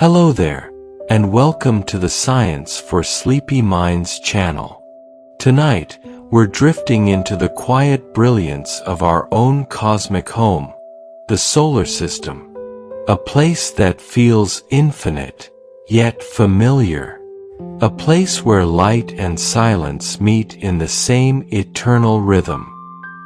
Hello there, and welcome to the Science for Sleepy Minds channel. Tonight, we're drifting into the quiet brilliance of our own cosmic home, the solar system. A place that feels infinite, yet familiar. A place where light and silence meet in the same eternal rhythm.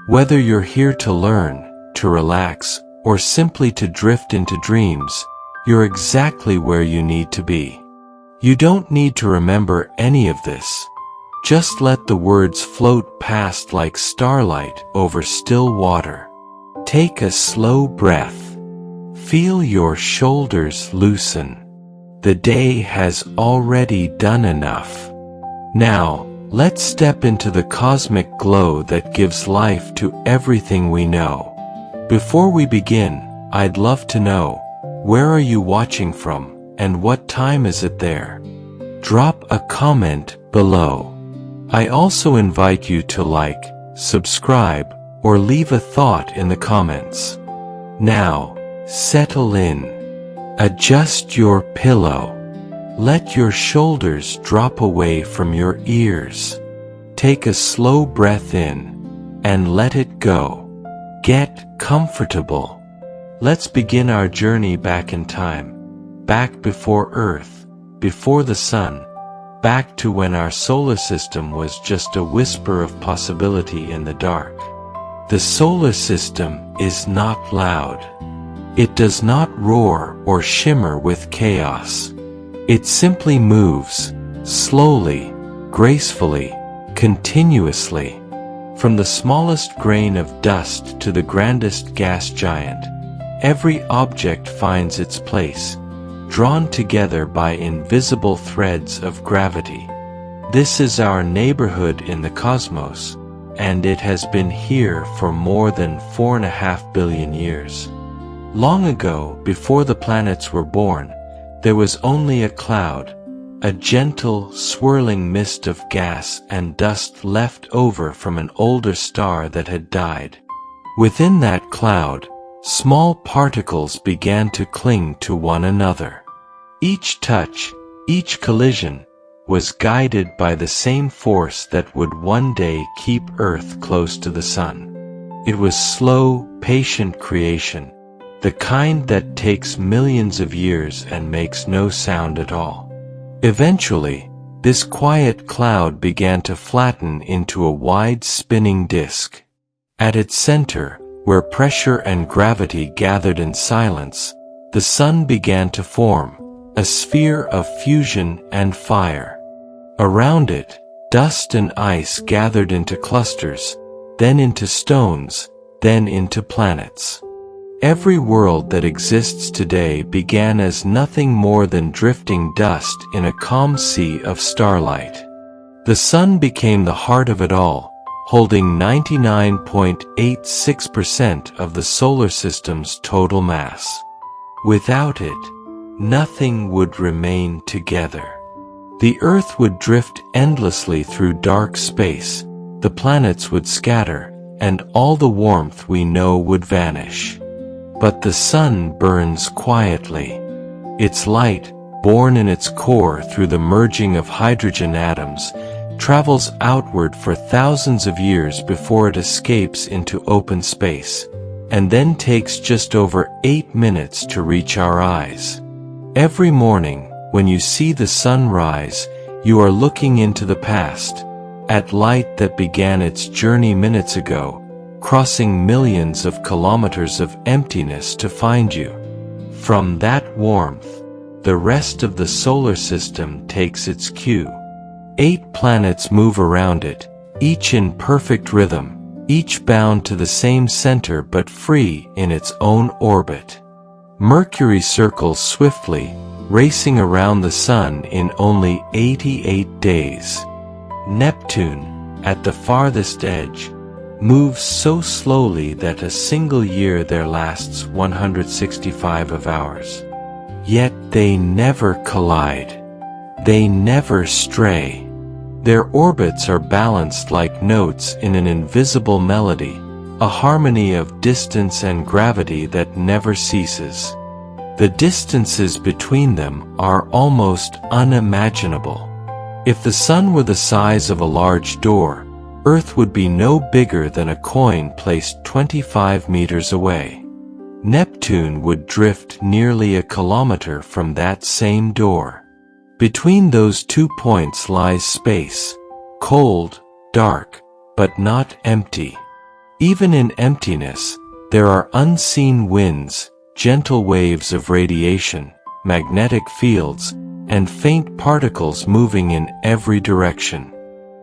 Whether you're here to learn, to relax, or simply to drift into dreams, you're exactly where you need to be. You don't need to remember any of this. Just let the words float past like starlight over still water. Take a slow breath. Feel your shoulders loosen. The day has already done enough. Now, let's step into the cosmic glow that gives life to everything we know. Before we begin, I'd love to know, where are you watching from, and what time is it there? Drop a comment below. I also invite you to like, subscribe, or leave a thought in the comments. Now, settle in. Adjust your pillow. Let your shoulders drop away from your ears. Take a slow breath in, and let it go. Get comfortable. Let's begin our journey back in time. Back before Earth, before the Sun. Back to when our solar system was just a whisper of possibility in the dark. The solar system is not loud. It does not roar or shimmer with chaos. It simply moves, slowly, gracefully, continuously. From the smallest grain of dust to the grandest gas giant, every object finds its place, drawn together by invisible threads of gravity. This is our neighborhood in the cosmos, and it has been here for more than 4.5 billion years. Long ago, before the planets were born, there was only a cloud, a gentle, swirling mist of gas and dust left over from an older star that had died. Within that cloud, small particles began to cling to one another. Each touch, each collision, was guided by the same force that would one day keep Earth close to the Sun. It was slow, patient creation, the kind that takes millions of years and makes no sound at all. Eventually, this quiet cloud began to flatten into a wide spinning disk. At its center, where pressure and gravity gathered in silence, the Sun began to form, a sphere of fusion and fire. Around it, dust and ice gathered into clusters, then into stones, then into planets. Every world that exists today began as nothing more than drifting dust in a calm sea of starlight. The Sun became the heart of it all, holding 99.86% of the solar system's total mass. Without it, nothing would remain together. The Earth would drift endlessly through dark space, the planets would scatter, and all the warmth we know would vanish. But the Sun burns quietly. Its light, born in its core through the merging of hydrogen atoms, travels outward for thousands of years before it escapes into open space, and then takes just over 8 minutes to reach our eyes. Every morning, when you see the sun rise, you are looking into the past, at light that began its journey minutes ago, crossing millions of kilometers of emptiness to find you. From that warmth, the rest of the solar system takes its cue. 8 planets move around it, each in perfect rhythm, each bound to the same center but free in its own orbit. Mercury circles swiftly, racing around the Sun in only 88 days. Neptune, at the farthest edge, moves so slowly that a single year there lasts 165 of hours. Yet they never collide. They never stray. Their orbits are balanced like notes in an invisible melody, a harmony of distance and gravity that never ceases. The distances between them are almost unimaginable. If the sun were the size of a large door, Earth would be no bigger than a coin placed 25 meters away. Neptune would drift nearly a kilometer from that same door. Between those 2 points lies space, cold, dark, but not empty. Even in emptiness, there are unseen winds, gentle waves of radiation, magnetic fields, and faint particles moving in every direction.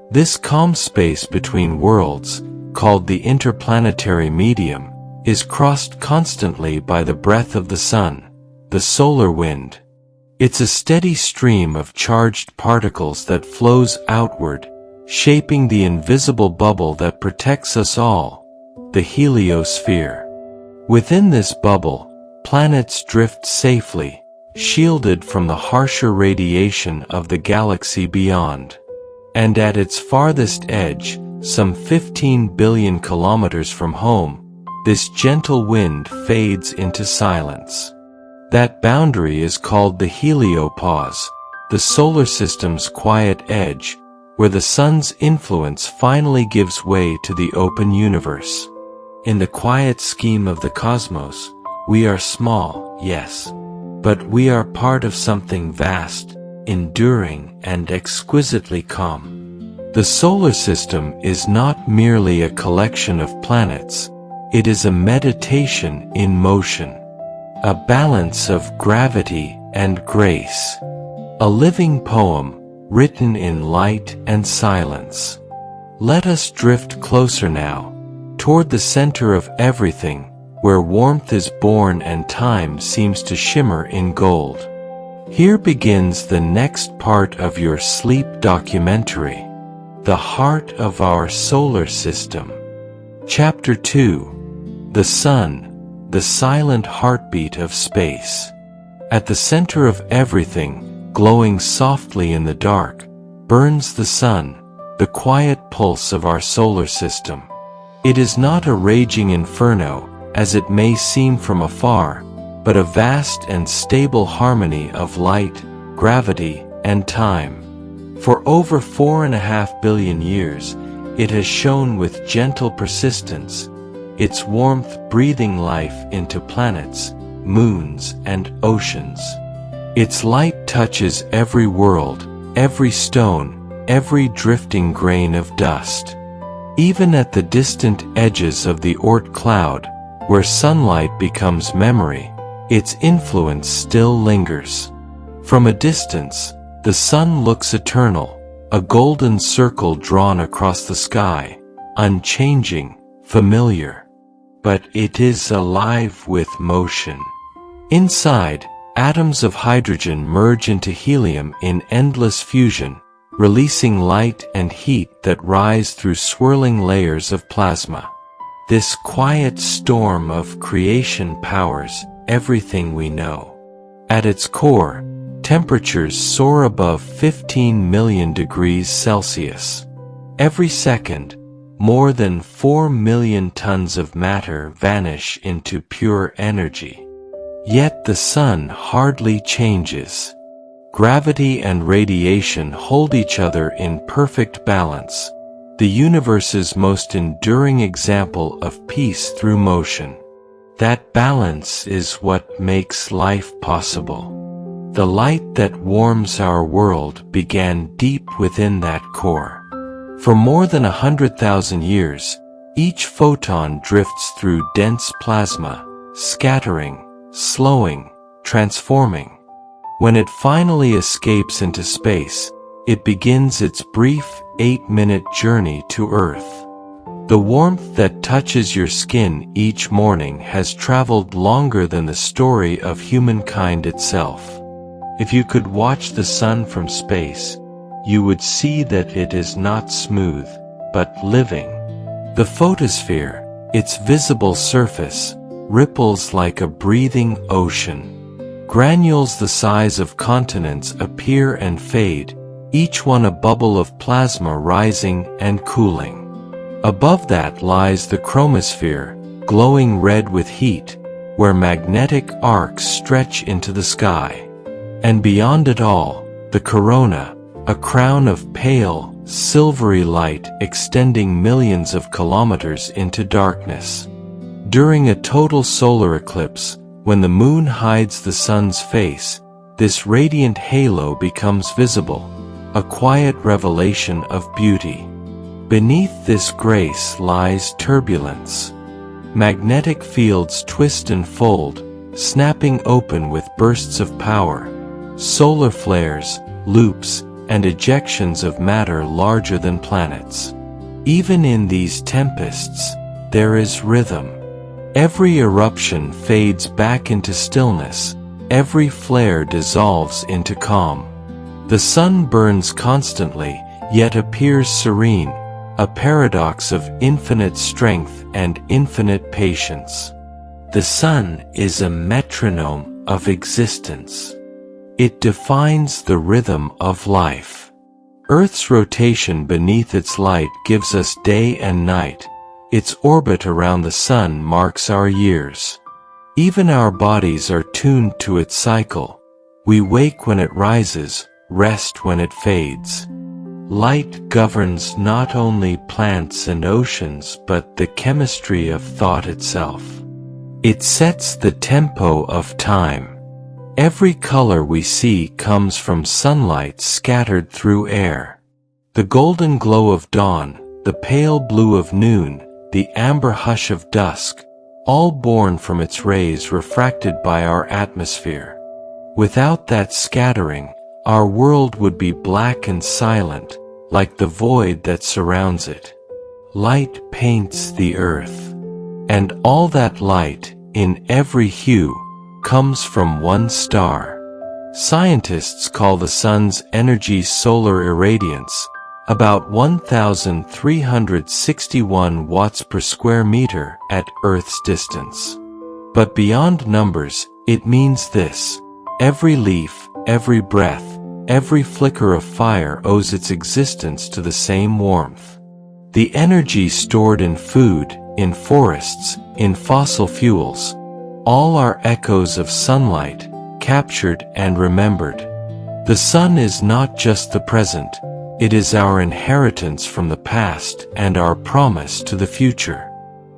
This calm space between worlds, called the interplanetary medium, is crossed constantly by the breath of the sun, the solar wind. It's a steady stream of charged particles that flows outward, shaping the invisible bubble that protects us all, the heliosphere. Within this bubble, planets drift safely, shielded from the harsher radiation of the galaxy beyond. And at its farthest edge, some 15 billion kilometers from home, this gentle wind fades into silence. That boundary is called the heliopause, the solar system's quiet edge, where the sun's influence finally gives way to the open universe. In the quiet scheme of the cosmos, we are small, yes, but we are part of something vast, enduring, and exquisitely calm. The solar system is not merely a collection of planets, it is a meditation in motion, a balance of gravity and grace, a living poem written in light and silence. Let us drift closer now, toward the center of everything, where warmth is born and time seems to shimmer in gold. Here begins the next part of your sleep documentary, The Heart of Our Solar System. Chapter 2. The Sun, the Silent Heartbeat of Space. At the center of everything, glowing softly in the dark, burns the sun, the quiet pulse of our solar system. It is not a raging inferno, as it may seem from afar, but a vast and stable harmony of light, gravity, and time. For over 4.5 billion years, it has shone with gentle persistence, its warmth breathing life into planets, moons, and oceans. Its light touches every world, every stone, every drifting grain of dust. Even at the distant edges of the Oort cloud, where sunlight becomes memory, its influence still lingers. From a distance, the sun looks eternal, a golden circle drawn across the sky, unchanging, familiar. But it is alive with motion. Inside, atoms of hydrogen merge into helium in endless fusion, releasing light and heat that rise through swirling layers of plasma. This quiet storm of creation powers everything we know. At its core, temperatures soar above 15 million degrees Celsius. Every second, more than 4 million tons of matter vanish into pure energy. Yet the sun hardly changes. Gravity and radiation hold each other in perfect balance, the universe's most enduring example of peace through motion. That balance is what makes life possible. The light that warms our world began deep within that core. For more than 100,000 years, each photon drifts through dense plasma, scattering, slowing, transforming. When it finally escapes into space, it begins its brief 8-minute journey to Earth. The warmth that touches your skin each morning has traveled longer than the story of humankind itself. If you could watch the sun from space, you would see that it is not smooth, but living. The photosphere, its visible surface, ripples like a breathing ocean. Granules the size of continents appear and fade, each one a bubble of plasma rising and cooling. Above that lies the chromosphere, glowing red with heat, where magnetic arcs stretch into the sky. And beyond it all, the corona, a crown of pale, silvery light extending millions of kilometers into darkness. During a total solar eclipse, when the moon hides the sun's face, this radiant halo becomes visible, a quiet revelation of beauty. Beneath this grace lies turbulence. Magnetic fields twist and fold, snapping open with bursts of power, solar flares, loops, and ejections of matter larger than planets. Even in these tempests, there is rhythm. Every eruption fades back into stillness, every flare dissolves into calm. The sun burns constantly, yet appears serene, a paradox of infinite strength and infinite patience. The sun is a metronome of existence. It defines the rhythm of life. Earth's rotation beneath its light gives us day and night. Its orbit around the sun marks our years. Even our bodies are tuned to its cycle. We wake when it rises, rest when it fades. Light governs not only plants and oceans but the chemistry of thought itself. It sets the tempo of time. Every color we see comes from sunlight scattered through air. The golden glow of dawn, the pale blue of noon, the amber hush of dusk, all born from its rays refracted by our atmosphere. Without that scattering, our world would be black and silent, like the void that surrounds it. Light paints the earth. And all that light, in every hue, comes from one star. Scientists call the sun's energy solar irradiance, about 1,361 watts per square meter at Earth's distance. But beyond numbers, it means this: every leaf, every breath, every flicker of fire owes its existence to the same warmth. The energy stored in food, in forests, in fossil fuels, all are echoes of sunlight, captured and remembered. The sun is not just the present, it is our inheritance from the past and our promise to the future.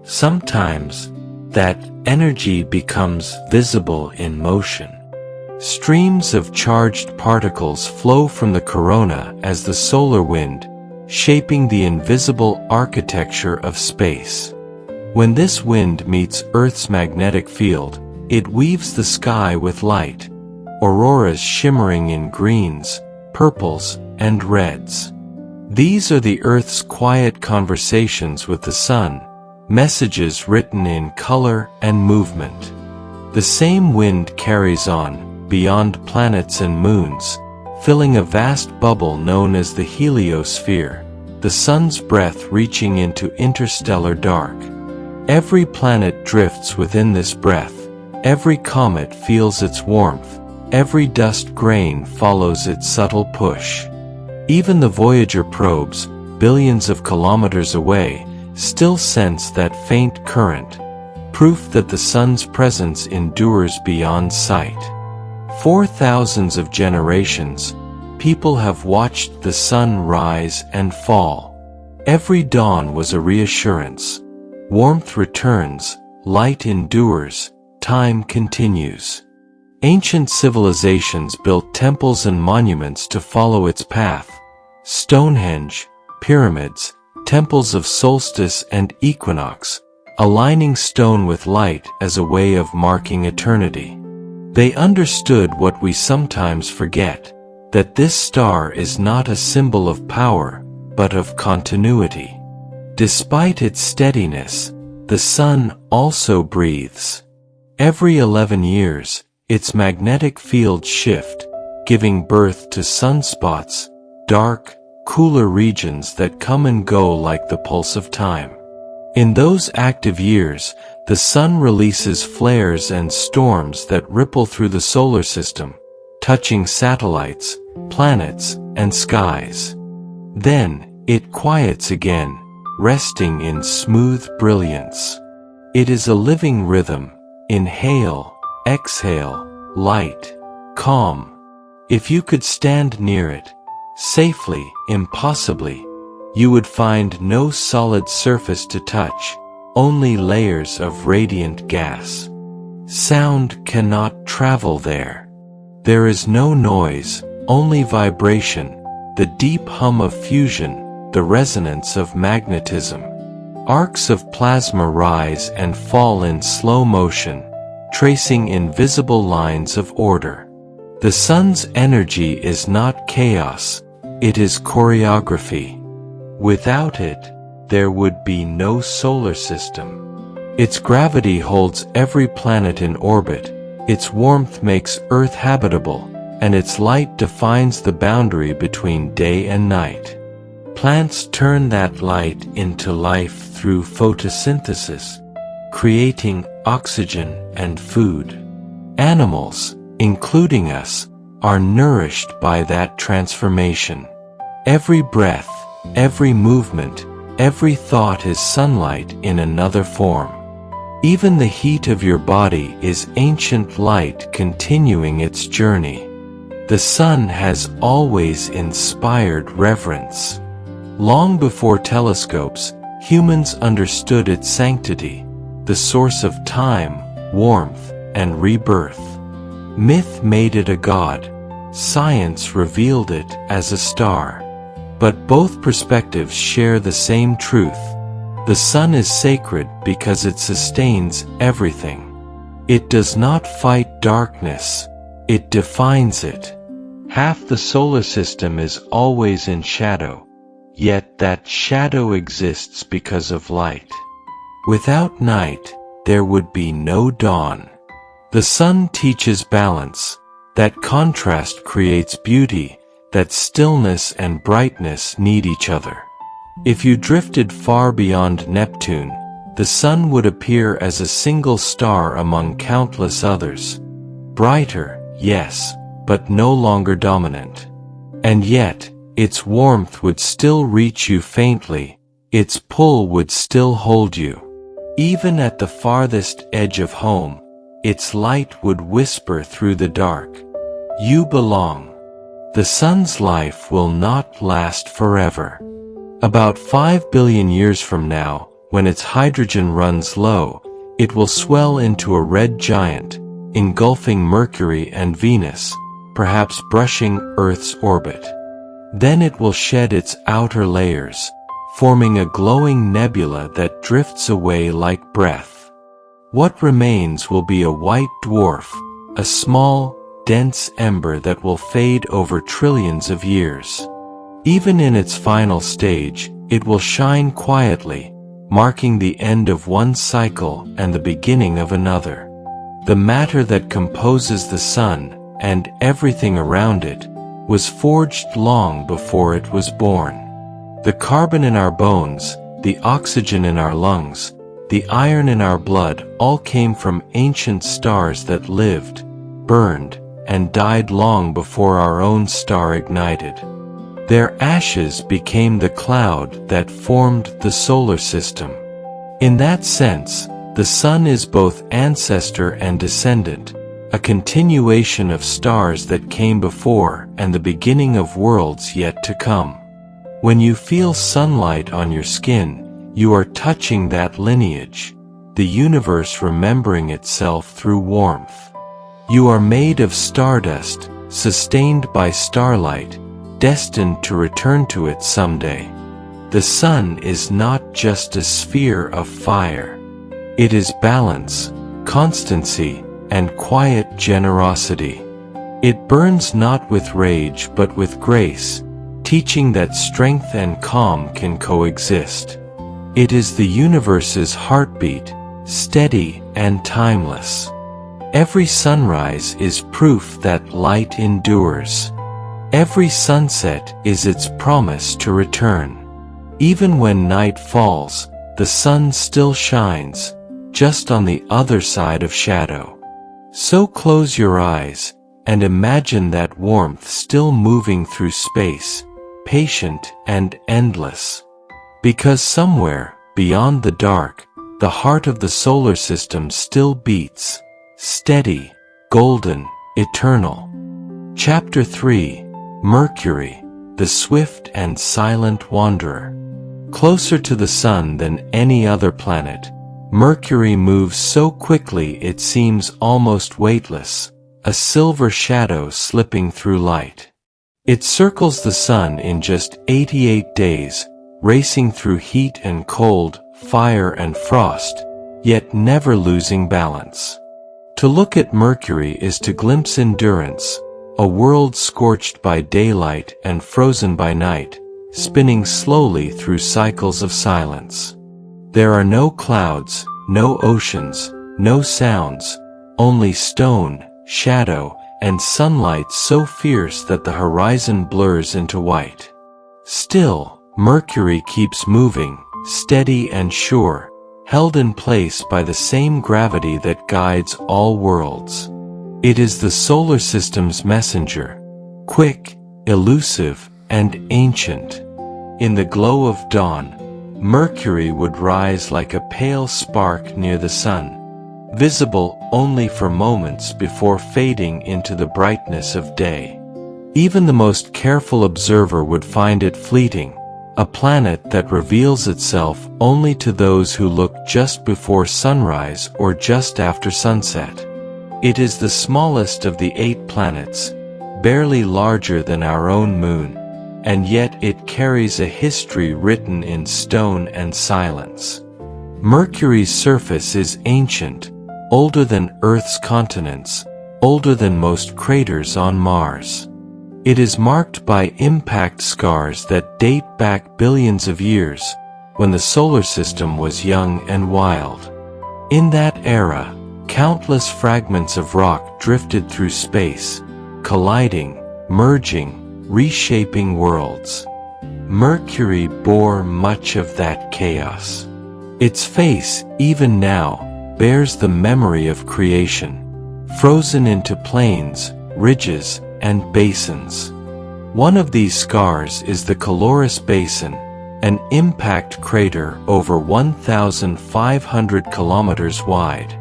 Sometimes, that energy becomes visible in motion. Streams of charged particles flow from the corona as the solar wind, shaping the invisible architecture of space. When this wind meets Earth's magnetic field, it weaves the sky with light, auroras shimmering in greens, purples, and reds. These are the Earth's quiet conversations with the sun, messages written in color and movement. The same wind carries on, beyond planets and moons, filling a vast bubble known as the heliosphere, the sun's breath reaching into interstellar dark. Every planet drifts within this breath, every comet feels its warmth, every dust grain follows its subtle push. Even the Voyager probes, billions of kilometers away, still sense that faint current, proof that the sun's presence endures beyond sight. For thousands of generations, people have watched the sun rise and fall. Every dawn was a reassurance. Warmth returns, light endures, time continues. Ancient civilizations built temples and monuments to follow its path. Stonehenge, pyramids, temples of solstice and equinox, aligning stone with light as a way of marking eternity. They understood what we sometimes forget, that this star is not a symbol of power, but of continuity. Despite its steadiness, the sun also breathes. Every 11 years, its magnetic fields shift, giving birth to sunspots, dark, cooler regions that come and go like the pulse of time. In those active years, the sun releases flares and storms that ripple through the solar system, touching satellites, planets, and skies. Then, it quiets again, resting in smooth brilliance. It is a living rhythm, Inhale, exhale, light, calm. If you could stand near it, safely, impossibly, you would find no solid surface to touch, only layers of radiant gas. Sound cannot travel there. There is no noise, only vibration, the deep hum of fusion, the resonance of magnetism. Arcs of plasma rise and fall in slow motion, tracing invisible lines of order. The sun's energy is not chaos, it is choreography. Without it, there would be no solar system. Its gravity holds every planet in orbit, its warmth makes Earth habitable, and its light defines the boundary between day and night. Plants turn that light into life through photosynthesis, creating oxygen and food. Animals, including us, are nourished by that transformation. Every breath, every movement, every thought is sunlight in another form. Even the heat of your body is ancient light continuing its journey. The sun has always inspired reverence. Long before telescopes, humans understood its sanctity, the source of time, warmth, and rebirth. Myth made it a god, science revealed it as a star. But both perspectives share the same truth. The sun is sacred because it sustains everything. It does not fight darkness, it defines it. Half the solar system is always in shadow, yet that shadow exists because of light. Without night, there would be no dawn. The sun teaches balance, that contrast creates beauty, that stillness and brightness need each other. If you drifted far beyond Neptune, the sun would appear as a single star among countless others. Brighter, yes, but no longer dominant. And yet, its warmth would still reach you faintly, its pull would still hold you. Even at the farthest edge of home, its light would whisper through the dark, "You belong." The sun's life will not last forever. About 5 billion years from now, when its hydrogen runs low, it will swell into a red giant, engulfing Mercury and Venus, perhaps brushing Earth's orbit. Then it will shed its outer layers, forming a glowing nebula that drifts away like breath. What remains will be a white dwarf, a small, dense ember that will fade over trillions of years. Even in its final stage, it will shine quietly, marking the end of one cycle and the beginning of another. The matter that composes the sun, and everything around it, was forged long before it was born. The carbon in our bones, the oxygen in our lungs, the iron in our blood all came from ancient stars that lived, burned, and died long before our own star ignited. Their ashes became the cloud that formed the solar system. In that sense, the sun is both ancestor and descendant, a continuation of stars that came before and the beginning of worlds yet to come. When you feel sunlight on your skin, you are touching that lineage, the universe remembering itself through warmth. You are made of stardust, sustained by starlight, destined to return to it someday. The sun is not just a sphere of fire. It is balance, constancy, and quiet generosity. It burns not with rage but with grace, teaching that strength and calm can coexist. It is the universe's heartbeat, steady and timeless. Every sunrise is proof that light endures. Every sunset is its promise to return. Even when night falls, the sun still shines, just on the other side of shadow. So close your eyes, and imagine that warmth still moving through space, patient and endless. Because somewhere, beyond the dark, the heart of the solar system still beats, steady, golden, eternal. Chapter 3: Mercury, the swift and silent wanderer. Closer to the Sun than any other planet, Mercury moves so quickly it seems almost weightless, a silver shadow slipping through light. It circles the Sun in just 88 days, racing through heat and cold, fire and frost, yet never losing balance. To look at Mercury is to glimpse endurance, a world scorched by daylight and frozen by night, spinning slowly through cycles of silence. There are no clouds, no oceans, no sounds, only stone, shadow, and sunlight so fierce that the horizon blurs into white. Still, Mercury keeps moving, steady and sure, held in place by the same gravity that guides all worlds. It is the solar system's messenger, quick, elusive, and ancient. In the glow of dawn, Mercury would rise like a pale spark near the Sun, visible only for moments before fading into the brightness of day. Even the most careful observer would find it fleeting, a planet that reveals itself only to those who look just before sunrise or just after sunset. It is the smallest of the 8 planets, barely larger than our own moon, and yet it carries a history written in stone and silence. Mercury's surface is ancient, older than Earth's continents, older than most craters on Mars. It is marked by impact scars that date back billions of years, when the solar system was young and wild. In that era, countless fragments of rock drifted through space, colliding, merging, reshaping worlds. Mercury bore much of that chaos. Its face, even now, bears the memory of creation, frozen into plains, ridges, and basins. One of these scars is the Caloris Basin, an impact crater over 1,500 kilometers wide.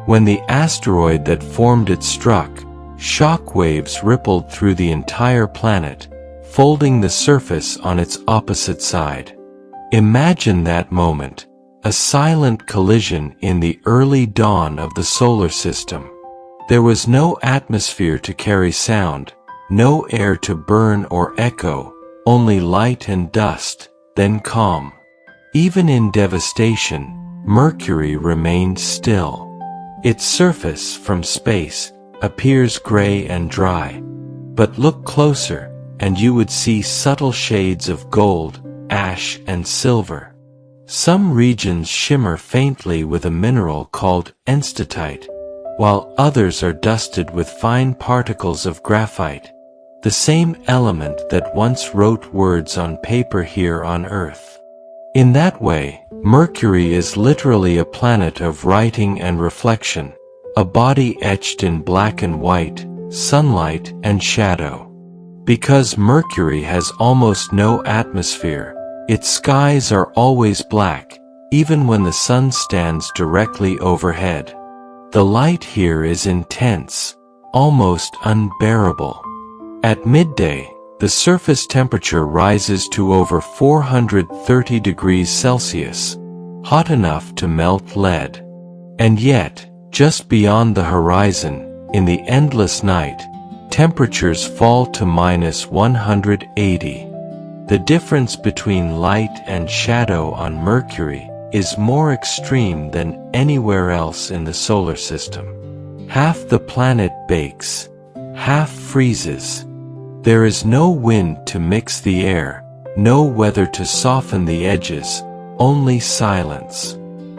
When the asteroid that formed it struck, shock waves rippled through the entire planet, folding the surface on its opposite side. Imagine that moment, a silent collision in the early dawn of the solar system. There was no atmosphere to carry sound, no air to burn or echo, only light and dust, then calm. Even in devastation, Mercury remained still. Its surface, from space, appears gray and dry. But look closer, and you would see subtle shades of gold, ash, and silver. Some regions shimmer faintly with a mineral called enstatite, while others are dusted with fine particles of graphite, the same element that once wrote words on paper here on Earth. In that way, Mercury is literally a planet of writing and reflection, a body etched in black and white, sunlight and shadow. Because Mercury has almost no atmosphere, its skies are always black, even when the sun stands directly overhead. The light here is intense, almost unbearable. At midday, the surface temperature rises to over 430 degrees Celsius, hot enough to melt lead. And yet, just beyond the horizon, in the endless night, temperatures fall to -180. The difference between light and shadow on Mercury is more extreme than anywhere else in the solar system. Half the planet bakes, half freezes. There is no wind to mix the air, no weather to soften the edges, only silence.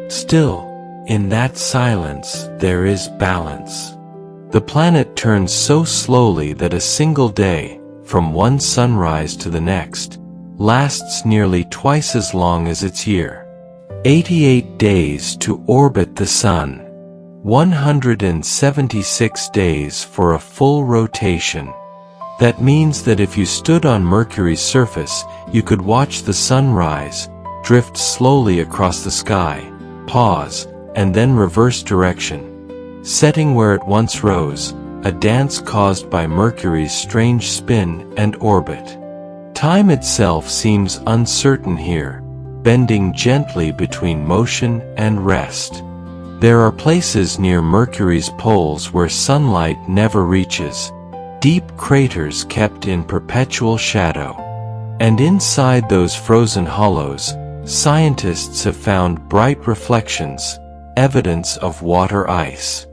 Still, in that silence there is balance. The planet turns so slowly that a single day, from one sunrise to the next, lasts nearly twice as long as its year. 88 days to orbit the Sun. 176 days for a full rotation. That means that if you stood on Mercury's surface, you could watch the sun rise, drift slowly across the sky, pause, and then reverse direction. setting where it once rose, a dance caused by Mercury's strange spin and orbit. Time itself seems uncertain here, bending gently between motion and rest. There are places near Mercury's poles where sunlight never reaches, deep craters kept in perpetual shadow. And inside those frozen hollows, scientists have found bright reflections, evidence of water ice.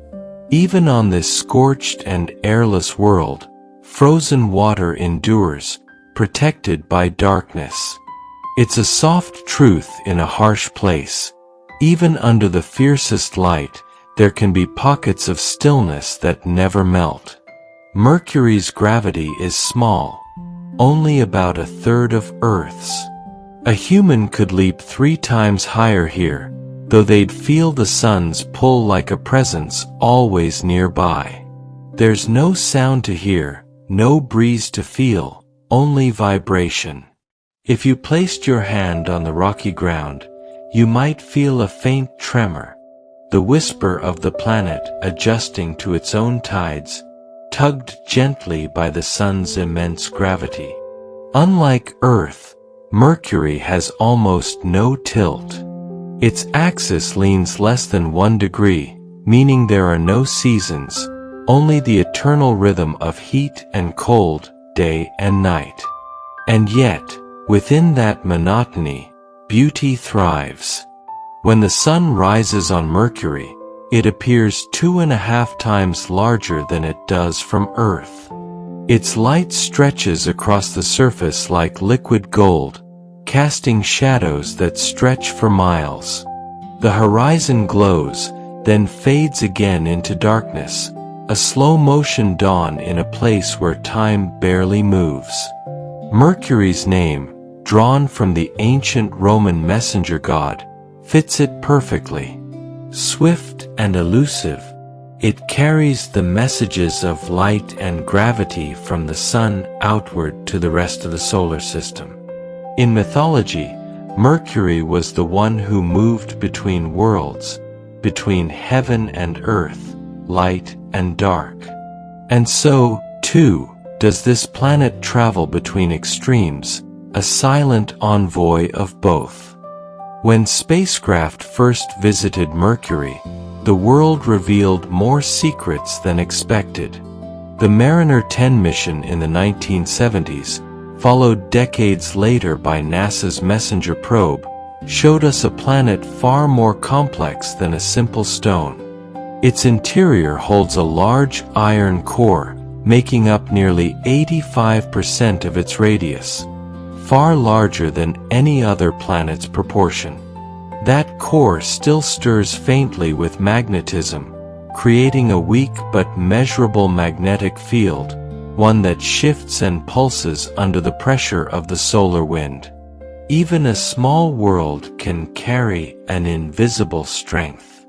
Even on this scorched and airless world, frozen water endures, protected by darkness. It's a soft truth in a harsh place. Even under the fiercest light, there can be pockets of stillness that never melt. Mercury's gravity is small, only about a third of Earth's. A human could leap 3 times higher here, though they'd feel the sun's pull like a presence always nearby. There's no sound to hear, no breeze to feel, only vibration. If you placed your hand on the rocky ground, you might feel a faint tremor, the whisper of the planet adjusting to its own tides, tugged gently by the sun's immense gravity. Unlike Earth, Mercury has almost no tilt. Its axis leans less than 1 degree, meaning there are no seasons, only the eternal rhythm of heat and cold, day and night. And yet, within that monotony, beauty thrives. When the sun rises on Mercury, it appears 2.5 times larger than it does from Earth. Its light stretches across the surface like liquid gold, casting shadows that stretch for miles. The horizon glows, then fades again into darkness, a slow-motion dawn in a place where time barely moves. Mercury's name, drawn from the ancient Roman messenger god, fits it perfectly. Swift and elusive, it carries the messages of light and gravity from the sun outward to the rest of the solar system. In mythology, Mercury was the one who moved between worlds, between heaven and earth, light and dark. And so, too, does this planet travel between extremes, a silent envoy of both. When spacecraft first visited Mercury, the world revealed more secrets than expected. The Mariner 10 mission in the 1970s, followed decades later by NASA's Messenger probe, showed us a planet far more complex than a simple stone. Its interior holds a large iron core, making up nearly 85% of its radius, far larger than any other planet's proportion. That core still stirs faintly with magnetism, creating a weak but measurable magnetic field, one that shifts and pulses under the pressure of the solar wind. Even a small world can carry an invisible strength.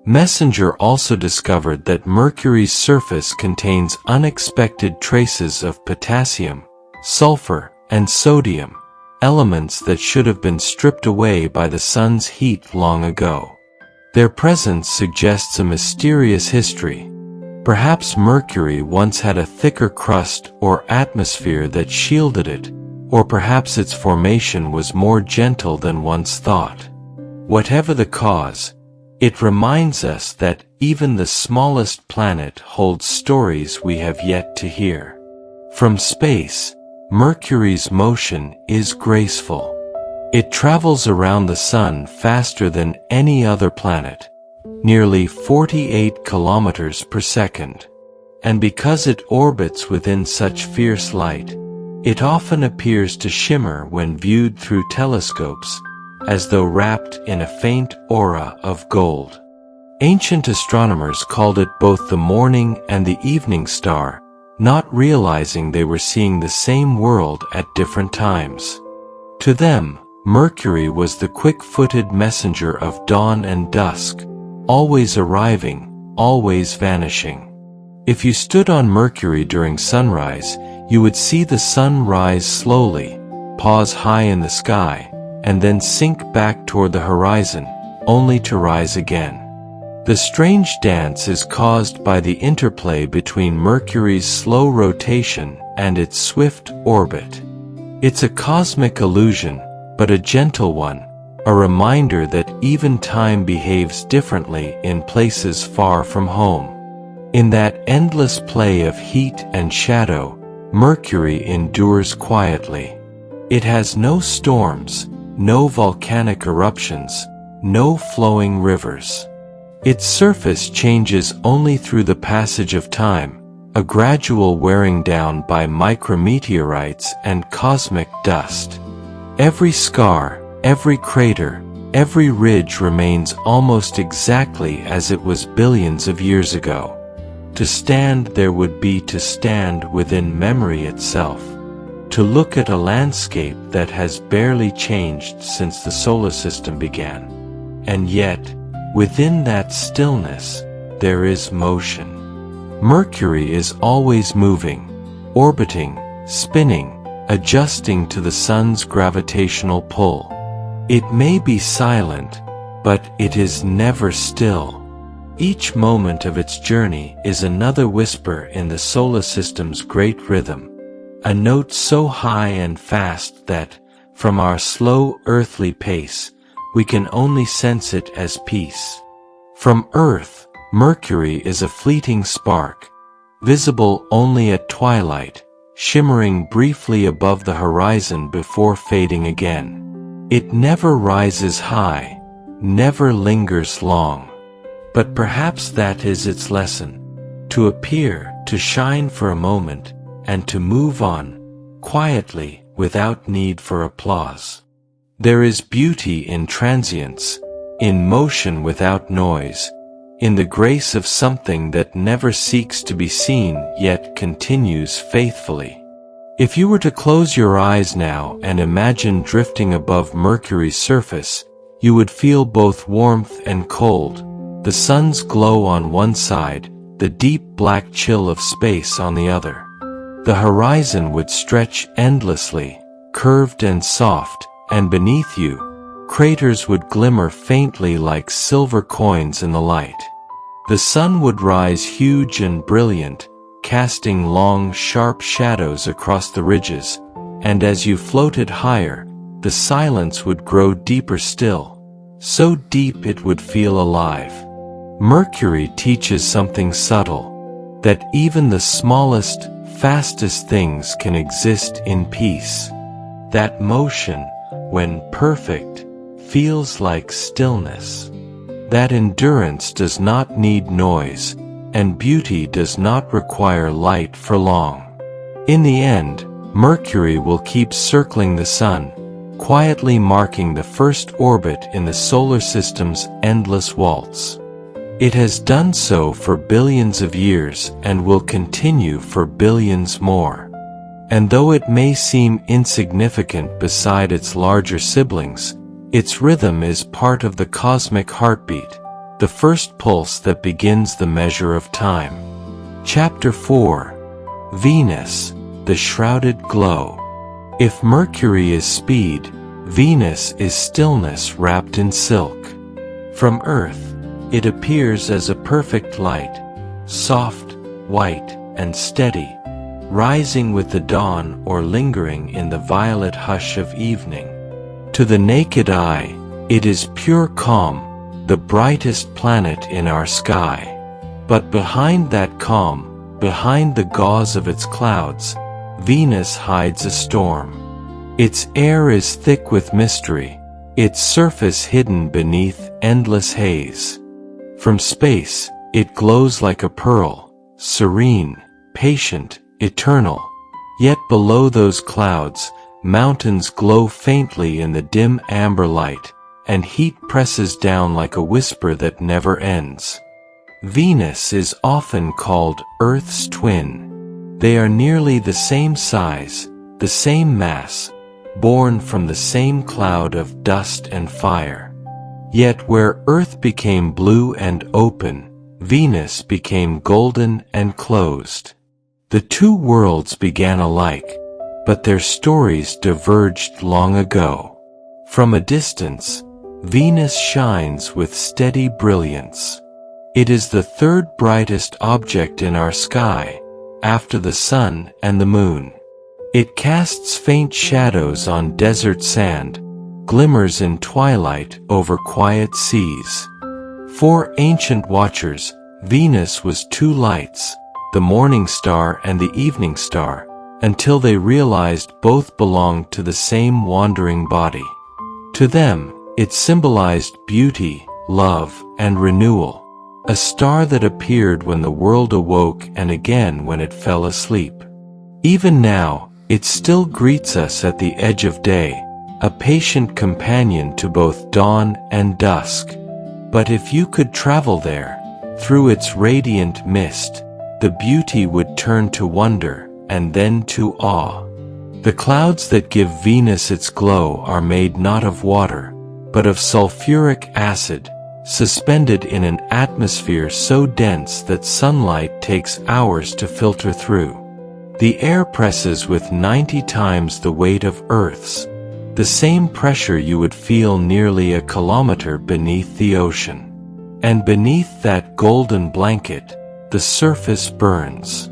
Messenger also discovered that Mercury's surface contains unexpected traces of potassium, sulfur, and sodium, elements that should have been stripped away by the sun's heat long ago. Their presence suggests a mysterious history. Perhaps Mercury once had a thicker crust or atmosphere that shielded it, or perhaps its formation was more gentle than once thought. Whatever the cause, it reminds us that even the smallest planet holds stories we have yet to hear. From space, Mercury's motion is graceful. It travels around the sun faster than any other planet, nearly 48 kilometers per second. And because it orbits within such fierce light, it often appears to shimmer when viewed through telescopes, as though wrapped in a faint aura of gold. Ancient astronomers called it both the morning and the evening star, not realizing they were seeing the same world at different times. To them, Mercury was the quick-footed messenger of dawn and dusk, always arriving, always vanishing. If you stood on Mercury during sunrise, you would see the sun rise slowly, pause high in the sky, and then sink back toward the horizon, only to rise again. The strange dance is caused by the interplay between Mercury's slow rotation and its swift orbit. It's a cosmic illusion, but a gentle one, a reminder that even time behaves differently in places far from home. In that endless play of heat and shadow, Mercury endures quietly. It has no storms, no volcanic eruptions, no flowing rivers. Its surface changes only through the passage of time, a gradual wearing down by micrometeorites and cosmic dust. Every scar, every crater, every ridge remains almost exactly as it was billions of years ago. To stand there would be to stand within memory itself, to look at a landscape that has barely changed since the solar system began. And yet, within that stillness, there is motion. Mercury is always moving, orbiting, spinning, adjusting to the sun's gravitational pull. It may be silent, but it is never still. Each moment of its journey is another whisper in the solar system's great rhythm, a note so high and fast that, from our slow earthly pace, we can only sense it as peace. From Earth, Mercury is a fleeting spark, visible only at twilight, shimmering briefly above the horizon before fading again. It never rises high, never lingers long. But perhaps that is its lesson: to appear, to shine for a moment, and to move on, quietly, without need for applause. There is beauty in transience, in motion without noise, in the grace of something that never seeks to be seen yet continues faithfully. If you were to close your eyes now and imagine drifting above Mercury's surface, you would feel both warmth and cold, the sun's glow on one side, the deep black chill of space on the other. The horizon would stretch endlessly, curved and soft, and beneath you, craters would glimmer faintly like silver coins in the light. The sun would rise huge and brilliant, casting long, sharp shadows across the ridges, and as you floated higher, the silence would grow deeper still, so deep it would feel alive. Mercury teaches something subtle, that even the smallest, fastest things can exist in peace. That motion, when perfect, feels like stillness. That endurance does not need noise, and beauty does not require light for long. In the end, Mercury will keep circling the sun, quietly marking the first orbit in the solar system's endless waltz. It has done so for billions of years and will continue for billions more. And though it may seem insignificant beside its larger siblings, its rhythm is part of the cosmic heartbeat, the first pulse that begins the measure of time. Chapter 4: Venus, the Shrouded Glow. If Mercury is speed, Venus is stillness wrapped in silk. From Earth, it appears as a perfect light, soft, white, and steady, rising with the dawn or lingering in the violet hush of evening. To the naked eye, it is pure calm, the brightest planet in our sky. But behind that calm, behind the gauze of its clouds, Venus hides a storm. Its air is thick with mystery, its surface hidden beneath endless haze. From space, it glows like a pearl, serene, patient, eternal. Yet below those clouds, mountains glow faintly in the dim amber light, and heat presses down like a whisper that never ends. Venus is often called Earth's twin. They are nearly the same size, the same mass, born from the same cloud of dust and fire. Yet where Earth became blue and open, Venus became golden and closed. The two worlds began alike, but their stories diverged long ago. From a distance, Venus shines with steady brilliance. It is the third brightest object in our sky, after the sun and the moon. It casts faint shadows on desert sand, glimmers in twilight over quiet seas. For ancient watchers, Venus was two lights, the morning star and the evening star, until they realized both belonged to the same wandering body. To them, it symbolized beauty, love, and renewal, a star that appeared when the world awoke and again when it fell asleep. Even now, it still greets us at the edge of day, a patient companion to both dawn and dusk. But if you could travel there, through its radiant mist, the beauty would turn to wonder, and then to awe. The clouds that give Venus its glow are made not of water, but of sulfuric acid, suspended in an atmosphere so dense that sunlight takes hours to filter through. The air presses with 90 times the weight of Earth's, the same pressure you would feel nearly a kilometer beneath the ocean. And beneath that golden blanket, the surface burns.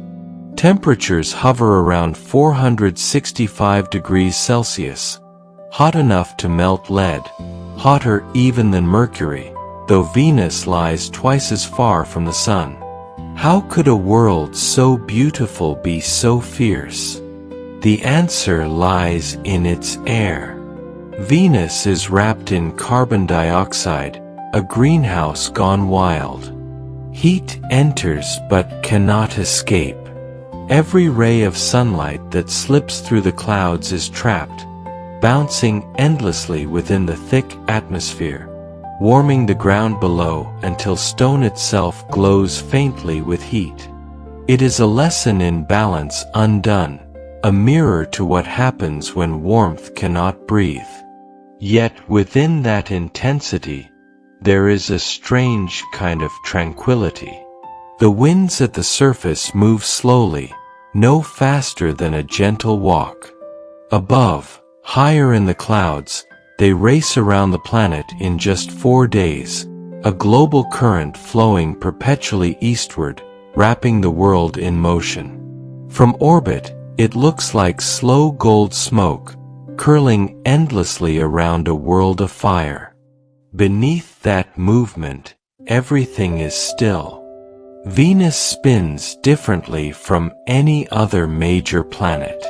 Temperatures hover around 465 degrees Celsius, hot enough to melt lead, hotter even than Mercury, though Venus lies twice as far from the sun. How could a world so beautiful be so fierce? The answer lies in its air. Venus is wrapped in carbon dioxide, a greenhouse gone wild. Heat enters but cannot escape. Every ray of sunlight that slips through the clouds is trapped, bouncing endlessly within the thick atmosphere, warming the ground below until stone itself glows faintly with heat. It is a lesson in balance undone, a mirror to what happens when warmth cannot breathe. Yet within that intensity, there is a strange kind of tranquility. The winds at the surface move slowly, no faster than a gentle walk. Above, higher in the clouds, they race around the planet in just 4 days, a global current flowing perpetually eastward, wrapping the world in motion. From orbit, it looks like slow gold smoke, curling endlessly around a world of fire. Beneath that movement, everything is still. Venus spins differently from any other major planet.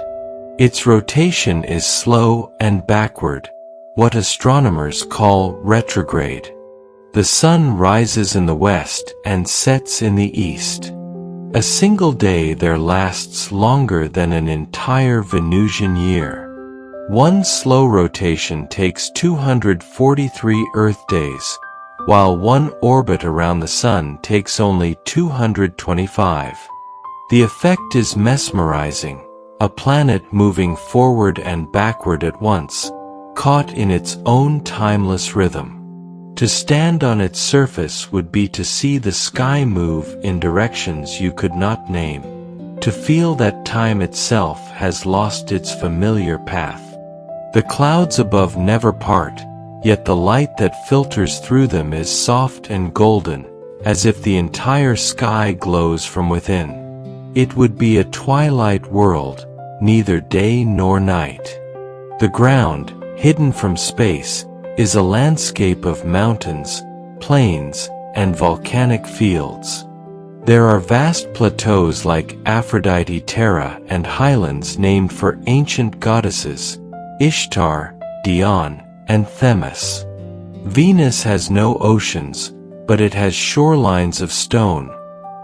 Its rotation is slow and backward, what astronomers call retrograde. The sun rises in the west and sets in the east. A single day there lasts longer than an entire Venusian year. One slow rotation takes 243 Earth days, while one orbit around the sun takes only 225. The effect is mesmerizing, a planet moving forward and backward at once, caught in its own timeless rhythm. To stand on its surface would be to see the sky move in directions you could not name, to feel that time itself has lost its familiar path. The clouds above never part, yet the light that filters through them is soft and golden, as if the entire sky glows from within. It would be a twilight world, neither day nor night. The ground, hidden from space, is a landscape of mountains, plains, and volcanic fields. There are vast plateaus like Aphrodite Terra and highlands named for ancient goddesses, Ishtar, Dion, and Themis. Venus has no oceans, but it has shorelines of stone,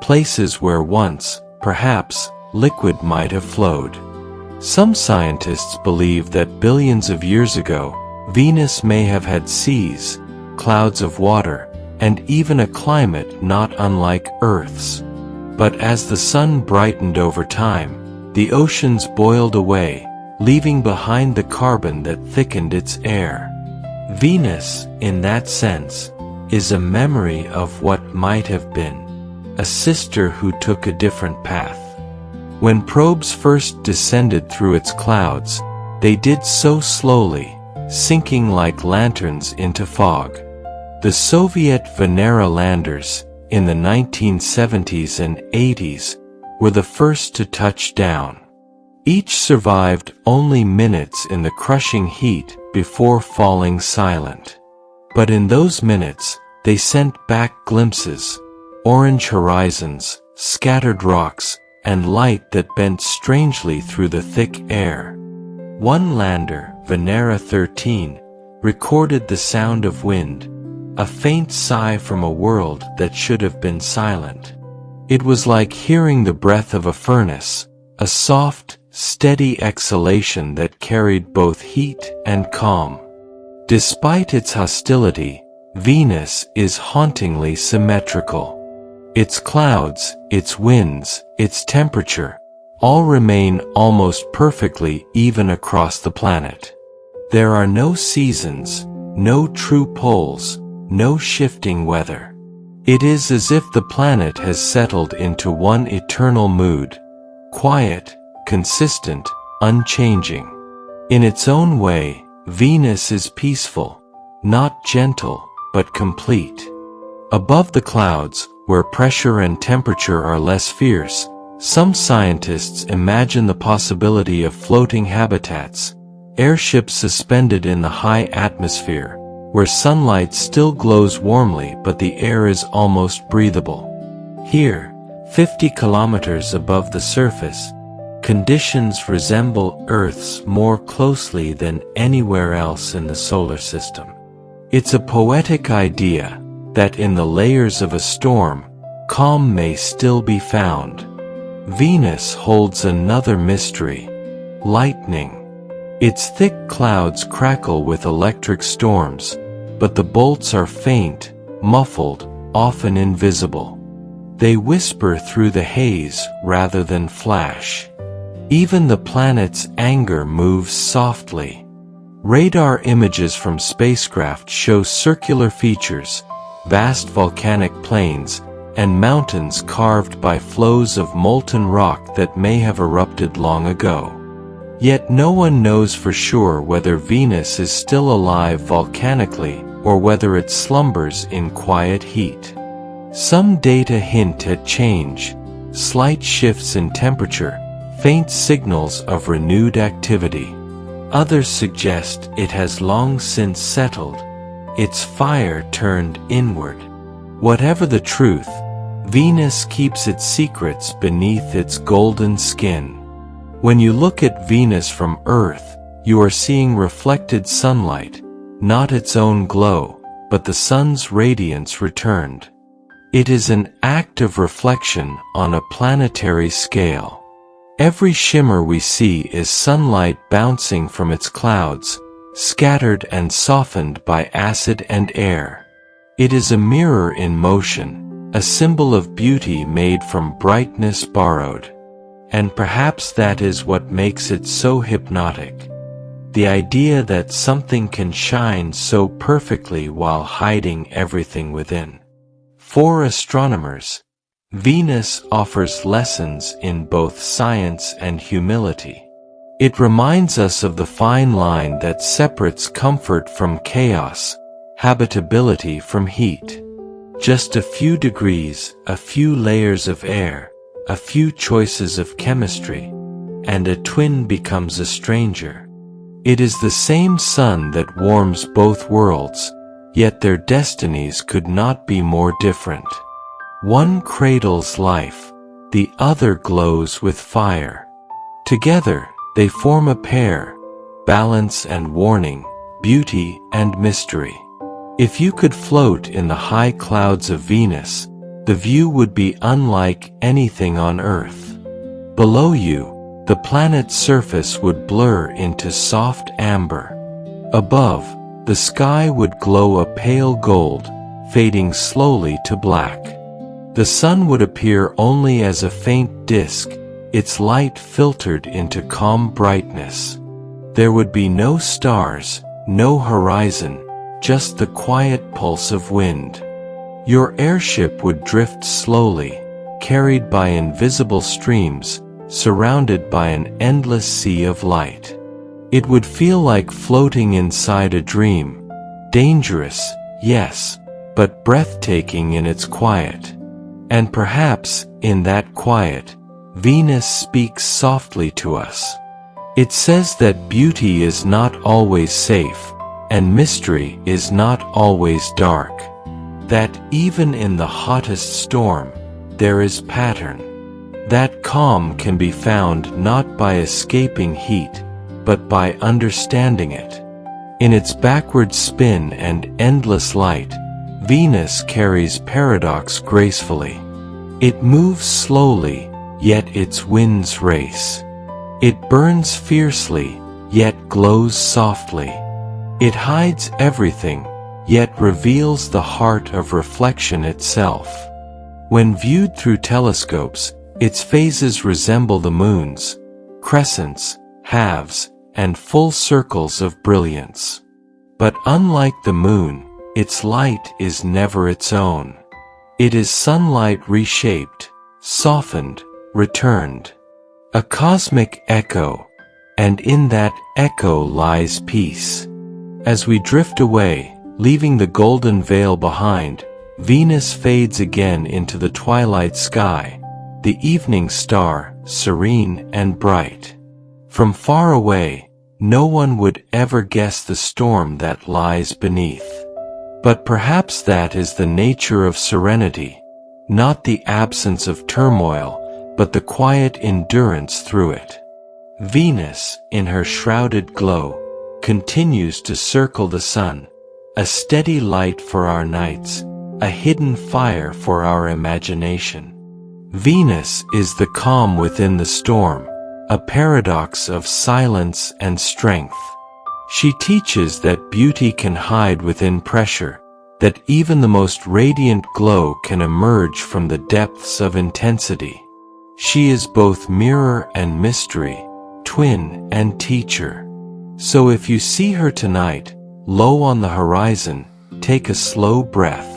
places where once, perhaps, liquid might have flowed. Some scientists believe that billions of years ago, Venus may have had seas, clouds of water, and even a climate not unlike Earth's. But as the sun brightened over time, the oceans boiled away, leaving behind the carbon that thickened its air. Venus, in that sense, is a memory of what might have been, a sister who took a different path. When probes first descended through its clouds, they did so slowly, sinking like lanterns into fog. The Soviet Venera landers, in the 1970s and 80s, were the first to touch down. Each survived only minutes in the crushing heat before falling silent. But in those minutes, they sent back glimpses, orange horizons, scattered rocks, and light that bent strangely through the thick air. One lander, Venera 13, recorded the sound of wind, a faint sigh from a world that should have been silent. It was like hearing the breath of a furnace, a soft, steady exhalation that carried both heat and calm. Despite its hostility, Venus is hauntingly symmetrical. Its clouds, its winds, its temperature, all remain almost perfectly even across the planet. There are no seasons, no true poles, no shifting weather. It is as if the planet has settled into one eternal mood, quiet, consistent, unchanging. In its own way, Venus is peaceful, not gentle, but complete. Above the clouds, where pressure and temperature are less fierce, some scientists imagine the possibility of floating habitats, airships suspended in the high atmosphere, where sunlight still glows warmly but the air is almost breathable. Here, 50 kilometers above the surface, conditions resemble Earth's more closely than anywhere else in the solar system. It's a poetic idea that in the layers of a storm, calm may still be found. Venus holds another mystery: lightning. Its thick clouds crackle with electric storms, but the bolts are faint, muffled, often invisible. They whisper through the haze rather than flash. Even the planet's anger moves softly. Radar images from spacecraft show circular features, vast volcanic plains, and mountains carved by flows of molten rock that may have erupted long ago. Yet no one knows for sure whether Venus is still alive volcanically or whether it slumbers in quiet heat. Some data hint at change, slight shifts in temperature, faint signals of renewed activity. Others suggest it has long since settled, its fire turned inward. Whatever the truth, Venus keeps its secrets beneath its golden skin. When you look at Venus from Earth, you are seeing reflected sunlight, not its own glow, but the sun's radiance returned. It is an act of reflection on a planetary scale. Every shimmer we see is sunlight bouncing from its clouds, scattered and softened by acid and air. It is a mirror in motion, a symbol of beauty made from brightness borrowed. And perhaps that is what makes it so hypnotic. The idea that something can shine so perfectly while hiding everything within. For astronomers, Venus offers lessons in both science and humility. It reminds us of the fine line that separates comfort from chaos, habitability from heat. Just a few degrees, a few layers of air, a few choices of chemistry, and a twin becomes a stranger. It is the same sun that warms both worlds, yet their destinies could not be more different. One cradles life, the other glows with fire. Together, they form a pair, balance and warning, beauty and mystery. If you could float in the high clouds of Venus, the view would be unlike anything on Earth. Below you, the planet's surface would blur into soft amber. Above, the sky would glow a pale gold, fading slowly to black. The sun would appear only as a faint disk, its light filtered into calm brightness. There would be no stars, no horizon, just the quiet pulse of wind. Your airship would drift slowly, carried by invisible streams, surrounded by an endless sea of light. It would feel like floating inside a dream, dangerous, yes, but breathtaking in its quiet. And perhaps, in that quiet, Venus speaks softly to us. It says that beauty is not always safe, and mystery is not always dark. That even in the hottest storm, there is pattern. That calm can be found not by escaping heat, but by understanding it. In its backward spin and endless light, Venus carries paradox gracefully. It moves slowly, yet its winds race. It burns fiercely, yet glows softly. It hides everything, yet reveals the heart of reflection itself. When viewed through telescopes, its phases resemble the moon's, crescents, halves, and full circles of brilliance. But unlike the moon, its light is never its own. It is sunlight reshaped, softened, returned. A cosmic echo, and in that echo lies peace. As we drift away, leaving the golden veil behind, Venus fades again into the twilight sky, the evening star, serene and bright. From far away, no one would ever guess the storm that lies beneath. But perhaps that is the nature of serenity, not the absence of turmoil, but the quiet endurance through it. Venus, in her shrouded glow, continues to circle the sun, a steady light for our nights, a hidden fire for our imagination. Venus is the calm within the storm, a paradox of silence and strength. She teaches that beauty can hide within pressure, that even the most radiant glow can emerge from the depths of intensity. She is both mirror and mystery, twin and teacher. So if you see her tonight, low on the horizon, take a slow breath.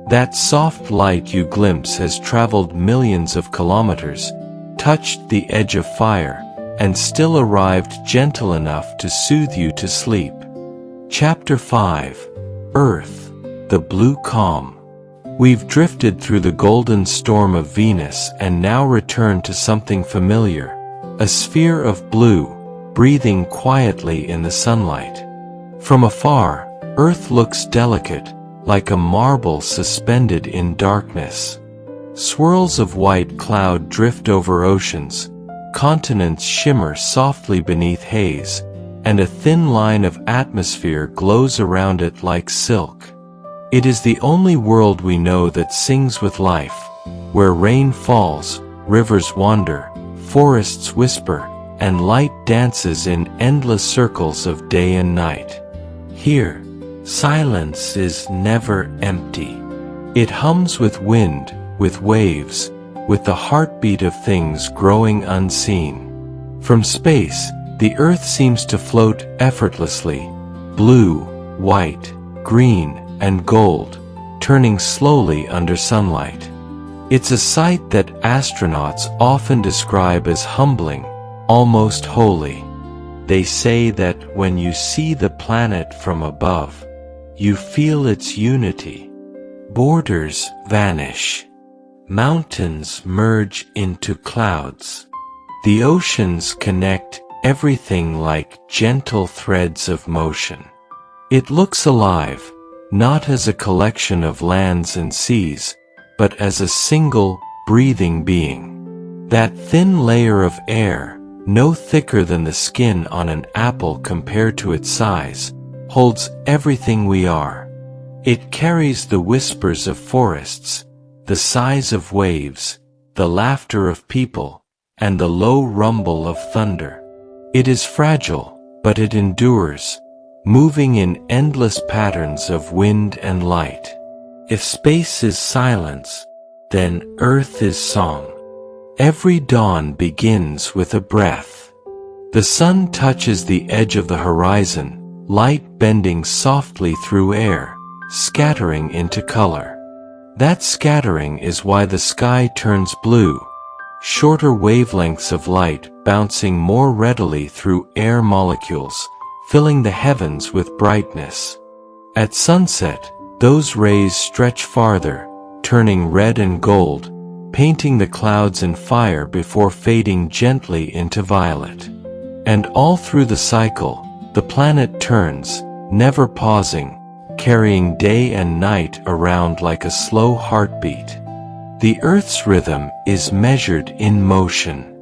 That soft light you glimpse has traveled millions of kilometers, touched the edge of fire, and still arrived gentle enough to soothe you to sleep. Chapter 5. Earth, the Blue Calm. We've drifted through the golden storm of Venus and now return to something familiar, a sphere of blue, breathing quietly in the sunlight. From afar, Earth looks delicate, like a marble suspended in darkness. Swirls of white cloud drift over oceans, continents shimmer softly beneath haze, and a thin line of atmosphere glows around it like silk. It is the only world we know that sings with life, where rain falls, rivers wander, forests whisper, and light dances in endless circles of day and night. Here, silence is never empty. It hums with wind, with waves, with the heartbeat of things growing unseen. From space, the Earth seems to float effortlessly, blue, white, green, and gold, turning slowly under sunlight. It's a sight that astronauts often describe as humbling, almost holy. They say that when you see the planet from above, you feel its unity. Borders vanish. Mountains merge into clouds. The oceans connect everything like gentle threads of motion. It looks alive, not as a collection of lands and seas, but as a single, breathing being. That thin layer of air, no thicker than the skin on an apple compared to its size, holds everything we are. It carries the whispers of forests, the sighs of waves, the laughter of people, and the low rumble of thunder. It is fragile, but it endures, moving in endless patterns of wind and light. If space is silence, then Earth is song. Every dawn begins with a breath. The sun touches the edge of the horizon, light bending softly through air, scattering into color. That scattering is why the sky turns blue, shorter wavelengths of light bouncing more readily through air molecules, filling the heavens with brightness. At sunset, those rays stretch farther, turning red and gold, painting the clouds in fire before fading gently into violet. And all through the cycle, the planet turns, never pausing, carrying day and night around like a slow heartbeat. The Earth's rhythm is measured in motion.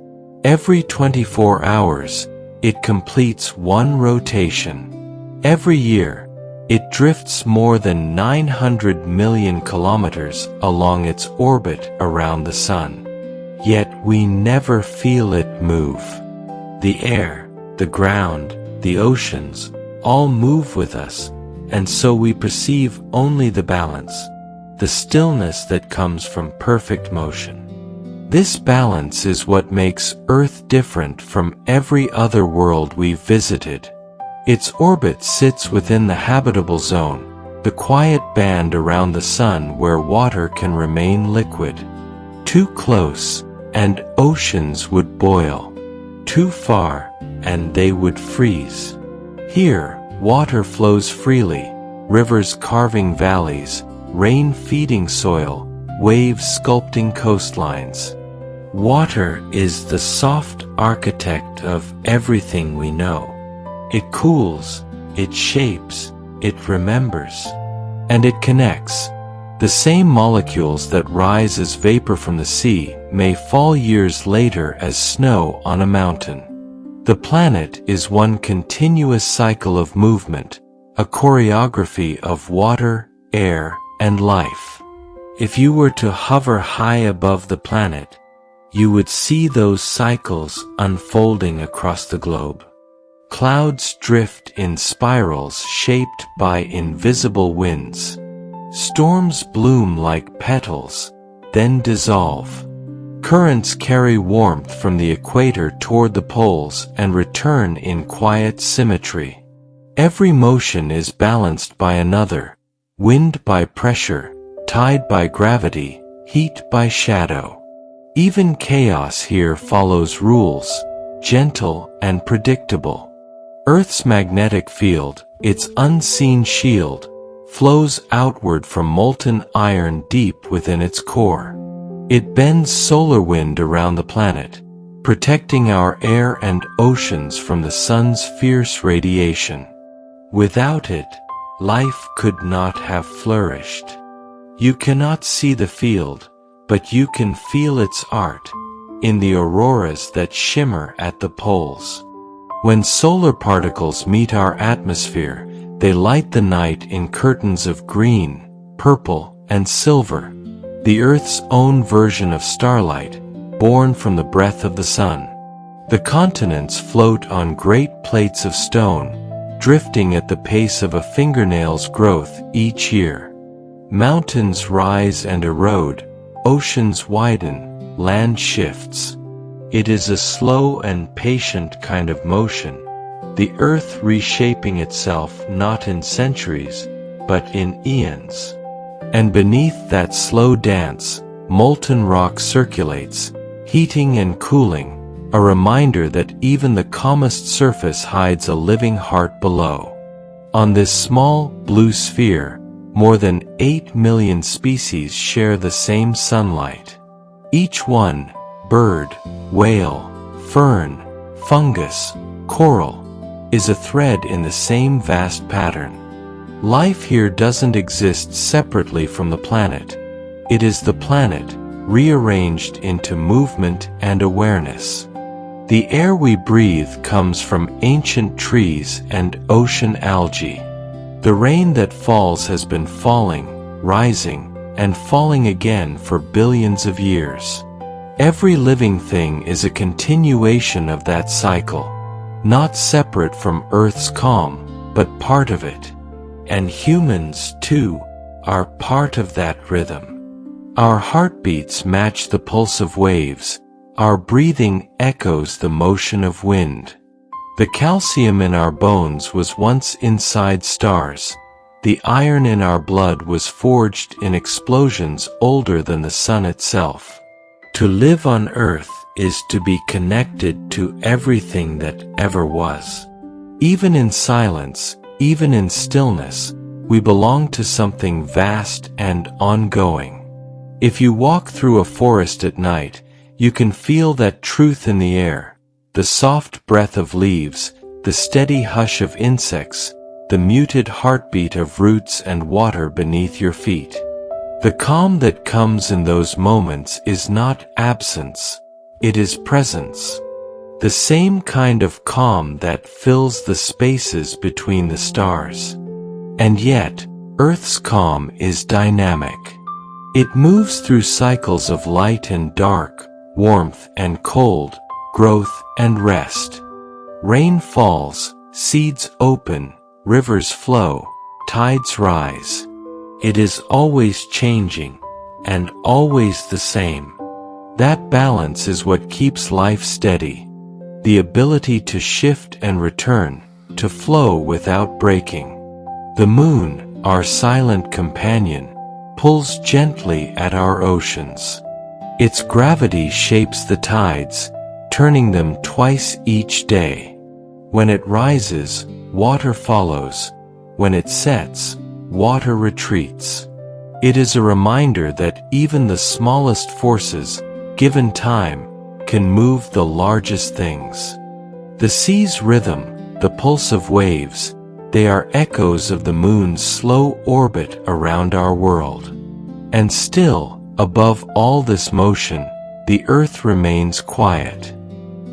Every 24 hours, it completes one rotation. Every year, it drifts more than 900 million kilometers along its orbit around the Sun. Yet we never feel it move. The air, the ground, the oceans, all move with us, and so we perceive only the balance, the stillness that comes from perfect motion. This balance is what makes Earth different from every other world we've visited. Its orbit sits within the habitable zone, the quiet band around the Sun where water can remain liquid. Too close, and oceans would boil. Too far, and they would freeze. Here, water flows freely, rivers carving valleys, rain feeding soil, waves sculpting coastlines. Water is the soft architect of everything we know. It cools, it shapes, it remembers, and it connects. The same molecules that rise as vapor from the sea may fall years later as snow on a mountain. The planet is one continuous cycle of movement, a choreography of water, air, and life. If you were to hover high above the planet, you would see those cycles unfolding across the globe. Clouds drift in spirals shaped by invisible winds. Storms bloom like petals, then dissolve. Currents carry warmth from the equator toward the poles and return in quiet symmetry. Every motion is balanced by another, wind by pressure, tide by gravity, heat by shadow. Even chaos here follows rules, gentle and predictable. Earth's magnetic field, its unseen shield, flows outward from molten iron deep within its core. It bends solar wind around the planet, protecting our air and oceans from the sun's fierce radiation. Without it, life could not have flourished. You cannot see the field, but you can feel its art, in the auroras that shimmer at the poles. When solar particles meet our atmosphere, they light the night in curtains of green, purple, and silver, the Earth's own version of starlight, born from the breath of the sun. The continents float on great plates of stone, drifting at the pace of a fingernail's growth each year. Mountains rise and erode, oceans widen, land shifts. It is a slow and patient kind of motion, the Earth reshaping itself not in centuries, but in eons. And beneath that slow dance, molten rock circulates, heating and cooling, a reminder that even the calmest surface hides a living heart below. On this small, blue sphere, more than 8 million species share the same sunlight. Each one, bird, whale, fern, fungus, coral, is a thread in the same vast pattern. Life here doesn't exist separately from the planet. It is the planet, rearranged into movement and awareness. The air we breathe comes from ancient trees and ocean algae. The rain that falls has been falling, rising, and falling again for billions of years. Every living thing is a continuation of that cycle, not separate from Earth's calm, but part of it. And humans, too, are part of that rhythm. Our heartbeats match the pulse of waves, our breathing echoes the motion of wind. The calcium in our bones was once inside stars. The iron in our blood was forged in explosions older than the sun itself. To live on Earth is to be connected to everything that ever was. Even in silence, even in stillness, we belong to something vast and ongoing. If you walk through a forest at night, you can feel that truth in the air, the soft breath of leaves, the steady hush of insects, the muted heartbeat of roots and water beneath your feet. The calm that comes in those moments is not absence, it is presence. The same kind of calm that fills the spaces between the stars. And yet, Earth's calm is dynamic. It moves through cycles of light and dark, warmth and cold, growth and rest. Rain falls, seeds open, rivers flow, tides rise. It is always changing, and always the same. That balance is what keeps life steady. The ability to shift and return, to flow without breaking. The moon, our silent companion, pulls gently at our oceans. Its gravity shapes the tides, turning them twice each day. When it rises, water follows. When it sets, water retreats. It is a reminder that even the smallest forces, given time, can move the largest things. The sea's rhythm, the pulse of waves, they are echoes of the moon's slow orbit around our world. And still, above all this motion, the earth remains quiet.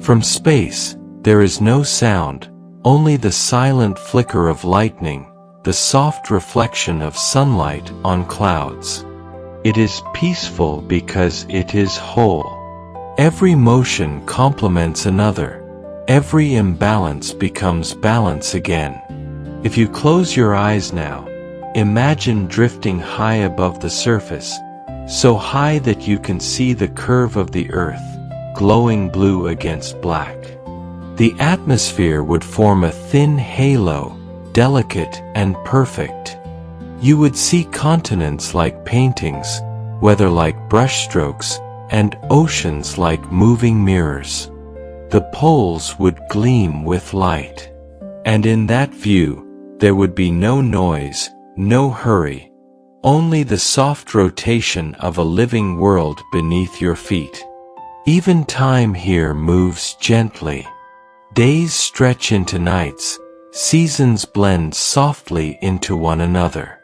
From space, there is no sound, only the silent flicker of lightning, the soft reflection of sunlight on clouds. It is peaceful because it is whole. Every motion complements another. Every imbalance becomes balance again. If you close your eyes now, imagine drifting high above the surface, so high that you can see the curve of the earth, glowing blue against black. The atmosphere would form a thin halo, delicate and perfect. You would see continents like paintings, weather like brushstrokes, and oceans like moving mirrors. The poles would gleam with light. And in that view, there would be no noise, no hurry, only the soft rotation of a living world beneath your feet. Even time here moves gently. Days stretch into nights, seasons blend softly into one another.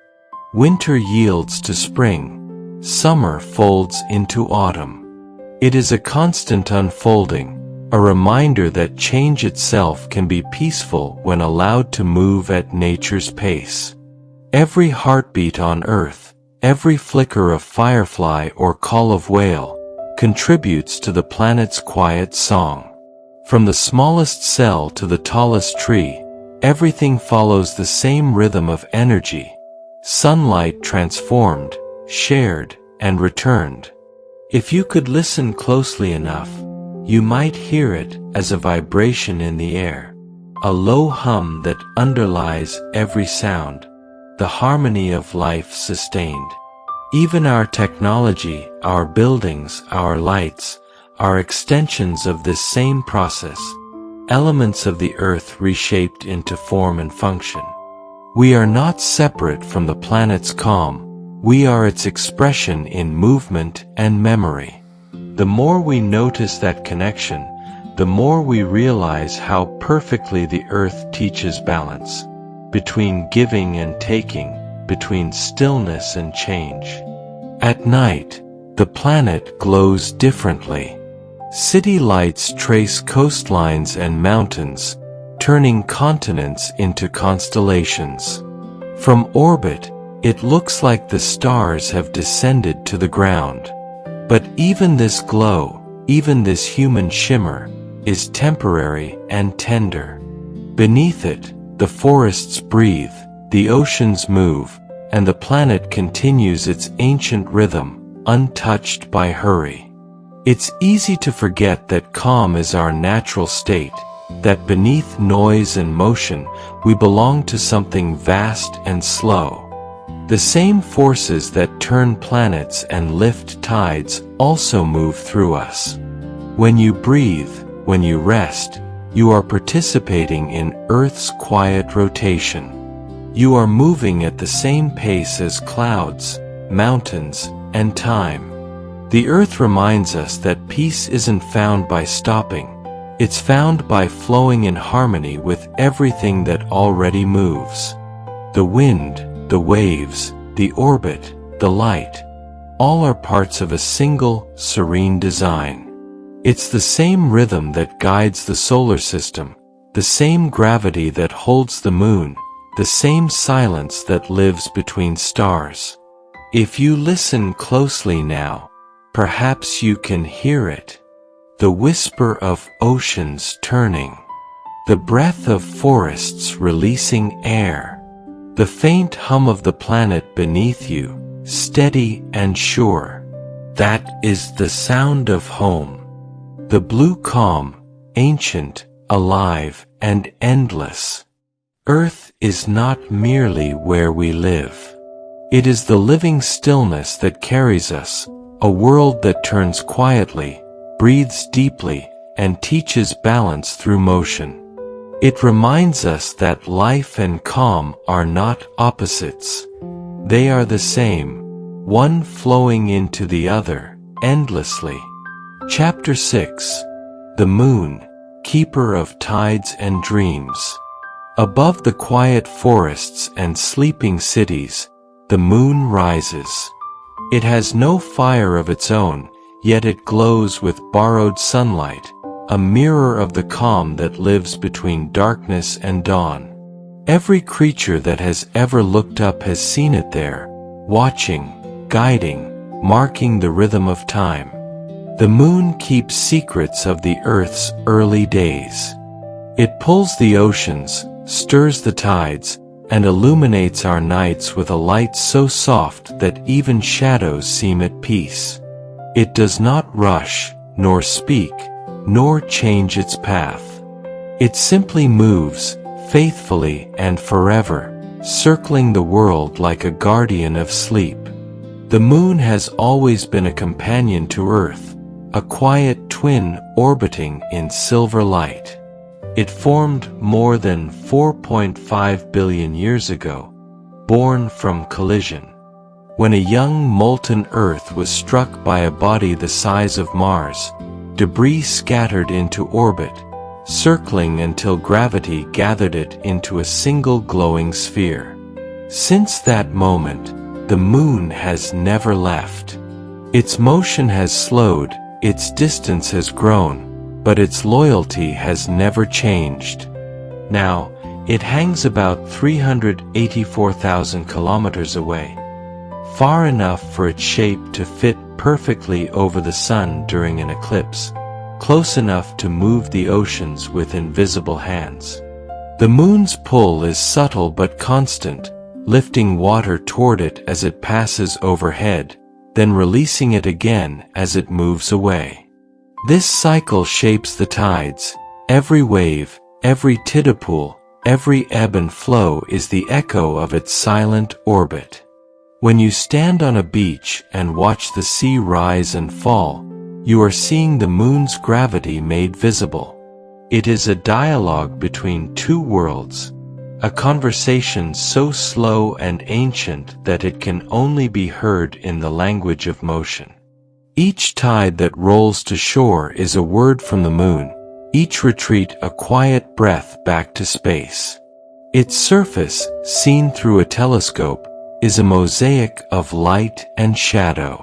Winter yields to spring, summer folds into autumn. It is a constant unfolding, a reminder that change itself can be peaceful when allowed to move at nature's pace. Every heartbeat on earth, every flicker of firefly or call of whale, contributes to the planet's quiet song. From the smallest cell to the tallest tree, everything follows the same rhythm of energy. Sunlight transformed, shared, and returned. If you could listen closely enough, you might hear it as a vibration in the air, a low hum that underlies every sound, the harmony of life sustained. Even our technology, our buildings, our lights, are extensions of this same process, elements of the earth reshaped into form and function. We are not separate from the planet's calm, we are its expression in movement and memory. The more we notice that connection, the more we realize how perfectly the earth teaches balance, between giving and taking, between stillness and change. At night, the planet glows differently. City lights trace coastlines and mountains, turning continents into constellations. From orbit, it looks like the stars have descended to the ground. But even this glow, even this human shimmer, is temporary and tender. Beneath it, the forests breathe, the oceans move, and the planet continues its ancient rhythm, untouched by hurry. It's easy to forget that calm is our natural state, that beneath noise and motion, we belong to something vast and slow. The same forces that turn planets and lift tides also move through us. When you breathe, when you rest, you are participating in Earth's quiet rotation. You are moving at the same pace as clouds, mountains, and time. The earth reminds us that peace isn't found by stopping, it's found by flowing in harmony with everything that already moves. The wind, the waves, the orbit, the light, all are parts of a single, serene design. It's the same rhythm that guides the solar system, the same gravity that holds the moon, the same silence that lives between stars. If you listen closely now, perhaps you can hear it. The whisper of oceans turning, the breath of forests releasing air, the faint hum of the planet beneath you, steady and sure. That is the sound of home. The blue calm, ancient, alive, and endless. Earth is not merely where we live. It is the living stillness that carries us, a world that turns quietly, breathes deeply, and teaches balance through motion. It reminds us that life and calm are not opposites. They are the same, one flowing into the other, endlessly. Chapter 6. The Moon, Keeper of Tides and Dreams. Above the quiet forests and sleeping cities, the moon rises. It has no fire of its own, yet it glows with borrowed sunlight, a mirror of the calm that lives between darkness and dawn. Every creature that has ever looked up has seen it there, watching, guiding, marking the rhythm of time. The moon keeps secrets of the earth's early days. It pulls the oceans, stirs the tides, and illuminates our nights with a light so soft that even shadows seem at peace. It does not rush, nor speak, nor change its path. It simply moves, faithfully and forever, circling the world like a guardian of sleep. The moon has always been a companion to Earth, a quiet twin orbiting in silver light. It formed more than 4.5 billion years ago, born from collision. When a young molten Earth was struck by a body the size of Mars, debris scattered into orbit, circling until gravity gathered it into a single glowing sphere. Since that moment, the moon has never left. Its motion has slowed, its distance has grown, but its loyalty has never changed. Now, it hangs about 384,000 kilometers away, far enough for its shape to fit perfectly over the sun during an eclipse, close enough to move the oceans with invisible hands. The moon's pull is subtle but constant, lifting water toward it as it passes overhead, then releasing it again as it moves away. This cycle shapes the tides. Every wave, every tidal, every ebb and flow is the echo of its silent orbit. When you stand on a beach and watch the sea rise and fall, you are seeing the moon's gravity made visible. It is a dialogue between two worlds, a conversation so slow and ancient that it can only be heard in the language of motion. Each tide that rolls to shore is a word from the moon, each retreat a quiet breath back to space. Its surface, seen through a telescope, is a mosaic of light and shadow.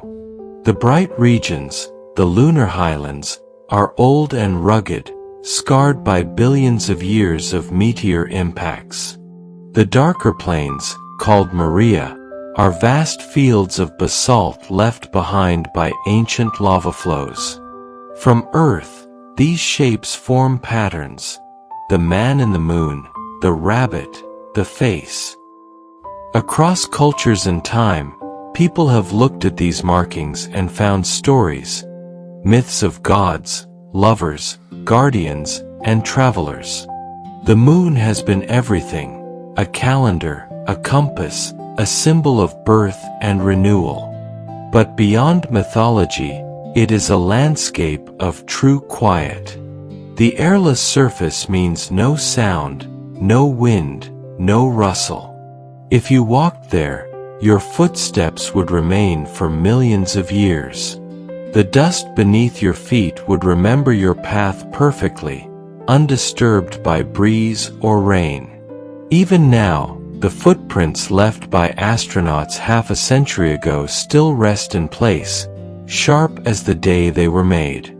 The bright regions, the lunar highlands, are old and rugged, scarred by billions of years of meteor impacts. The darker plains, called Maria, are vast fields of basalt left behind by ancient lava flows. From Earth, these shapes form patterns: the man in the moon, the rabbit, the face. Across cultures and time, people have looked at these markings and found stories, myths of gods, lovers, guardians, and travelers. The moon has been everything: a calendar, a compass, a symbol of birth and renewal. But beyond mythology, it is a landscape of true quiet. The airless surface means no sound, no wind, no rustle. If you walked there, your footsteps would remain for millions of years. The dust beneath your feet would remember your path perfectly, undisturbed by breeze or rain. Even now, the footprints left by astronauts half a century ago still rest in place, sharp as the day they were made.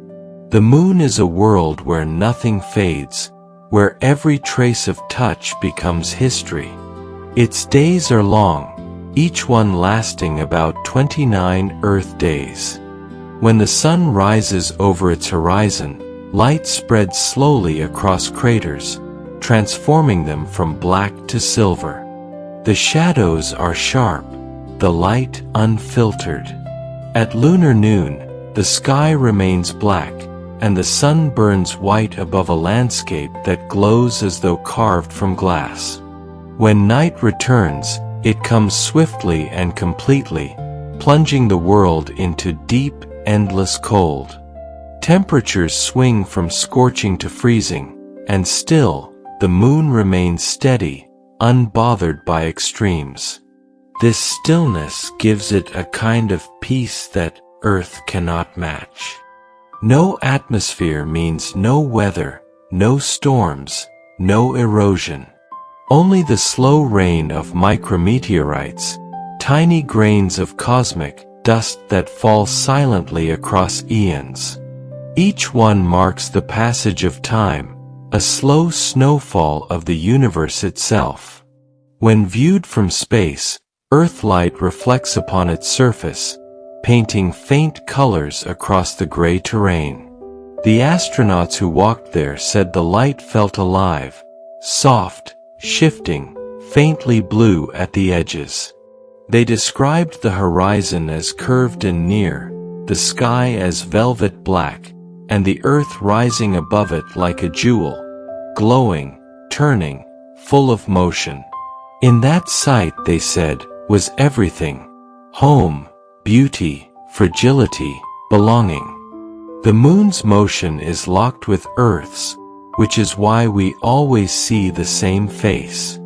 The moon is a world where nothing fades, where every trace of touch becomes history. Its days are long, each one lasting about 29 Earth days. When the sun rises over its horizon, light spreads slowly across craters, transforming them from black to silver. The shadows are sharp, the light unfiltered. At lunar noon, the sky remains black, and the sun burns white above a landscape that glows as though carved from glass. When night returns, it comes swiftly and completely, plunging the world into deep, endless cold. Temperatures swing from scorching to freezing, and still, the moon remains steady, unbothered by extremes. This stillness gives it a kind of peace that Earth cannot match. No atmosphere means no weather, no storms, no erosion. Only the slow rain of micrometeorites, tiny grains of cosmic dust that fall silently across eons. Each one marks the passage of time, a slow snowfall of the universe itself. When viewed from space, Earth light reflects upon its surface, painting faint colors across the gray terrain. The astronauts who walked there said the light felt alive, soft, shifting, faintly blue at the edges. They described the horizon as curved and near, the sky as velvet black, and the Earth rising above it like a jewel, glowing, turning, full of motion. In that sight, they said, was everything: home, beauty, fragility, belonging. The moon's motion is locked with Earth's, which is why we always see the same face.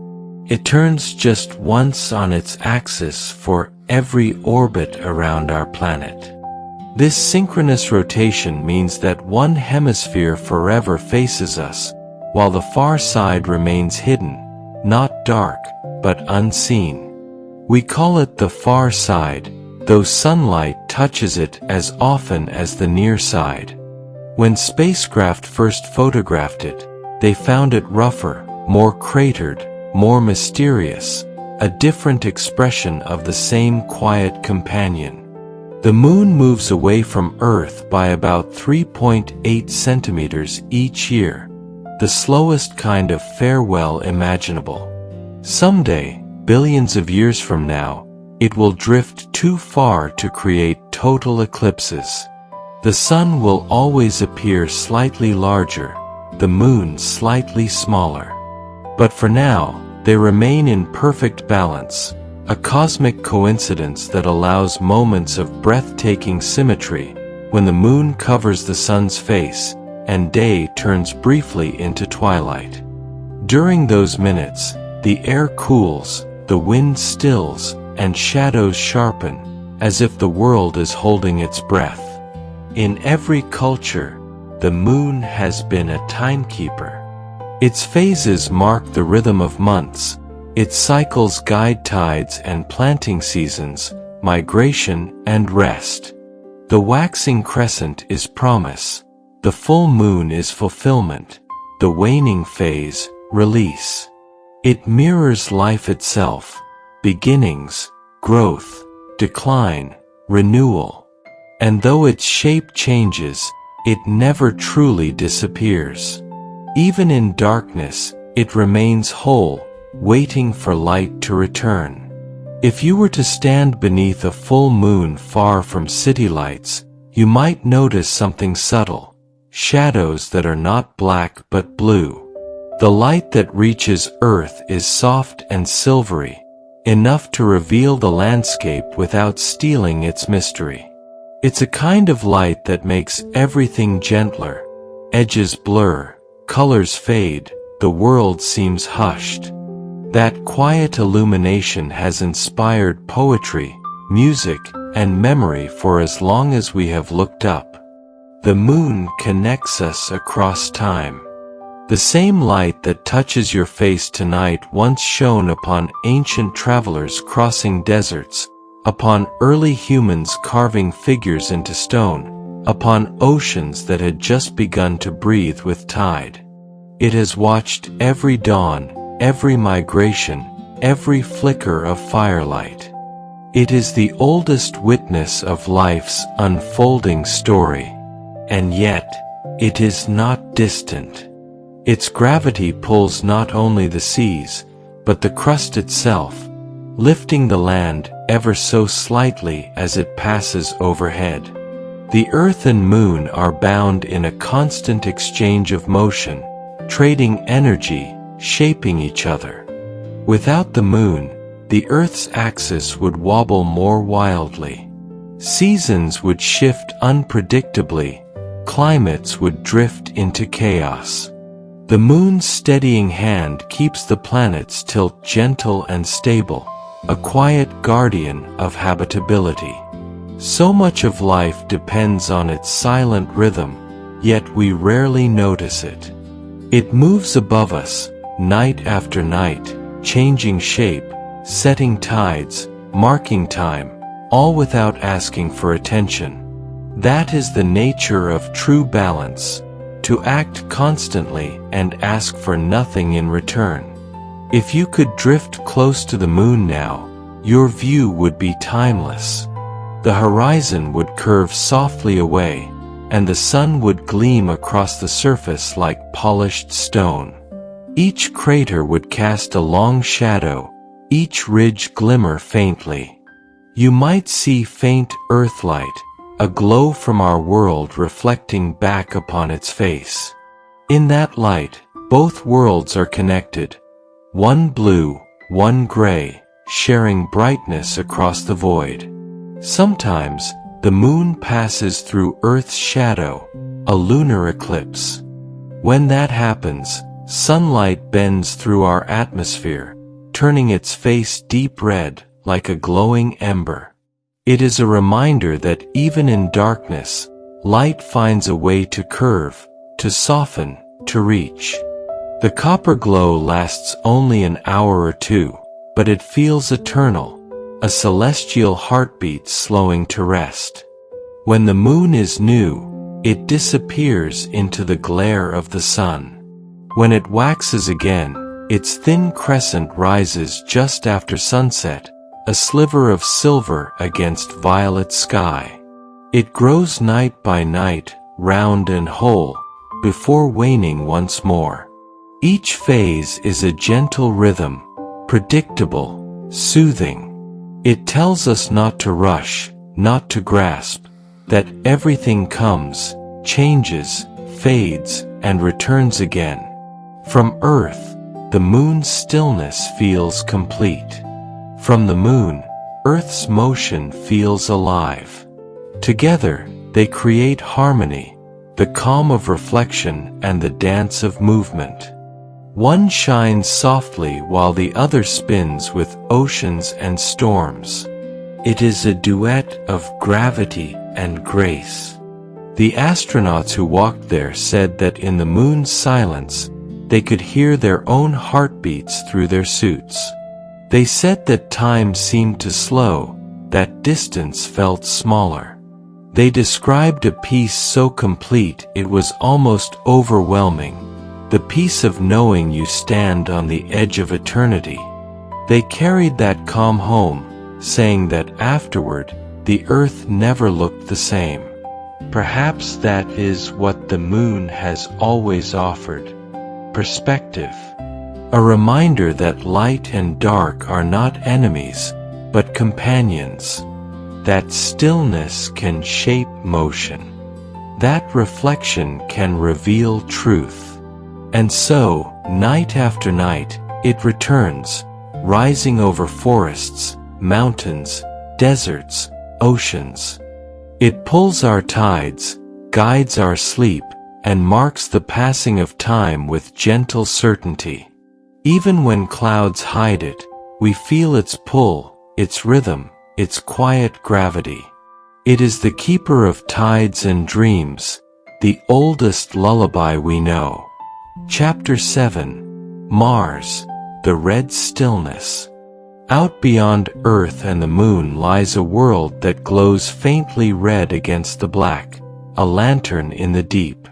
It turns just once on its axis for every orbit around our planet. This synchronous rotation means that one hemisphere forever faces us, while the far side remains hidden, not dark, but unseen. We call it the far side, though sunlight touches it as often as the near side. When spacecraft first photographed it, they found it rougher, more cratered, more mysterious, a different expression of the same quiet companion. The moon moves away from Earth by about 3.8 centimeters each year, the slowest kind of farewell imaginable. Someday, billions of years from now, it will drift too far to create total eclipses. The sun will always appear slightly larger, the moon slightly smaller. But for now, they remain in perfect balance, a cosmic coincidence that allows moments of breathtaking symmetry when the moon covers the sun's face and day turns briefly into twilight. During those minutes, the air cools, the wind stills, and shadows sharpen, as if the world is holding its breath. In every culture, the moon has been a timekeeper. Its phases mark the rhythm of months, its cycles guide tides and planting seasons, migration and rest. The waxing crescent is promise, the full moon is fulfillment, the waning phase, release. It mirrors life itself, beginnings, growth, decline, renewal. And though its shape changes, it never truly disappears. Even in darkness, it remains whole, waiting for light to return. If you were to stand beneath a full moon far from city lights, you might notice something subtle, shadows that are not black but blue. The light that reaches Earth is soft and silvery, enough to reveal the landscape without stealing its mystery. It's a kind of light that makes everything gentler. Edges blur, colors fade, the world seems hushed. That quiet illumination has inspired poetry, music, and memory for as long as we have looked up. The moon connects us across time. The same light that touches your face tonight once shone upon ancient travelers crossing deserts, upon early humans carving figures into stone, upon oceans that had just begun to breathe with tide. It has watched every dawn, every migration, every flicker of firelight. It is the oldest witness of life's unfolding story. And yet, it is not distant. Its gravity pulls not only the seas, but the crust itself, lifting the land ever so slightly as it passes overhead. The earth and moon are bound in a constant exchange of motion, trading energy, shaping each other. Without the moon, the earth's axis would wobble more wildly. Seasons would shift unpredictably. Climates would drift into chaos. The moon's steadying hand keeps the planets' tilt gentle and stable, a quiet guardian of habitability. So much of life depends on its silent rhythm, yet we rarely notice it. It moves above us, night after night, changing shape, setting tides, marking time, all without asking for attention. That is the nature of true balance, to act constantly and ask for nothing in return. If you could drift close to the moon now, your view would be timeless. The horizon would curve softly away, and the sun would gleam across the surface like polished stone. Each crater would cast a long shadow, each ridge glimmer faintly. You might see faint earthlight, a glow from our world reflecting back upon its face. In that light, both worlds are connected, one blue, one gray, sharing brightness across the void. Sometimes, the moon passes through Earth's shadow, a lunar eclipse. When that happens, sunlight bends through our atmosphere, turning its face deep red, like a glowing ember. It is a reminder that even in darkness, light finds a way to curve, to soften, to reach. The copper glow lasts only an hour or two, but it feels eternal, a celestial heartbeat slowing to rest. When the moon is new, it disappears into the glare of the sun. When it waxes again, its thin crescent rises just after sunset, a sliver of silver against violet sky. It grows night by night, round and whole, before waning once more. Each phase is a gentle rhythm, predictable, soothing. It tells us not to rush, not to grasp, that everything comes, changes, fades, and returns again. From Earth, the moon's stillness feels complete. From the moon, Earth's motion feels alive. Together, they create harmony, the calm of reflection and the dance of movement. One shines softly while the other spins with oceans and storms. It is a duet of gravity and grace. The astronauts who walked there said that in the moon's silence, they could hear their own heartbeats through their suits. They said that time seemed to slow, that distance felt smaller. They described a peace so complete it was almost overwhelming, the peace of knowing you stand on the edge of eternity. They carried that calm home, saying that afterward, the earth never looked the same. Perhaps that is what the moon has always offered: perspective. A reminder that light and dark are not enemies, but companions. That stillness can shape motion. That reflection can reveal truth. And so, night after night, it returns, rising over forests, mountains, deserts, oceans. It pulls our tides, guides our sleep, and marks the passing of time with gentle certainty. Even when clouds hide it, we feel its pull, its rhythm, its quiet gravity. It is the keeper of tides and dreams, the oldest lullaby we know. Chapter 7. Mars, the Red Stillness. Out beyond Earth and the Moon lies a world that glows faintly red against the black, a lantern in the deep.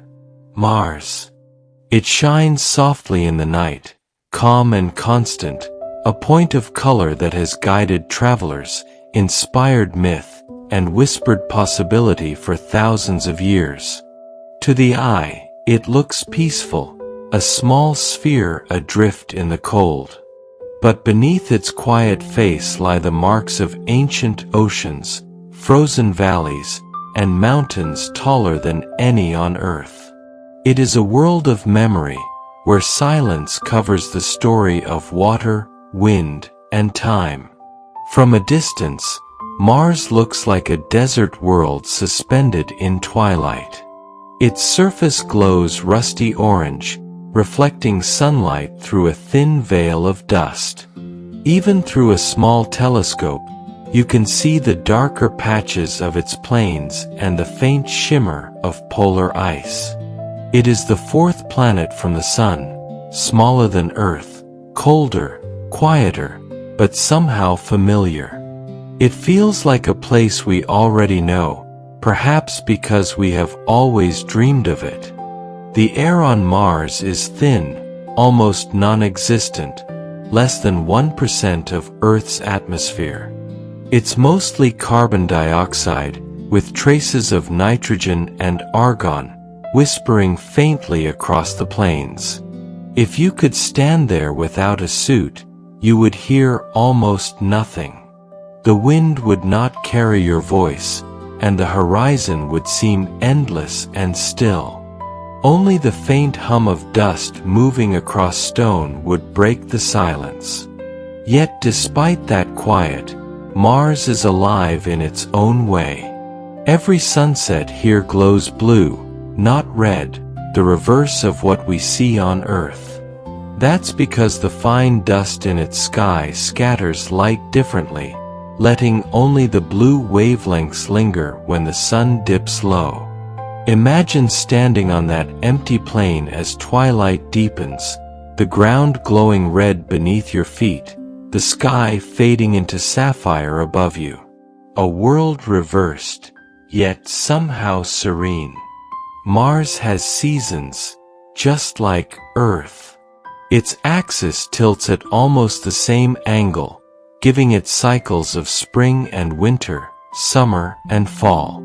Mars. It shines softly in the night, calm and constant, a point of color that has guided travelers, inspired myth, and whispered possibility for thousands of years. To the eye, it looks peaceful, a small sphere adrift in the cold. But beneath its quiet face lie the marks of ancient oceans, frozen valleys, and mountains taller than any on Earth. It is a world of memory, where silence covers the story of water, wind, and time. From a distance, Mars looks like a desert world suspended in twilight. Its surface glows rusty orange, reflecting sunlight through a thin veil of dust. Even through a small telescope, you can see the darker patches of its plains and the faint shimmer of polar ice. It is the fourth planet from the Sun, smaller than Earth, colder, quieter, but somehow familiar. It feels like a place we already know, perhaps because we have always dreamed of it. The air on Mars is thin, almost non-existent, less than 1% of Earth's atmosphere. It's mostly carbon dioxide, with traces of nitrogen and argon, whispering faintly across the plains. If you could stand there without a suit, you would hear almost nothing. The wind would not carry your voice, and the horizon would seem endless and still. Only the faint hum of dust moving across stone would break the silence. Yet despite that quiet, Mars is alive in its own way. Every sunset here glows blue, not red, the reverse of what we see on Earth. That's because the fine dust in its sky scatters light differently, letting only the blue wavelengths linger when the sun dips low. Imagine standing on that empty plain as twilight deepens, the ground glowing red beneath your feet, the sky fading into sapphire above you. A world reversed, yet somehow serene. Mars has seasons, just like Earth. Its axis tilts at almost the same angle, giving it cycles of spring and winter, summer and fall.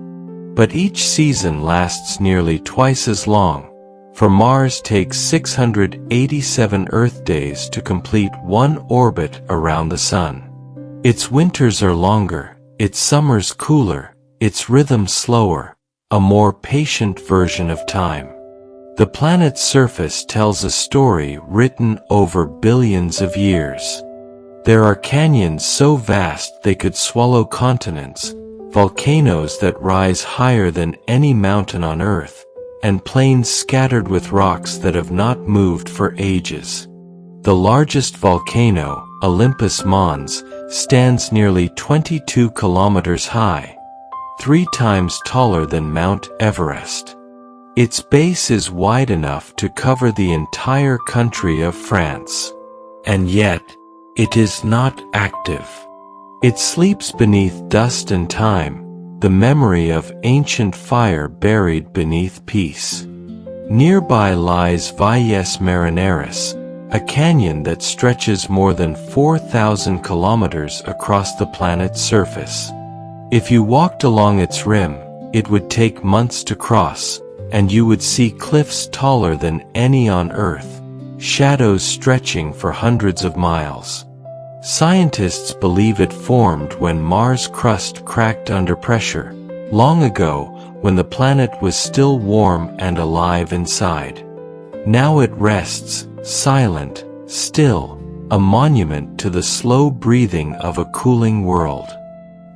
But each season lasts nearly twice as long, for Mars takes 687 Earth days to complete one orbit around the Sun. Its winters are longer, its summers cooler, its rhythm slower, a more patient version of time. The planet's surface tells a story written over billions of years. There are canyons so vast they could swallow continents, volcanoes that rise higher than any mountain on Earth, and plains scattered with rocks that have not moved for ages. The largest volcano, Olympus Mons, stands nearly 22 kilometers high, 3 times taller than Mount Everest. Its base is wide enough to cover the entire country of France. And yet, it is not active. It sleeps beneath dust and time, the memory of ancient fire buried beneath peace. Nearby lies Valles Marineris, a canyon that stretches more than 4,000 kilometers across the planet's surface. If you walked along its rim, it would take months to cross, and you would see cliffs taller than any on Earth, shadows stretching for hundreds of miles. Scientists believe it formed when Mars' crust cracked under pressure, long ago when the planet was still warm and alive inside. Now it rests, silent, still, a monument to the slow breathing of a cooling world.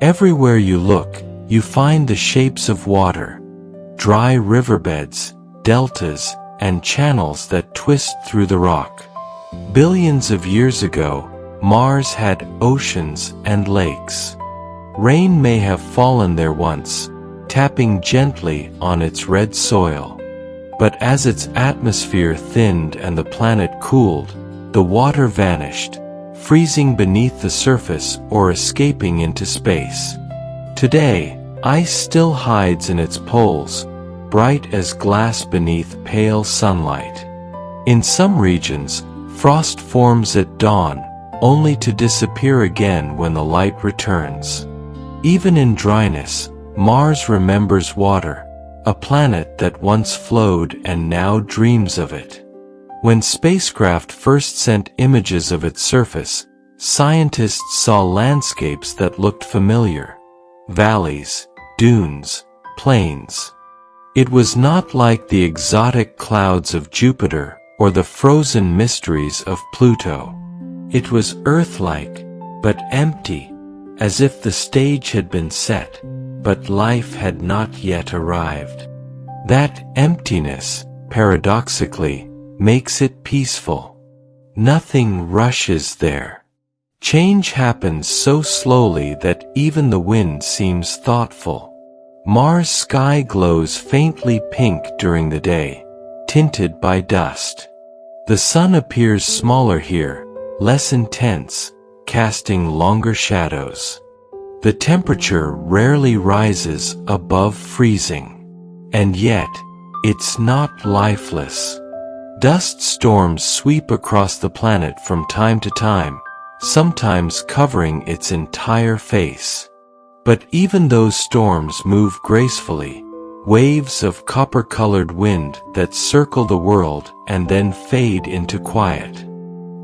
Everywhere you look, you find the shapes of water, dry riverbeds, deltas, and channels that twist through the rock. Billions of years ago, Mars had oceans and lakes. Rain may have fallen there once, tapping gently on its red soil. But as its atmosphere thinned and the planet cooled, the water vanished, freezing beneath the surface or escaping into space. Today, ice still hides in its poles, bright as glass beneath pale sunlight. In some regions, frost forms at dawn, only to disappear again when the light returns. Even in dryness, Mars remembers water, a planet that once flowed and now dreams of it. When spacecraft first sent images of its surface, scientists saw landscapes that looked familiar: valleys, dunes, plains. It was not like the exotic clouds of Jupiter or the frozen mysteries of Pluto. It was Earth-like, but empty, as if the stage had been set, but life had not yet arrived. That emptiness, paradoxically, makes it peaceful. Nothing rushes there. Change happens so slowly that even the wind seems thoughtful. Mars' sky glows faintly pink during the day, tinted by dust. The sun appears smaller here, less intense, casting longer shadows. The temperature rarely rises above freezing. And yet, it's not lifeless. Dust storms sweep across the planet from time to time, sometimes covering its entire face. But even those storms move gracefully, waves of copper-colored wind that circle the world and then fade into quiet.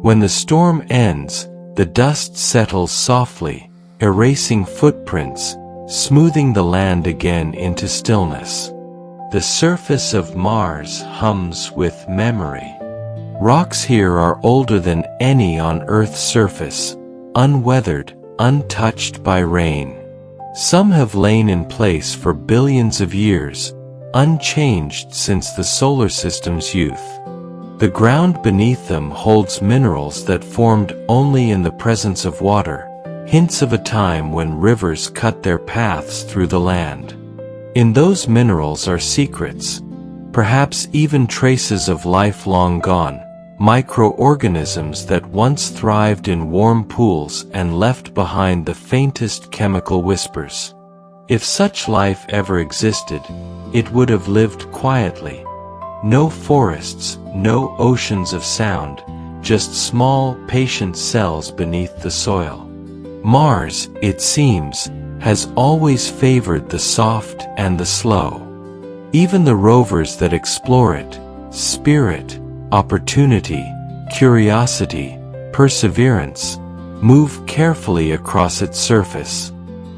When the storm ends, the dust settles softly, erasing footprints, smoothing the land again into stillness. The surface of Mars hums with memory. Rocks here are older than any on Earth's surface, unweathered, untouched by rain. Some have lain in place for billions of years, unchanged since the solar system's youth. The ground beneath them holds minerals that formed only in the presence of water, hints of a time when rivers cut their paths through the land. In those minerals are secrets, perhaps even traces of life long gone, microorganisms that once thrived in warm pools and left behind the faintest chemical whispers. If such life ever existed, it would have lived quietly. No forests, no oceans of sound, just small, patient cells beneath the soil. Mars, it seems, has always favored the soft and the slow. Even the rovers that explore it, spirit, opportunity, curiosity, perseverance, move carefully across its surface.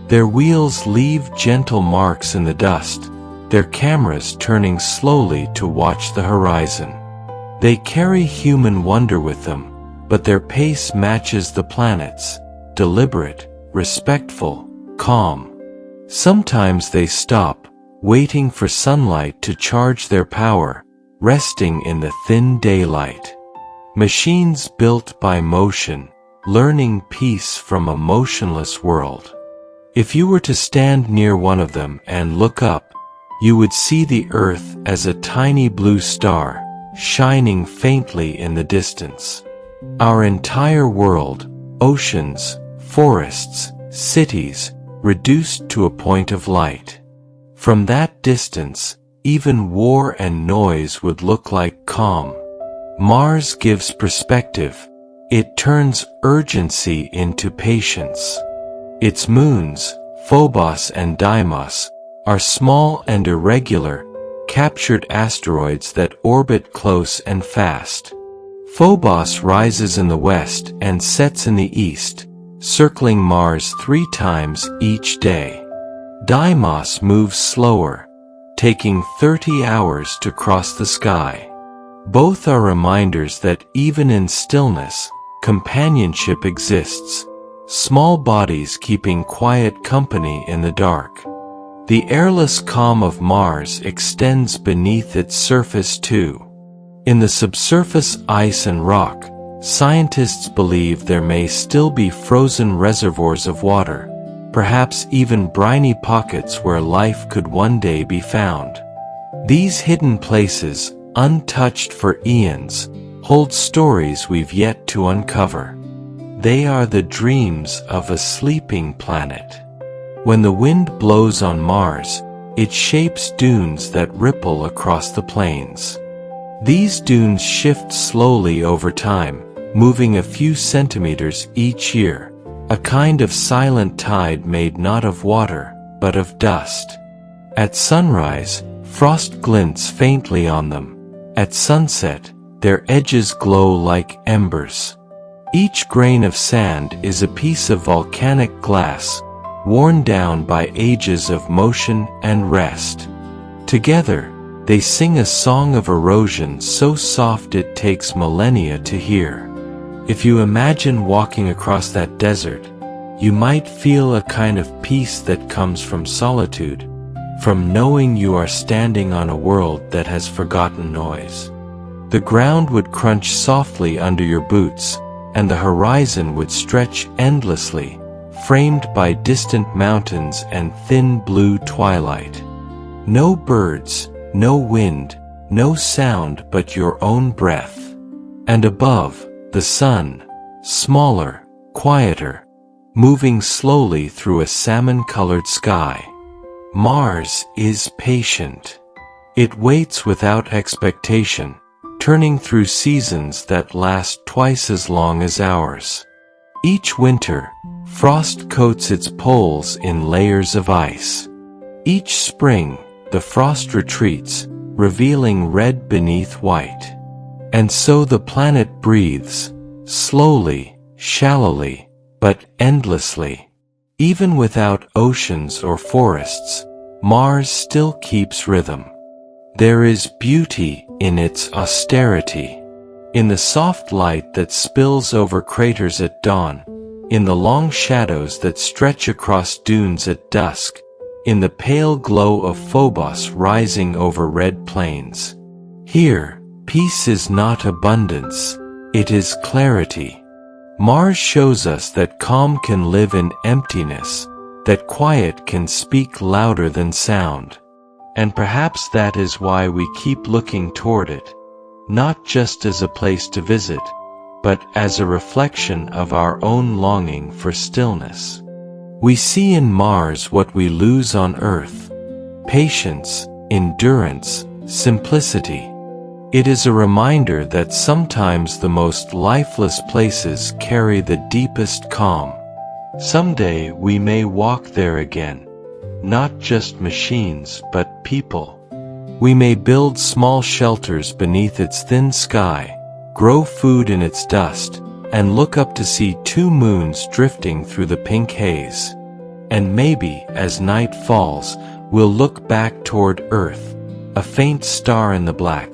Their wheels leave gentle marks in the dust, their cameras turning slowly to watch the horizon. They carry human wonder with them, but their pace matches the planet's, deliberate, respectful, calm. Sometimes they stop, waiting for sunlight to charge their power, resting in the thin daylight. Machines built by motion, learning peace from a motionless world. If you were to stand near one of them and look up, you would see the Earth as a tiny blue star, shining faintly in the distance. Our entire world, oceans, forests, cities, reduced to a point of light. From that distance, even war and noise would look like calm. Mars gives perspective. It turns urgency into patience. Its moons, Phobos and Deimos, are small and irregular, captured asteroids that orbit close and fast. Phobos rises in the west and sets in the east, circling Mars 3 times each day. Deimos moves slower, taking 30 hours to cross the sky. Both are reminders that even in stillness, companionship exists, small bodies keeping quiet company in the dark. The airless calm of Mars extends beneath its surface too. In the subsurface ice and rock, scientists believe there may still be frozen reservoirs of water, perhaps even briny pockets where life could one day be found. These hidden places, untouched for eons, hold stories we've yet to uncover. They are the dreams of a sleeping planet. When the wind blows on Mars, it shapes dunes that ripple across the plains. These dunes shift slowly over time, moving a few centimeters each year, a kind of silent tide made not of water, but of dust. At sunrise, frost glints faintly on them. At sunset, their edges glow like embers. Each grain of sand is a piece of volcanic glass, worn down by ages of motion and rest. Together, they sing a song of erosion so soft it takes millennia to hear. If you imagine walking across that desert, you might feel a kind of peace that comes from solitude, from knowing you are standing on a world that has forgotten noise. The ground would crunch softly under your boots, and the horizon would stretch endlessly, framed by distant mountains and thin blue twilight. No birds, no wind, no sound but your own breath. And above, the sun, smaller, quieter, moving slowly through a salmon-colored sky. Mars is patient. It waits without expectation, turning through seasons that last twice as long as ours. Each winter, frost coats its poles in layers of ice. Each spring, the frost retreats, revealing red beneath white. And so the planet breathes, slowly, shallowly, but endlessly. Even without oceans or forests, Mars still keeps rhythm. There is beauty in its austerity, in the soft light that spills over craters at dawn, in the long shadows that stretch across dunes at dusk, in the pale glow of Phobos rising over red plains. Here, peace is not abundance, it is clarity. Mars shows us that calm can live in emptiness, that quiet can speak louder than sound. And perhaps that is why we keep looking toward it, not just as a place to visit, but as a reflection of our own longing for stillness. We see in Mars what we lose on Earth: patience, endurance, simplicity. It is a reminder that sometimes the most lifeless places carry the deepest calm. Someday we may walk there again, not just machines but people. We may build small shelters beneath its thin sky, grow food in its dust, and look up to see two moons drifting through the pink haze. And maybe, as night falls, we'll look back toward Earth, a faint star in the black,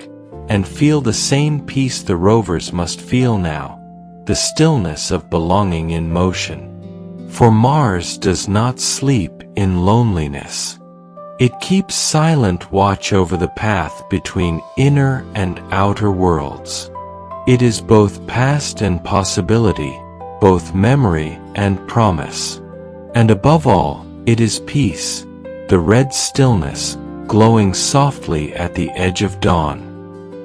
and feel the same peace the rovers must feel now, the stillness of belonging in motion. For Mars does not sleep in loneliness. It keeps silent watch over the path between inner and outer worlds. It is both past and possibility, both memory and promise. And above all, it is peace, the red stillness, glowing softly at the edge of dawn.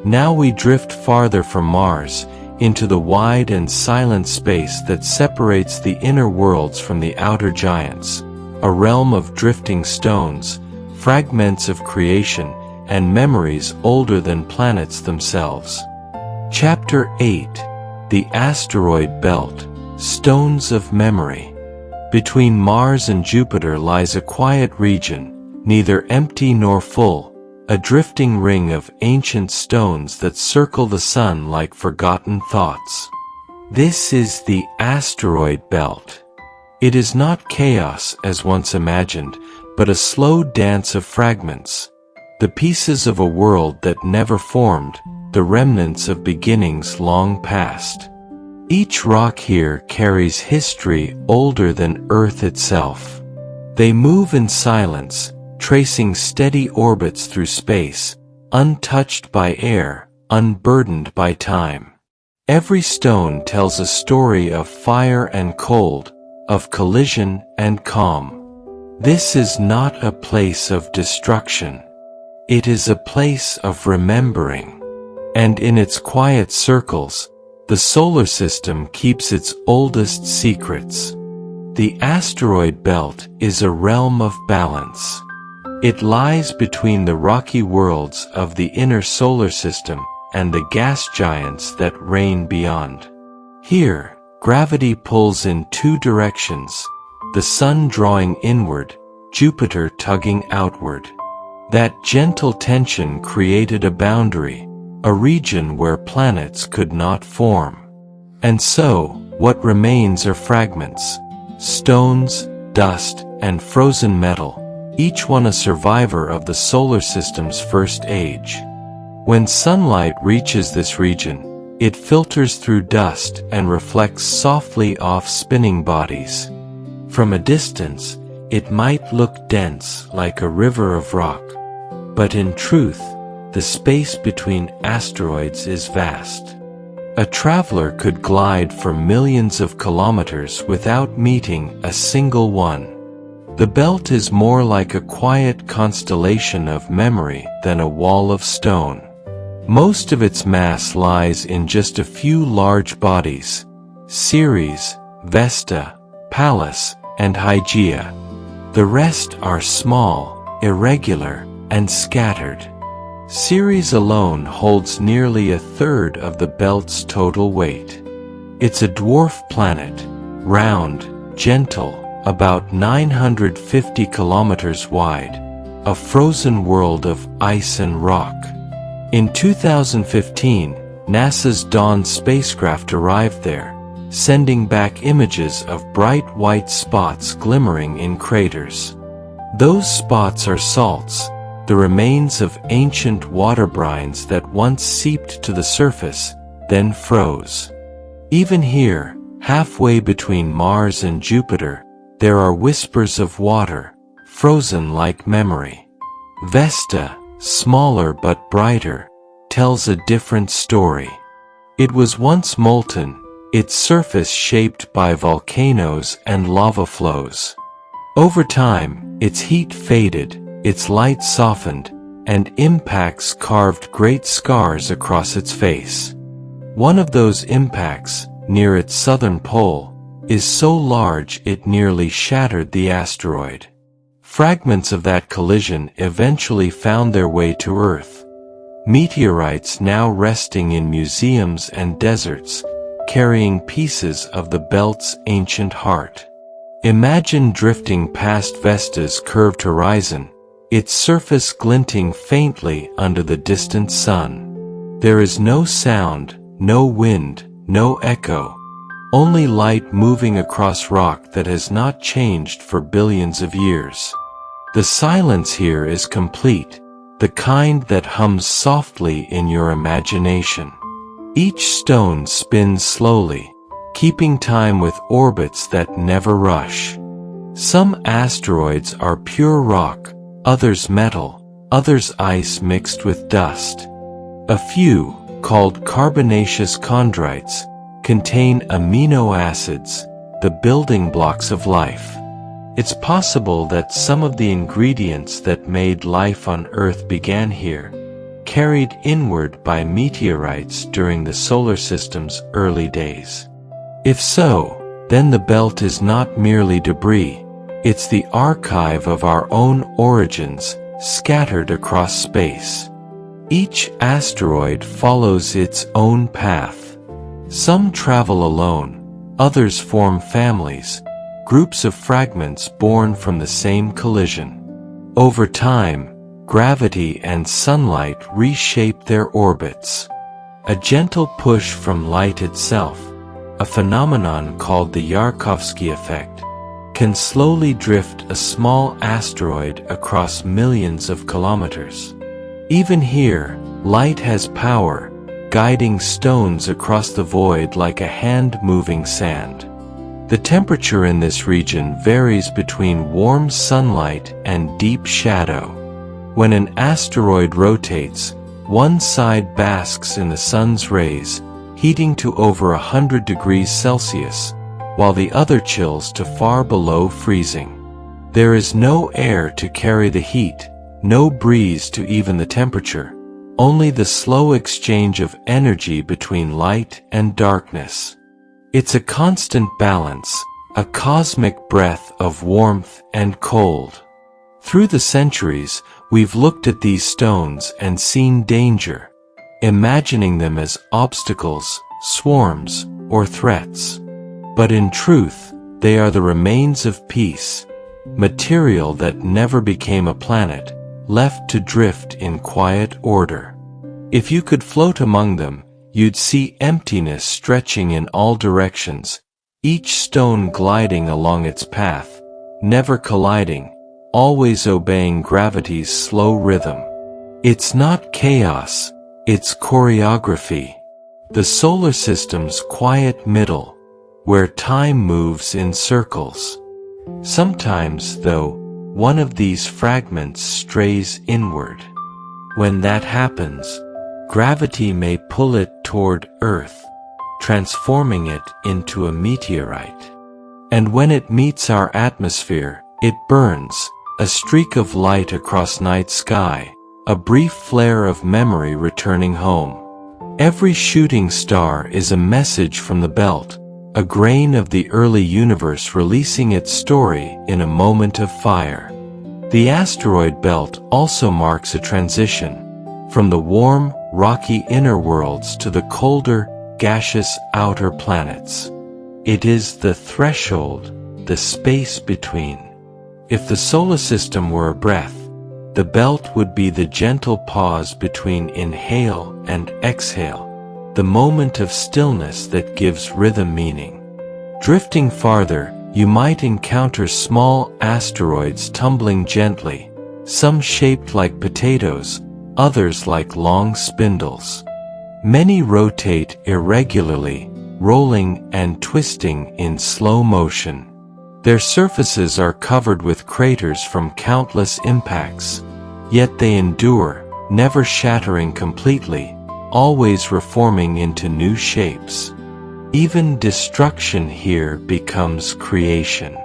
Now we drift farther from Mars, into the wide and silent space that separates the inner worlds from the outer giants, a realm of drifting stones, fragments of creation, and memories older than planets themselves. Chapter 8: The Asteroid Belt, Stones of Memory. Between Mars and Jupiter lies a quiet region, neither empty nor full, a drifting ring of ancient stones that circle the sun like forgotten thoughts. This is the asteroid belt. It is not chaos as once imagined, but a slow dance of fragments, the pieces of a world that never formed, the remnants of beginnings long past. Each rock here carries history older than Earth itself. They move in silence, tracing steady orbits through space, untouched by air, unburdened by time. Every stone tells a story of fire and cold, of collision and calm. This is not a place of destruction. It is a place of remembering. And in its quiet circles, the solar system keeps its oldest secrets. The asteroid belt is a realm of balance. It lies between the rocky worlds of the inner solar system and the gas giants that reign beyond. Here, gravity pulls in two directions, the Sun drawing inward, Jupiter tugging outward. That gentle tension created a boundary, a region where planets could not form. And so, what remains are fragments, stones, dust, and frozen metal, each one a survivor of the solar system's first age. When sunlight reaches this region, it filters through dust and reflects softly off spinning bodies. From a distance, it might look dense like a river of rock, but in truth, the space between asteroids is vast. A traveler could glide for millions of kilometers without meeting a single one. The belt is more like a quiet constellation of memory than a wall of stone. Most of its mass lies in just a few large bodies: Ceres, Vesta, Pallas, and Hygeia. The rest are small, irregular, and scattered. Ceres alone holds nearly a third of the belt's total weight. It's a dwarf planet, round, gentle, about 950 kilometers wide, a frozen world of ice and rock. In 2015, NASA's Dawn spacecraft arrived there, sending back images of bright white spots glimmering in craters. Those spots are salts, the remains of ancient water brines that once seeped to the surface, then froze. Even here, halfway between Mars and Jupiter, there are whispers of water, frozen like memory. Vesta, smaller but brighter, tells a different story. It was once molten, its surface shaped by volcanoes and lava flows. Over time, its heat faded, its light softened, and impacts carved great scars across its face. One of those impacts, near its southern pole, is so large it nearly shattered the asteroid. Fragments of that collision eventually found their way to Earth. Meteorites now resting in museums and deserts, carrying pieces of the belt's ancient heart. Imagine drifting past Vesta's curved horizon, its surface glinting faintly under the distant sun. There is no sound, no wind, no echo. Only light moving across rock that has not changed for billions of years. The silence here is complete, the kind that hums softly in your imagination. Each stone spins slowly, keeping time with orbits that never rush. Some asteroids are pure rock, others metal, others ice mixed with dust. A few, called carbonaceous chondrites, contain amino acids, the building blocks of life. It's possible that some of the ingredients that made life on Earth began here, carried inward by meteorites during the solar system's early days. If so, then the belt is not merely debris, it's the archive of our own origins, scattered across space. Each asteroid follows its own path. Some travel alone, others form families, groups of fragments born from the same collision. Over time, gravity and sunlight reshape their orbits. A gentle push from light itself, a phenomenon called the Yarkovsky effect, can slowly drift a small asteroid across millions of kilometers. Even here, light has power, guiding stones across the void like a hand moving sand. The temperature in this region varies between warm sunlight and deep shadow. When an asteroid rotates, one side basks in the sun's rays, heating to over 100 degrees Celsius, while the other chills to far below freezing. There is no air to carry the heat, no breeze to even the temperature, only the slow exchange of energy between light and darkness. It's a constant balance, a cosmic breath of warmth and cold. Through the centuries, we've looked at these stones and seen danger, imagining them as obstacles, swarms, or threats. But in truth, they are the remains of peace, material that never became a planet, left to drift in quiet order. If you could float among them, you'd see emptiness stretching in all directions, each stone gliding along its path, never colliding, always obeying gravity's slow rhythm. It's not chaos, it's choreography. The solar system's quiet middle, where time moves in circles. Sometimes, though, one of these fragments strays inward. When that happens, gravity may pull it toward Earth, transforming it into a meteorite. And when it meets our atmosphere, it burns, a streak of light across night sky, a brief flare of memory returning home. Every shooting star is a message from the belt, a grain of the early universe releasing its story in a moment of fire. The asteroid belt also marks a transition, from the warm, rocky inner worlds to the colder, gaseous outer planets. It is the threshold, the space between. If the solar system were a breath, the belt would be the gentle pause between inhale and exhale, the moment of stillness that gives rhythm meaning. Drifting farther, you might encounter small asteroids tumbling gently, some shaped like potatoes, others like long spindles. Many rotate irregularly, rolling and twisting in slow motion. Their surfaces are covered with craters from countless impacts, yet they endure, never shattering completely, always reforming into new shapes. Even destruction here becomes creation.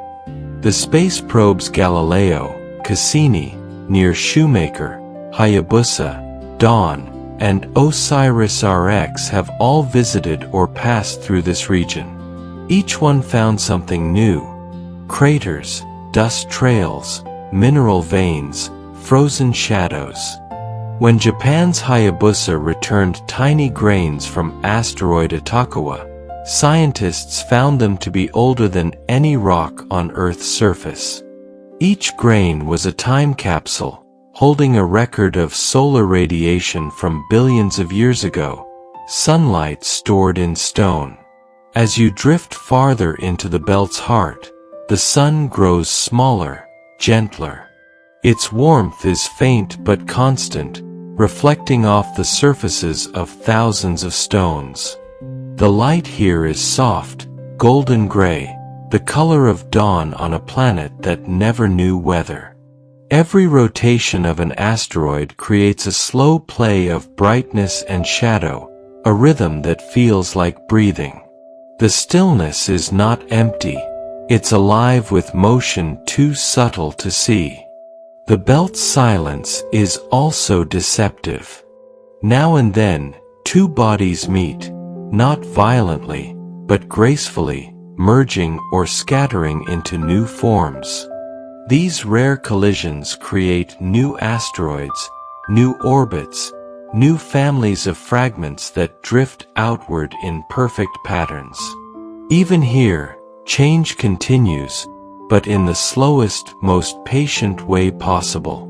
The space probes Galileo, Cassini, near Shoemaker, Hayabusa, Dawn, and OSIRIS-RX have all visited or passed through this region. Each one found something new: craters, dust trails, mineral veins, frozen shadows. When Japan's Hayabusa returned tiny grains from asteroid Itokawa, scientists found them to be older than any rock on Earth's surface. Each grain was a time capsule, holding a record of solar radiation from billions of years ago, sunlight stored in stone. As you drift farther into the belt's heart, the sun grows smaller, gentler. Its warmth is faint but constant, reflecting off the surfaces of thousands of stones. The light here is soft, golden gray, the color of dawn on a planet that never knew weather. Every rotation of an asteroid creates a slow play of brightness and shadow, a rhythm that feels like breathing. The stillness is not empty, it's alive with motion too subtle to see. The belt's silence is also deceptive. Now and then, two bodies meet, not violently, but gracefully, merging or scattering into new forms. These rare collisions create new asteroids, new orbits, new families of fragments that drift outward in perfect patterns. Even here, change continues, but in the slowest, most patient way possible.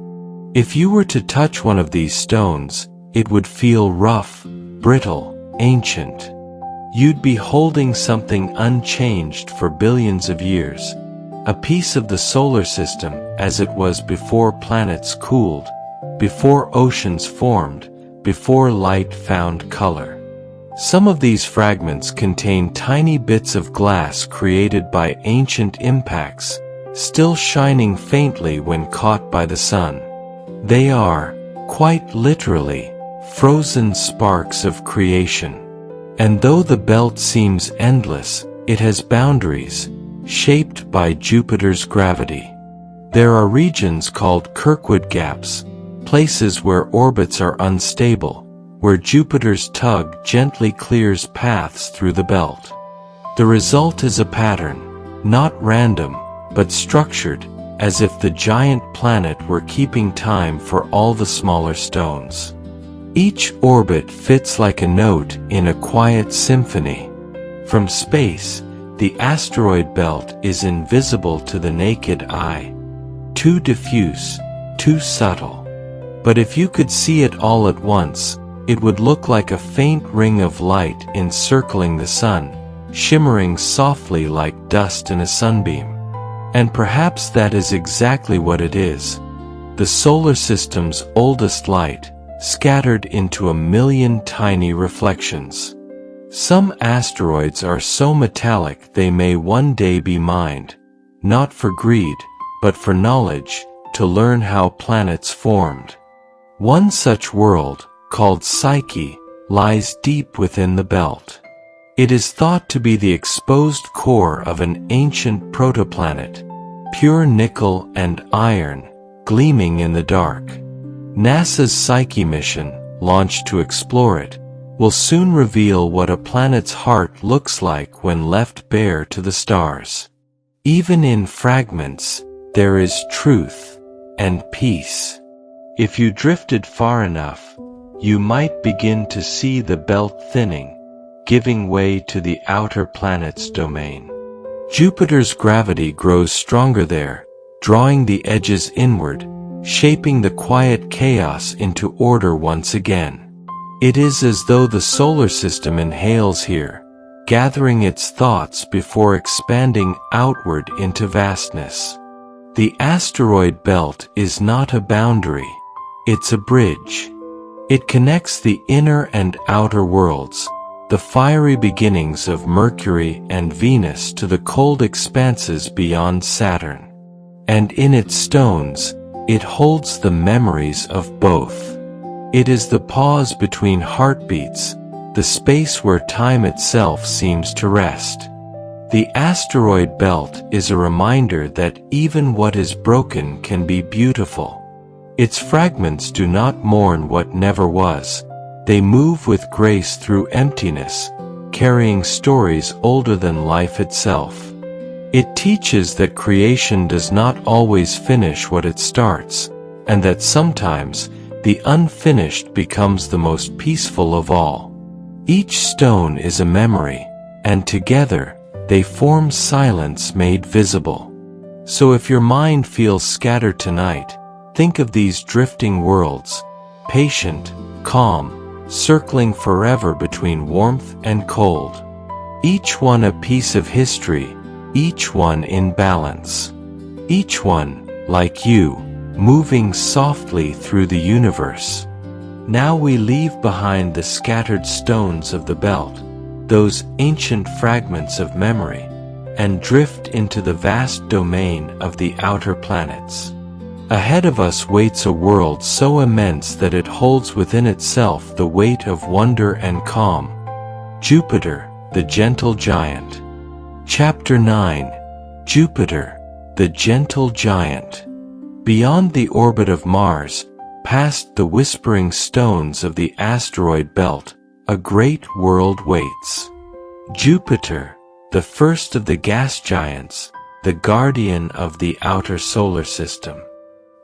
If you were to touch one of these stones, it would feel rough, brittle, ancient. You'd be holding something unchanged for billions of years, a piece of the solar system as it was before planets cooled, before oceans formed, before light found color. Some of these fragments contain tiny bits of glass created by ancient impacts, still shining faintly when caught by the sun. They are, quite literally, frozen sparks of creation. And though the belt seems endless, it has boundaries, shaped by Jupiter's gravity. There are regions called Kirkwood gaps, places where orbits are unstable, where Jupiter's tug gently clears paths through the belt. The result is a pattern, not random, but structured, as if the giant planet were keeping time for all the smaller stones. Each orbit fits like a note in a quiet symphony. From space, the asteroid belt is invisible to the naked eye. Too diffuse, too subtle. But if you could see it all at once, it would look like a faint ring of light encircling the sun, shimmering softly like dust in a sunbeam. And perhaps that is exactly what it is. The solar system's oldest light, scattered into a million tiny reflections. Some asteroids are so metallic they may one day be mined, not for greed, but for knowledge, to learn how planets formed. One such world, called Psyche, lies deep within the belt. It is thought to be the exposed core of an ancient protoplanet, pure nickel and iron, gleaming in the dark. NASA's Psyche mission, launched to explore it, will soon reveal what a planet's heart looks like when left bare to the stars. Even in fragments, there is truth and peace. If you drifted far enough, you might begin to see the belt thinning, giving way to the outer planet's domain. Jupiter's gravity grows stronger there, drawing the edges inward, shaping the quiet chaos into order once again. It is as though the solar system inhales here, gathering its thoughts before expanding outward into vastness. The asteroid belt is not a boundary, it's a bridge. It connects the inner and outer worlds, the fiery beginnings of Mercury and Venus to the cold expanses beyond Saturn. And in its stones, it holds the memories of both. It is the pause between heartbeats, the space where time itself seems to rest. The asteroid belt is a reminder that even what is broken can be beautiful. Its fragments do not mourn what never was. They move with grace through emptiness, carrying stories older than life itself. It teaches that creation does not always finish what it starts, and that sometimes the unfinished becomes the most peaceful of all. Each stone is a memory, and together, they form silence made visible. So if your mind feels scattered tonight, think of these drifting worlds, patient, calm, circling forever between warmth and cold. Each one a piece of history, each one in balance. Each one, like you, moving softly through the universe. Now we leave behind the scattered stones of the belt, those ancient fragments of memory, and drift into the vast domain of the outer planets. Ahead of us waits a world so immense that it holds within itself the weight of wonder and calm. Jupiter, the gentle giant. Chapter 9. Jupiter, the gentle giant. Beyond the orbit of Mars, past the whispering stones of the asteroid belt, a great world waits. Jupiter, the first of the gas giants, the guardian of the outer solar system.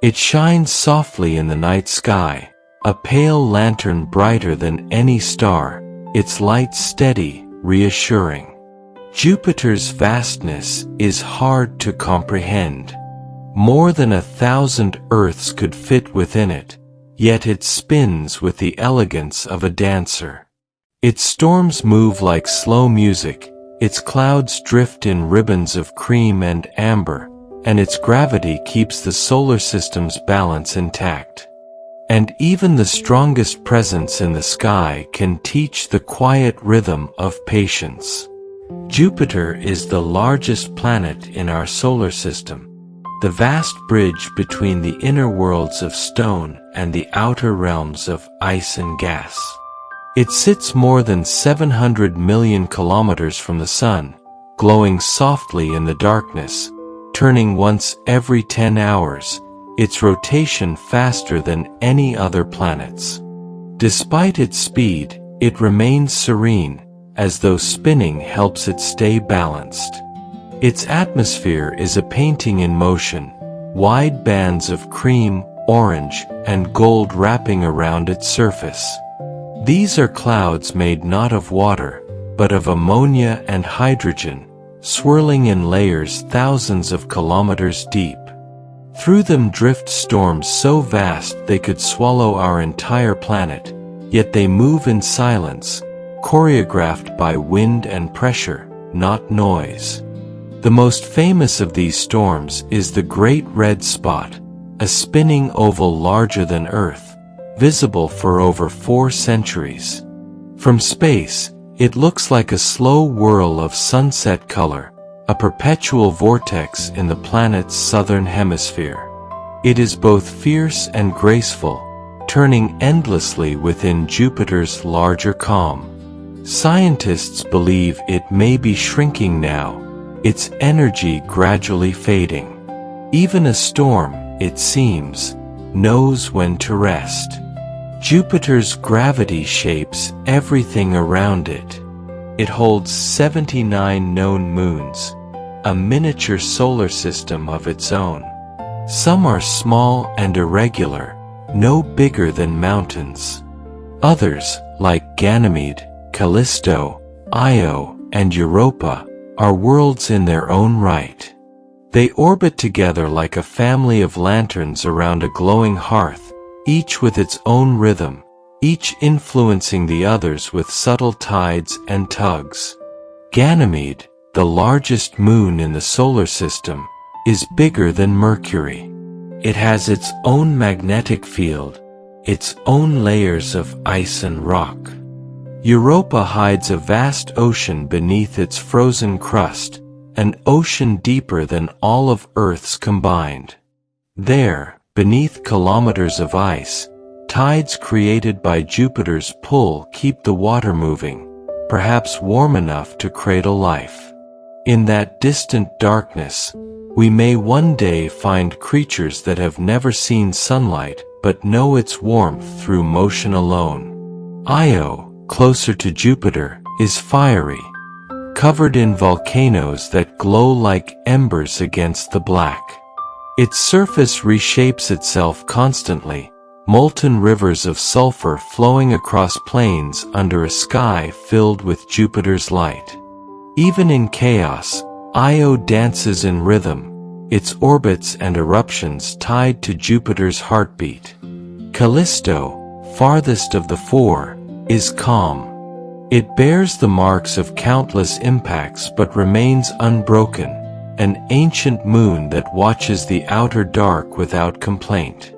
It shines softly in the night sky, a pale lantern brighter than any star, its light steady, reassuring. Jupiter's vastness is hard to comprehend. More than 1,000 Earths could fit within it, yet it spins with the elegance of a dancer. Its storms move like slow music, its clouds drift in ribbons of cream and amber, and its gravity keeps the solar system's balance intact. And even the strongest presence in the sky can teach the quiet rhythm of patience. Jupiter is the largest planet in our solar system, the vast bridge between the inner worlds of stone and the outer realms of ice and gas. It sits more than 700 million kilometers from the Sun, glowing softly in the darkness, turning once every 10 hours, its rotation faster than any other planet's. Despite its speed, it remains serene, as though spinning helps it stay balanced. Its atmosphere is a painting in motion, wide bands of cream, orange, and gold wrapping around its surface. These are clouds made not of water, but of ammonia and hydrogen, swirling in layers thousands of kilometers deep. Through them drift storms so vast they could swallow our entire planet, yet they move in silence, choreographed by wind and pressure, not noise. The most famous of these storms is the Great Red Spot, a spinning oval larger than Earth, visible for over 4 centuries. From space, it looks like a slow whirl of sunset color, a perpetual vortex in the planet's southern hemisphere. It is both fierce and graceful, turning endlessly within Jupiter's larger calm. Scientists believe it may be shrinking now, its energy gradually fading. Even a storm, it seems, knows when to rest. Jupiter's gravity shapes everything around it. It holds 79 known moons, a miniature solar system of its own. Some are small and irregular, no bigger than mountains. Others, like Ganymede, Callisto, Io, and Europa, are worlds in their own right. They orbit together like a family of lanterns around a glowing hearth, each with its own rhythm, each influencing the others with subtle tides and tugs. Ganymede, the largest moon in the solar system, is bigger than Mercury. It has its own magnetic field, its own layers of ice and rock. Europa hides a vast ocean beneath its frozen crust, an ocean deeper than all of Earth's combined. There, beneath kilometers of ice, tides created by Jupiter's pull keep the water moving, perhaps warm enough to cradle life. In that distant darkness, we may one day find creatures that have never seen sunlight but know its warmth through motion alone. Io, closer to Jupiter, is fiery, covered in volcanoes that glow like embers against the black. Its surface reshapes itself constantly, molten rivers of sulfur flowing across plains under a sky filled with Jupiter's light. Even in chaos, Io dances in rhythm, its orbits and eruptions tied to Jupiter's heartbeat. Callisto, farthest of the four, is calm. It bears the marks of countless impacts but remains unbroken, an ancient moon that watches the outer dark without complaint.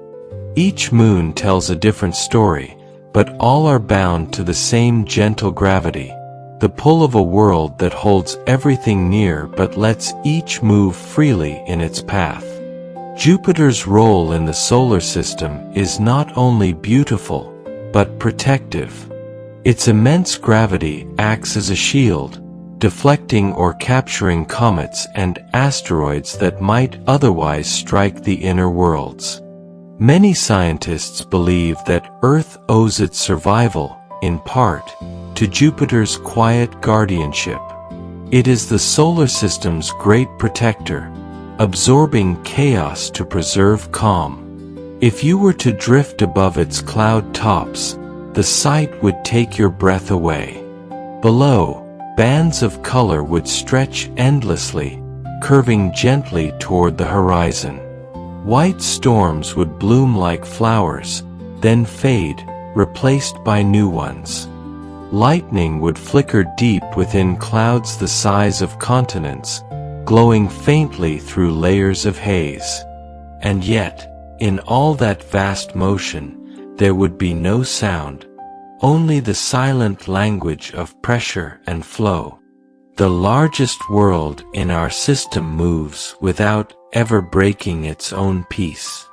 Each moon tells a different story, but all are bound to the same gentle gravity, the pull of a world that holds everything near but lets each move freely in its path. Jupiter's role in the solar system is not only beautiful, but protective. Its immense gravity acts as a shield, deflecting or capturing comets and asteroids that might otherwise strike the inner worlds. Many scientists believe that Earth owes its survival, in part, to Jupiter's quiet guardianship. It is the solar system's great protector, absorbing chaos to preserve calm. If you were to drift above its cloud tops, the sight would take your breath away. Below, bands of color would stretch endlessly, curving gently toward the horizon. White storms would bloom like flowers, then fade, replaced by new ones. Lightning would flicker deep within clouds the size of continents, glowing faintly through layers of haze. And yet, in all that vast motion, there would be no sound, only the silent language of pressure and flow. The largest world in our system moves without ever breaking its own peace.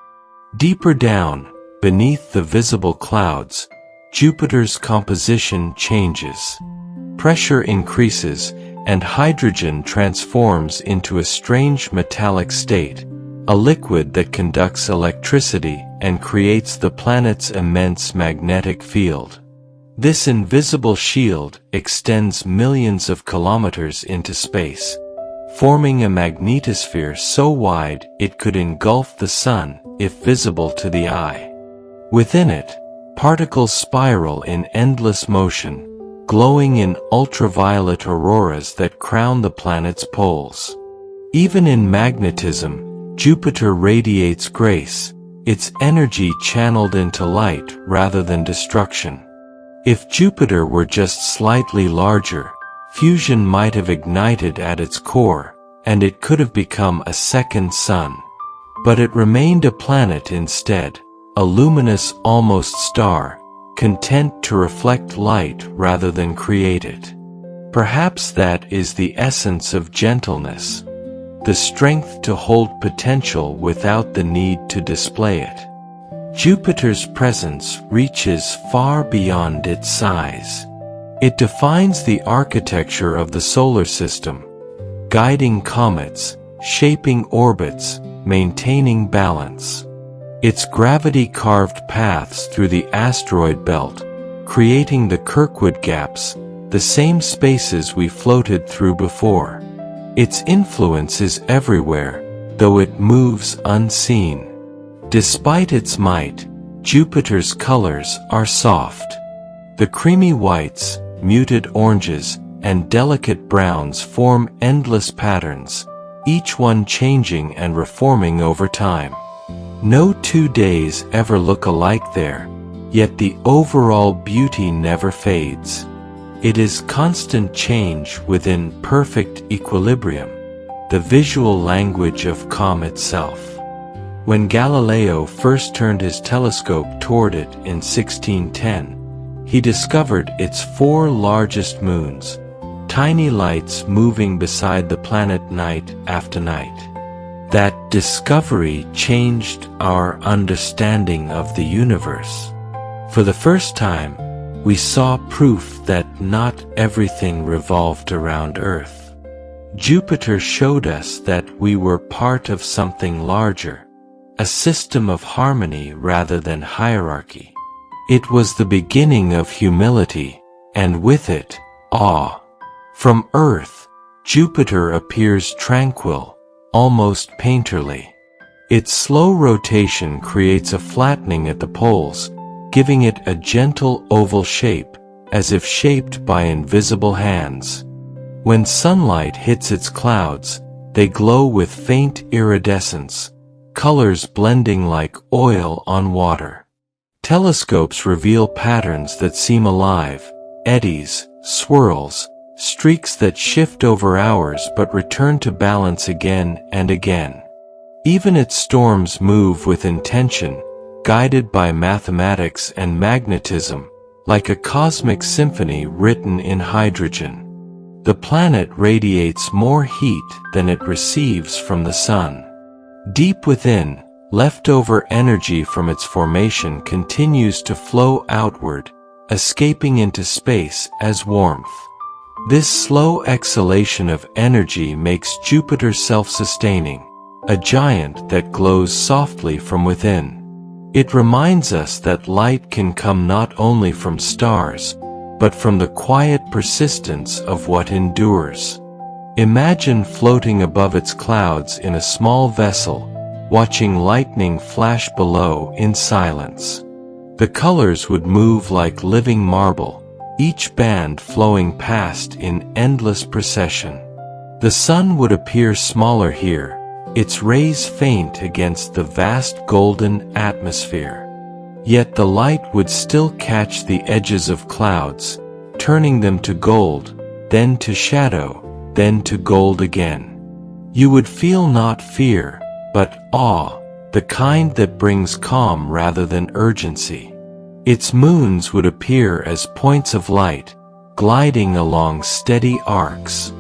Deeper down, beneath the visible clouds, Jupiter's composition changes. Pressure increases, and hydrogen transforms into a strange metallic state, a liquid that conducts electricity and creates the planet's immense magnetic field. This invisible shield extends millions of kilometers into space, forming a magnetosphere so wide it could engulf the Sun if visible to the eye. Within it, particles spiral in endless motion, glowing in ultraviolet auroras that crown the planet's poles. Even in magnetism, Jupiter radiates grace, its energy channeled into light rather than destruction. If Jupiter were just slightly larger, fusion might have ignited at its core, and it could have become a second sun. But it remained a planet instead, a luminous almost star, content to reflect light rather than create it. Perhaps that is the essence of gentleness, the strength to hold potential without the need to display it. Jupiter's presence reaches far beyond its size. It defines the architecture of the solar system, guiding comets, shaping orbits, maintaining balance. Its gravity carved paths through the asteroid belt, creating the Kirkwood gaps, the same spaces we floated through before. Its influence is everywhere, though it moves unseen. Despite its might, Jupiter's colors are soft. The creamy whites, muted oranges, and delicate browns form endless patterns, each one changing and reforming over time. No 2 days ever look alike there, yet the overall beauty never fades. It is constant change within perfect equilibrium, the visual language of calm itself. When Galileo first turned his telescope toward it in 1610, he discovered its 4 largest moons, tiny lights moving beside the planet night after night. That discovery changed our understanding of the universe. For the first time, we saw proof that not everything revolved around Earth. Jupiter showed us that we were part of something larger, a system of harmony rather than hierarchy. It was the beginning of humility, and with it, awe. From Earth, Jupiter appears tranquil, almost painterly. Its slow rotation creates a flattening at the poles, giving it a gentle oval shape, as if shaped by invisible hands. When sunlight hits its clouds, they glow with faint iridescence, colors blending like oil on water. Telescopes reveal patterns that seem alive, eddies, swirls, streaks that shift over hours but return to balance again and again. Even its storms move with intention, guided by mathematics and magnetism, like a cosmic symphony written in hydrogen. The planet radiates more heat than it receives from the sun. Deep within, leftover energy from its formation continues to flow outward, escaping into space as warmth. This slow exhalation of energy makes Jupiter self-sustaining, a giant that glows softly from within. It reminds us that light can come not only from stars, but from the quiet persistence of what endures. Imagine floating above its clouds in a small vessel, watching lightning flash below in silence. The colors would move like living marble, each band flowing past in endless procession. The sun would appear smaller here, its rays faint against the vast golden atmosphere. Yet the light would still catch the edges of clouds, turning them to gold, then to shadow, then to gold again. You would feel not fear, but awe, the kind that brings calm rather than urgency. Its moons would appear as points of light, gliding along steady arcs.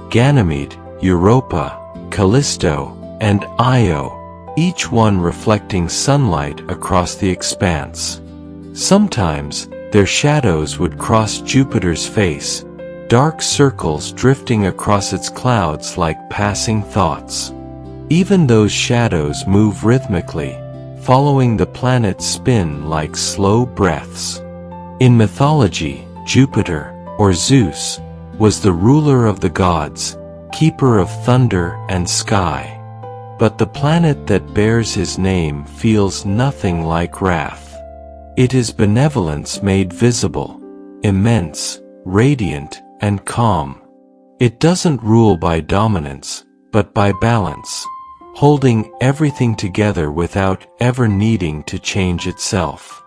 Ganymede, Europa, Callisto, and Io, each one reflecting sunlight across the expanse. Sometimes, their shadows would cross Jupiter's face, dark circles drifting across its clouds like passing thoughts. Even those shadows move rhythmically, following the planet's spin like slow breaths. In mythology, Jupiter, or Zeus, was the ruler of the gods, keeper of thunder and sky. But the planet that bears his name feels nothing like wrath. It is benevolence made visible, immense, radiant, and calm. It doesn't rule by dominance, but by balance, holding everything together without ever needing to change itself.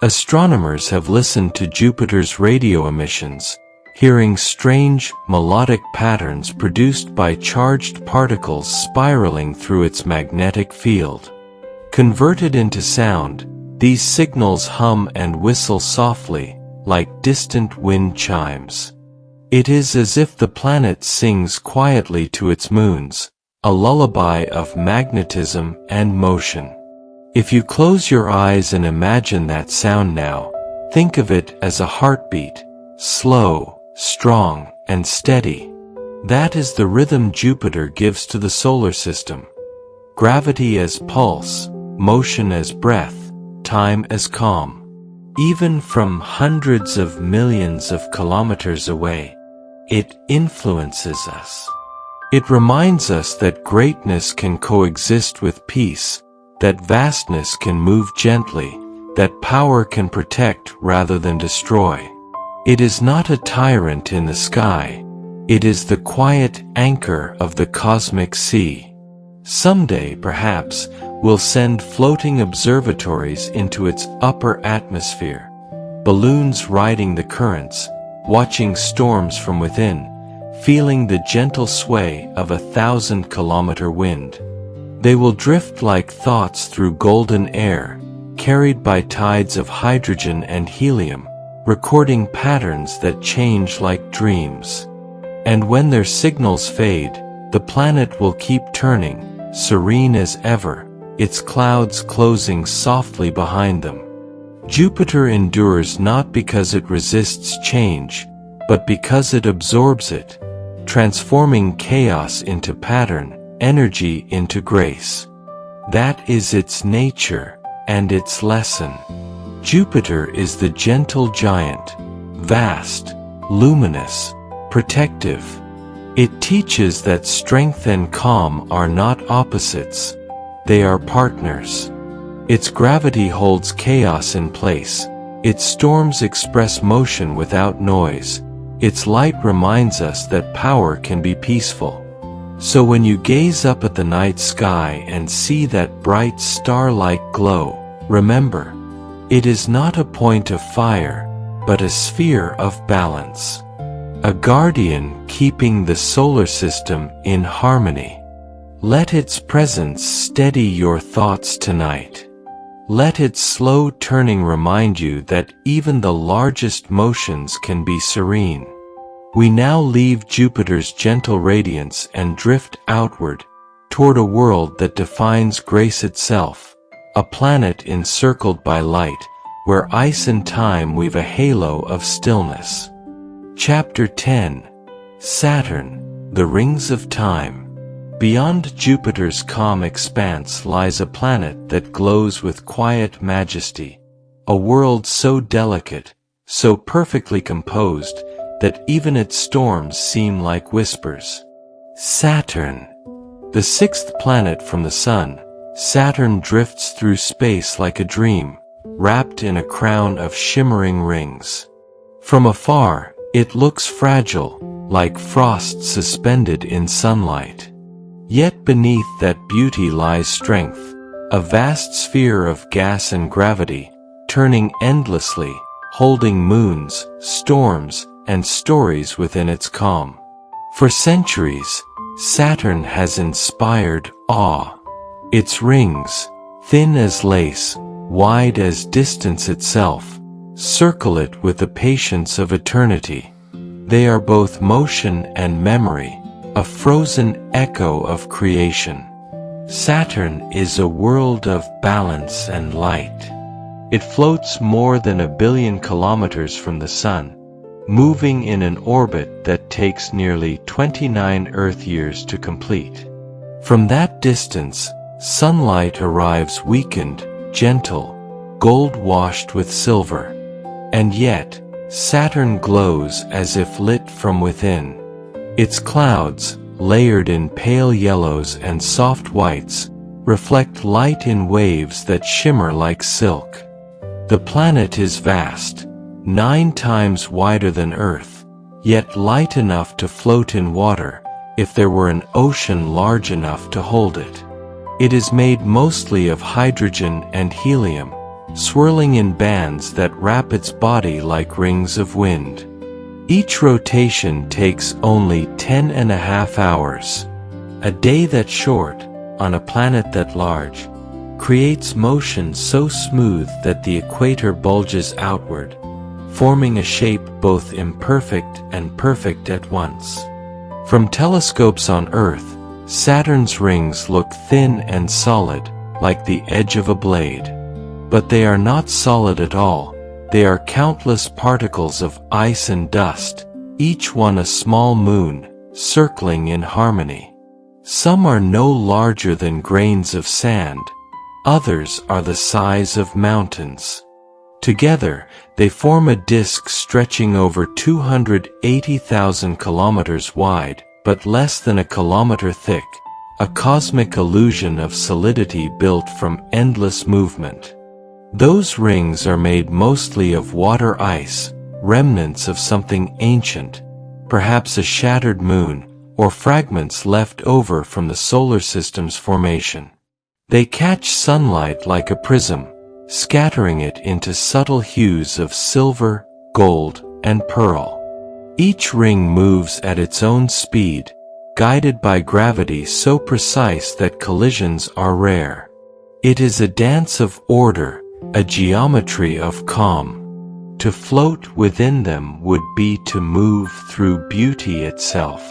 Astronomers have listened to Jupiter's radio emissions, hearing strange, melodic patterns produced by charged particles spiraling through its magnetic field. Converted into sound, these signals hum and whistle softly, like distant wind chimes. It is as if the planet sings quietly to its moons, a lullaby of magnetism and motion. If you close your eyes and imagine that sound now, think of it as a heartbeat, slow, strong, and steady. That is the rhythm Jupiter gives to the solar system. Gravity as pulse, motion as breath, time as calm. Even from hundreds of millions of kilometers away, it influences us. It reminds us that greatness can coexist with peace, that vastness can move gently, that power can protect rather than destroy. It is not a tyrant in the sky, it is the quiet anchor of the cosmic sea. Someday, perhaps, we'll send floating observatories into its upper atmosphere, balloons riding the currents, watching storms from within, feeling the gentle sway of 1,000-kilometer wind. They will drift like thoughts through golden air, carried by tides of hydrogen and helium, recording patterns that change like dreams. And when their signals fade, the planet will keep turning, serene as ever, its clouds closing softly behind them. Jupiter endures not because it resists change, but because it absorbs it, transforming chaos into pattern, energy into grace. That is its nature, and its lesson. Jupiter is the gentle giant, vast, luminous, protective. It teaches that strength and calm are not opposites, they are partners. Its gravity holds chaos in place, its storms express motion without noise, its light reminds us that power can be peaceful. So when you gaze up at the night sky and see that bright star-like glow, remember, it is not a point of fire, but a sphere of balance. A guardian keeping the solar system in harmony. Let its presence steady your thoughts tonight. Let its slow turning remind you that even the largest motions can be serene. We now leave Jupiter's gentle radiance and drift outward, toward a world that defines grace itself, a planet encircled by light, where ice and time weave a halo of stillness. Chapter 10. Saturn, the Rings of Time. Beyond Jupiter's calm expanse lies a planet that glows with quiet majesty, a world so delicate, so perfectly composed, that even its storms seem like whispers. Saturn. The sixth planet from the Sun, Saturn drifts through space like a dream, wrapped in a crown of shimmering rings. From afar, it looks fragile, like frost suspended in sunlight. Yet beneath that beauty lies strength, a vast sphere of gas and gravity, turning endlessly, holding moons, storms, and stories within its calm. For centuries, Saturn has inspired awe. Its rings, thin as lace, wide as distance itself, circle it with the patience of eternity. They are both motion and memory, a frozen echo of creation. Saturn is a world of balance and light. It floats more than 1 billion kilometers from the Sun, moving in an orbit that takes nearly 29 Earth years to complete. From that distance, sunlight arrives weakened, gentle, gold-washed with silver. And yet, Saturn glows as if lit from within. Its clouds, layered in pale yellows and soft whites, reflect light in waves that shimmer like silk. The planet is vast, 9 times wider than Earth, yet light enough to float in water, if there were an ocean large enough to hold it. It is made mostly of hydrogen and helium, swirling in bands that wrap its body like rings of wind. Each rotation takes only 10.5 hours. A day that short, on a planet that large, creates motion so smooth that the equator bulges outward, forming a shape both imperfect and perfect at once. From telescopes on Earth, Saturn's rings look thin and solid, like the edge of a blade. But they are not solid at all. They are countless particles of ice and dust, each one a small moon, circling in harmony. Some are no larger than grains of sand. Others are the size of mountains. Together, they form a disk stretching over 280,000 kilometers wide, but less than a kilometer thick, a cosmic illusion of solidity built from endless movement. Those rings are made mostly of water ice, remnants of something ancient, perhaps a shattered moon, or fragments left over from the solar system's formation. They catch sunlight like a prism, scattering it into subtle hues of silver, gold, and pearl. Each ring moves at its own speed, guided by gravity so precise that collisions are rare. It is a dance of order, a geometry of calm. To float within them would be to move through beauty itself.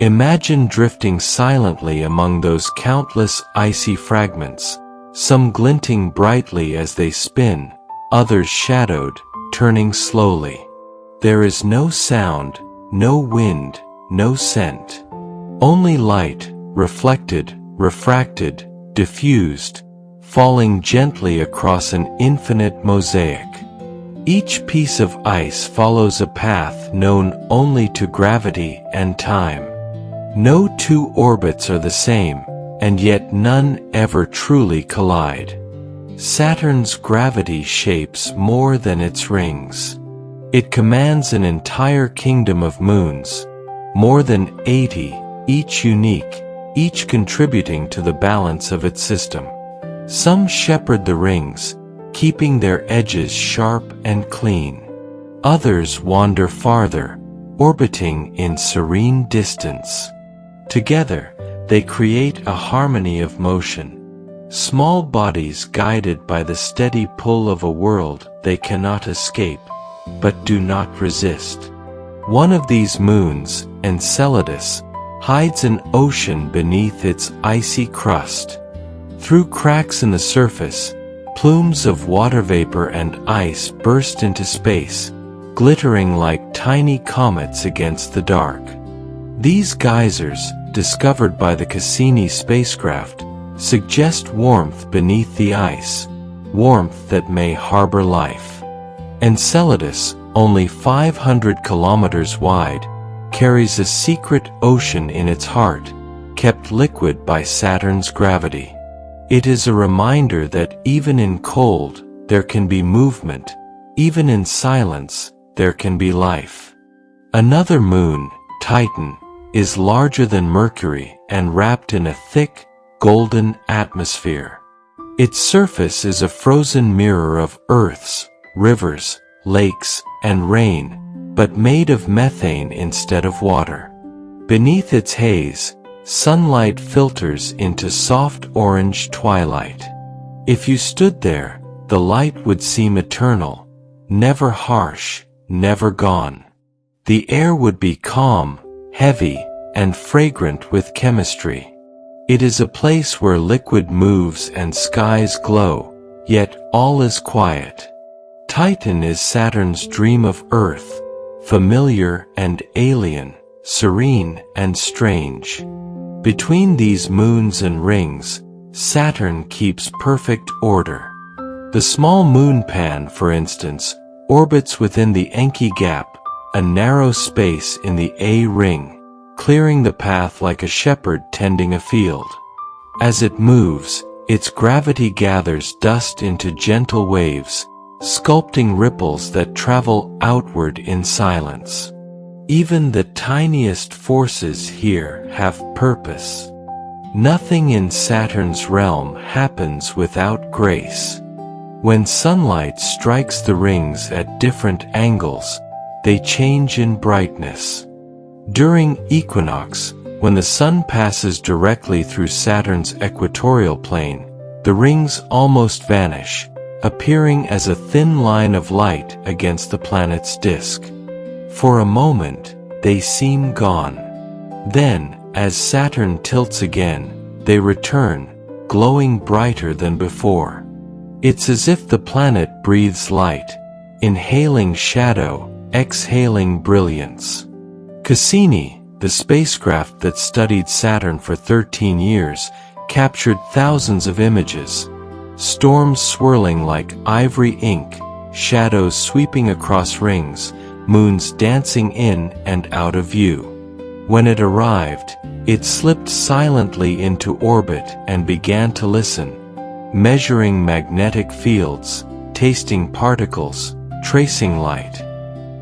Imagine drifting silently among those countless icy fragments, some glinting brightly as they spin, others shadowed, turning slowly. There is no sound, no wind, no scent. Only light, reflected, refracted, diffused, falling gently across an infinite mosaic. Each piece of ice follows a path known only to gravity and time. No two orbits are the same, and yet none ever truly collide. Saturn's gravity shapes more than its rings. It commands an entire kingdom of moons, more than 80, each unique, each contributing to the balance of its system. Some shepherd the rings, keeping their edges sharp and clean. Others wander farther, orbiting in serene distance. Together, they create a harmony of motion. Small bodies guided by the steady pull of a world they cannot escape, but do not resist. One of these moons, Enceladus, hides an ocean beneath its icy crust. Through cracks in the surface, plumes of water vapor and ice burst into space, glittering like tiny comets against the dark. These geysers, discovered by the Cassini spacecraft, suggest warmth beneath the ice, warmth that may harbor life. Enceladus, only 500 kilometers wide, carries a secret ocean in its heart, kept liquid by Saturn's gravity. It is a reminder that even in cold, there can be movement, even in silence, there can be life. Another moon, Titan, is larger than Mercury and wrapped in a thick, golden atmosphere. Its surface is a frozen mirror of Earth's, rivers, lakes, and rain, but made of methane instead of water. Beneath its haze, sunlight filters into soft orange twilight. If you stood there, the light would seem eternal, never harsh, never gone. The air would be calm, heavy, and fragrant with chemistry. It is a place where liquid moves and skies glow, yet all is quiet. Titan is Saturn's dream of Earth, familiar and alien, serene and strange. Between these moons and rings, Saturn keeps perfect order. The small moon Pan, for instance, orbits within the Enki gap, a narrow space in the A ring, clearing the path like a shepherd tending a field. As it moves, its gravity gathers dust into gentle waves, sculpting ripples that travel outward in silence. Even the tiniest forces here have purpose. Nothing in Saturn's realm happens without grace. When sunlight strikes the rings at different angles, they change in brightness. During equinox, when the sun passes directly through Saturn's equatorial plane, the rings almost vanish, appearing as a thin line of light against the planet's disk. For a moment, they seem gone. Then, as Saturn tilts again, they return, glowing brighter than before. It's as if the planet breathes light, inhaling shadow, exhaling brilliance. Cassini, the spacecraft that studied Saturn for 13 years, captured thousands of images. Storms swirling like ivory ink, shadows sweeping across rings, moons dancing in and out of view. When it arrived, it slipped silently into orbit and began to listen, measuring magnetic fields, tasting particles, tracing light.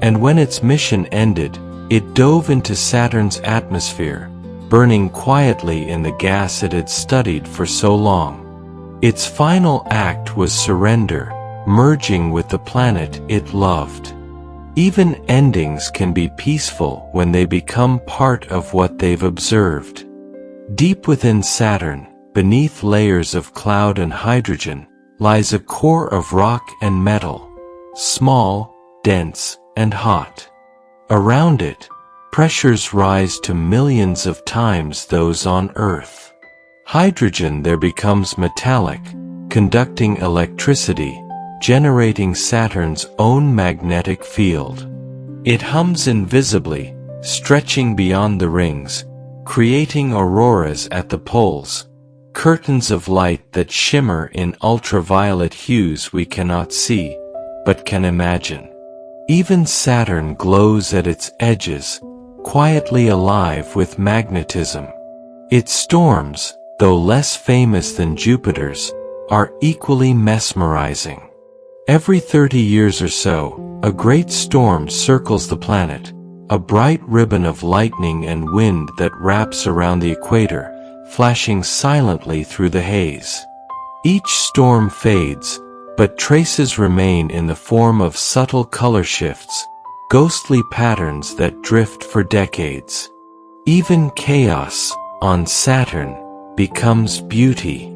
And when its mission ended, it dove into Saturn's atmosphere, burning quietly in the gas it had studied for so long. Its final act was surrender, merging with the planet it loved. Even endings can be peaceful when they become part of what they've observed. Deep within Saturn, beneath layers of cloud and hydrogen, lies a core of rock and metal, small, dense, and hot. Around it, pressures rise to millions of times those on Earth. Hydrogen there becomes metallic, conducting electricity, generating Saturn's own magnetic field. It hums invisibly, stretching beyond the rings, creating auroras at the poles, curtains of light that shimmer in ultraviolet hues we cannot see, but can imagine. Even Saturn glows at its edges, quietly alive with magnetism. Its storms, though less famous than Jupiter's, are equally mesmerizing. Every 30 years or so, a great storm circles the planet, a bright ribbon of lightning and wind that wraps around the equator, flashing silently through the haze. Each storm fades, but traces remain in the form of subtle color shifts, ghostly patterns that drift for decades. Even chaos, on Saturn, becomes beauty.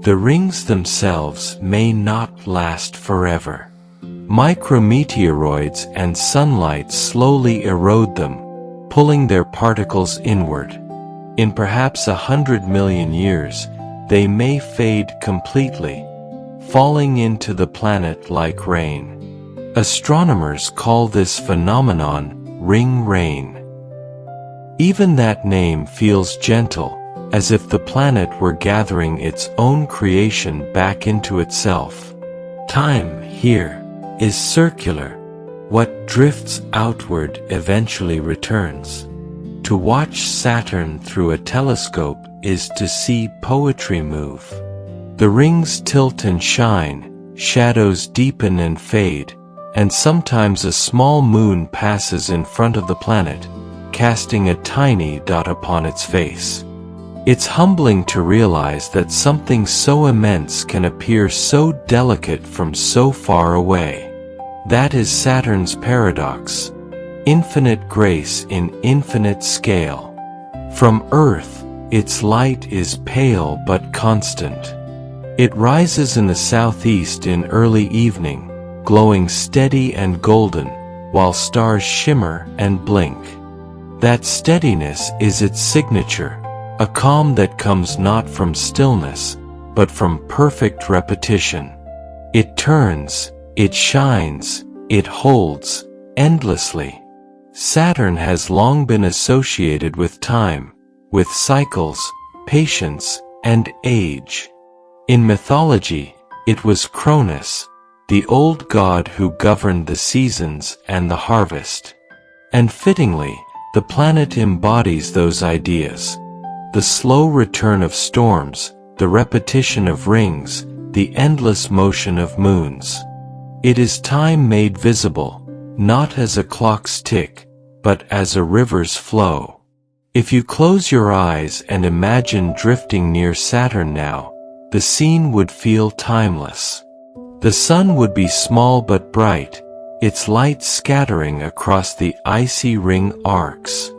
The rings themselves may not last forever. Micrometeoroids and sunlight slowly erode them, pulling their particles inward. In perhaps 100 million years, they may fade completely, falling into the planet like rain. Astronomers call this phenomenon ring rain. Even that name feels gentle, as if the planet were gathering its own creation back into itself. Time, here, is circular. What drifts outward eventually returns. To watch Saturn through a telescope is to see poetry move. The rings tilt and shine, shadows deepen and fade, and sometimes a small moon passes in front of the planet, casting a tiny dot upon its face. It's humbling to realize that something so immense can appear so delicate from so far away. That is Saturn's paradox. Infinite grace in infinite scale. From Earth, its light is pale but constant. It rises in the southeast in early evening, glowing steady and golden, while stars shimmer and blink. That steadiness is its signature. A calm that comes not from stillness, but from perfect repetition. It turns, it shines, it holds, endlessly. Saturn has long been associated with time, with cycles, patience, and age. In mythology, it was Cronus, the old god who governed the seasons and the harvest. And fittingly, the planet embodies those ideas. The slow return of storms, the repetition of rings, the endless motion of moons. It is time made visible, not as a clock's tick, but as a river's flow. If you close your eyes and imagine drifting near Saturn now, the scene would feel timeless. The sun would be small but bright, its light scattering across the icy ring arcs.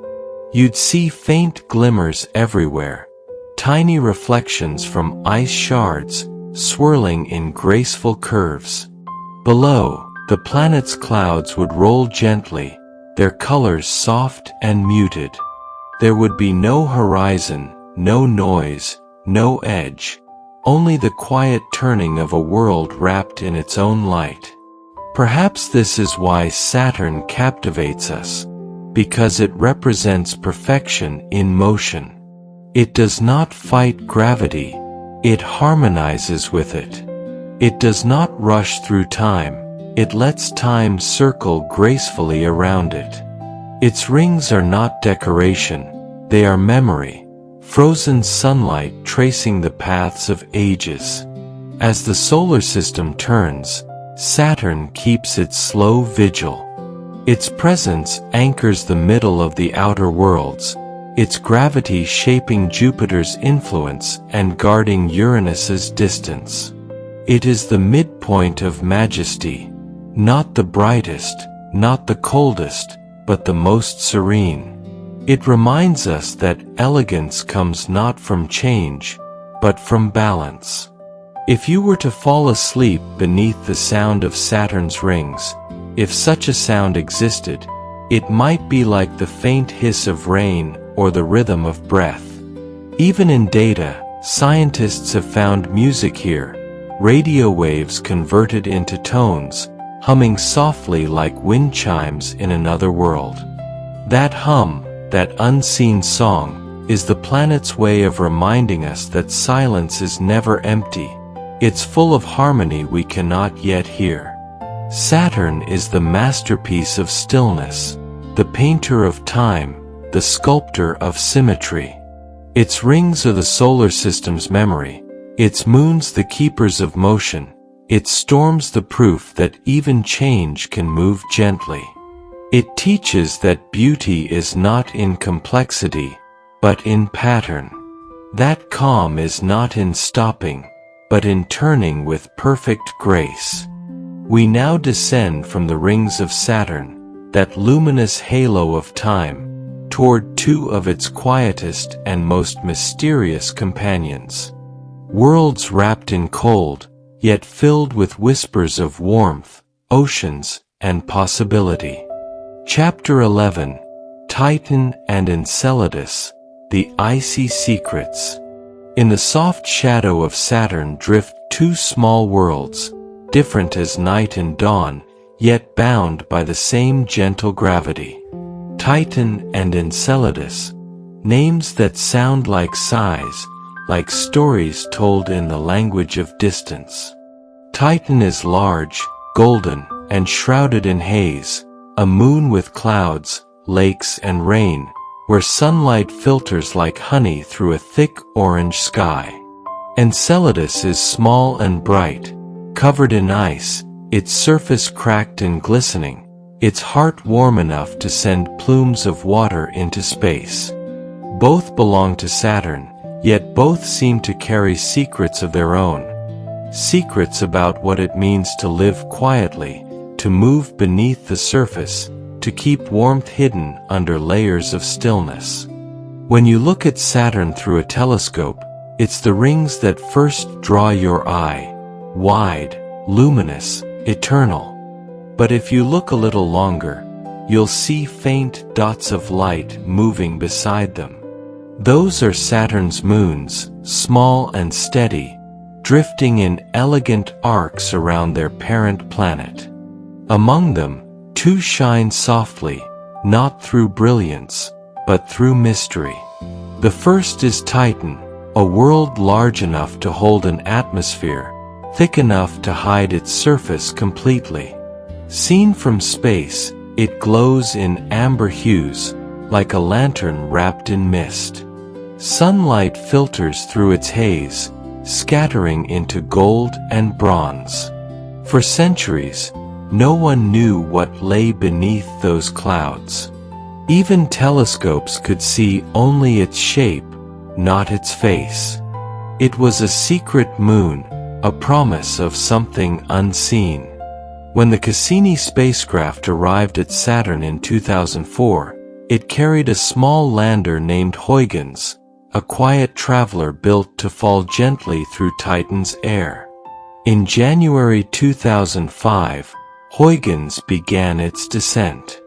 You'd see faint glimmers everywhere, tiny reflections from ice shards, swirling in graceful curves. Below, the planet's clouds would roll gently, their colors soft and muted. There would be no horizon, no noise, no edge, only the quiet turning of a world wrapped in its own light. Perhaps this is why Saturn captivates us, because it represents perfection in motion. It does not fight gravity, it harmonizes with it. It does not rush through time, it lets time circle gracefully around it. Its rings are not decoration, they are memory, frozen sunlight tracing the paths of ages. As the solar system turns, Saturn keeps its slow vigil. Its presence anchors the middle of the outer worlds, its gravity shaping Jupiter's influence and guarding Uranus's distance. It is the midpoint of majesty, not the brightest, not the coldest, but the most serene. It reminds us that elegance comes not from change, but from balance. If you were to fall asleep beneath the sound of Saturn's rings, if such a sound existed, it might be like the faint hiss of rain or the rhythm of breath. Even in data, scientists have found music here, radio waves converted into tones, humming softly like wind chimes in another world. That hum, that unseen song, is the planet's way of reminding us that silence is never empty. It's full of harmony we cannot yet hear. Saturn is the masterpiece of stillness, the painter of time, the sculptor of symmetry. Its rings are the solar system's memory, its moons the keepers of motion, its storms the proof that even change can move gently. It teaches that beauty is not in complexity, but in pattern. That calm is not in stopping, but in turning with perfect grace. We now descend from the rings of Saturn, that luminous halo of time, toward two of its quietest and most mysterious companions. Worlds wrapped in cold, yet filled with whispers of warmth, oceans, and possibility. Chapter 11, Titan and Enceladus, the Icy Secrets. In the soft shadow of Saturn drift two small worlds, different as night and dawn, yet bound by the same gentle gravity. Titan and Enceladus, names that sound like sighs, like stories told in the language of distance. Titan is large, golden, and shrouded in haze, a moon with clouds, lakes, and rain, where sunlight filters like honey through a thick orange sky. Enceladus is small and bright, covered in ice, its surface cracked and glistening, its heart warm enough to send plumes of water into space. Both belong to Saturn, yet both seem to carry secrets of their own. Secrets about what it means to live quietly, to move beneath the surface, to keep warmth hidden under layers of stillness. When you look at Saturn through a telescope, it's the rings that first draw your eye, wide, luminous, eternal. But if you look a little longer, you'll see faint dots of light moving beside them. Those are Saturn's moons, small and steady, drifting in elegant arcs around their parent planet. Among them, two shine softly, not through brilliance, but through mystery. The first is Titan, a world large enough to hold an atmosphere, thick enough to hide its surface completely. Seen from space, it glows in amber hues, like a lantern wrapped in mist. Sunlight filters through its haze, scattering into gold and bronze. For centuries, no one knew what lay beneath those clouds. Even telescopes could see only its shape, not its face. It was a secret moon, a promise of something unseen. When the Cassini spacecraft arrived at Saturn in 2004, it carried a small lander named Huygens, a quiet traveler built to fall gently through Titan's air. In January 2005, Huygens began its descent.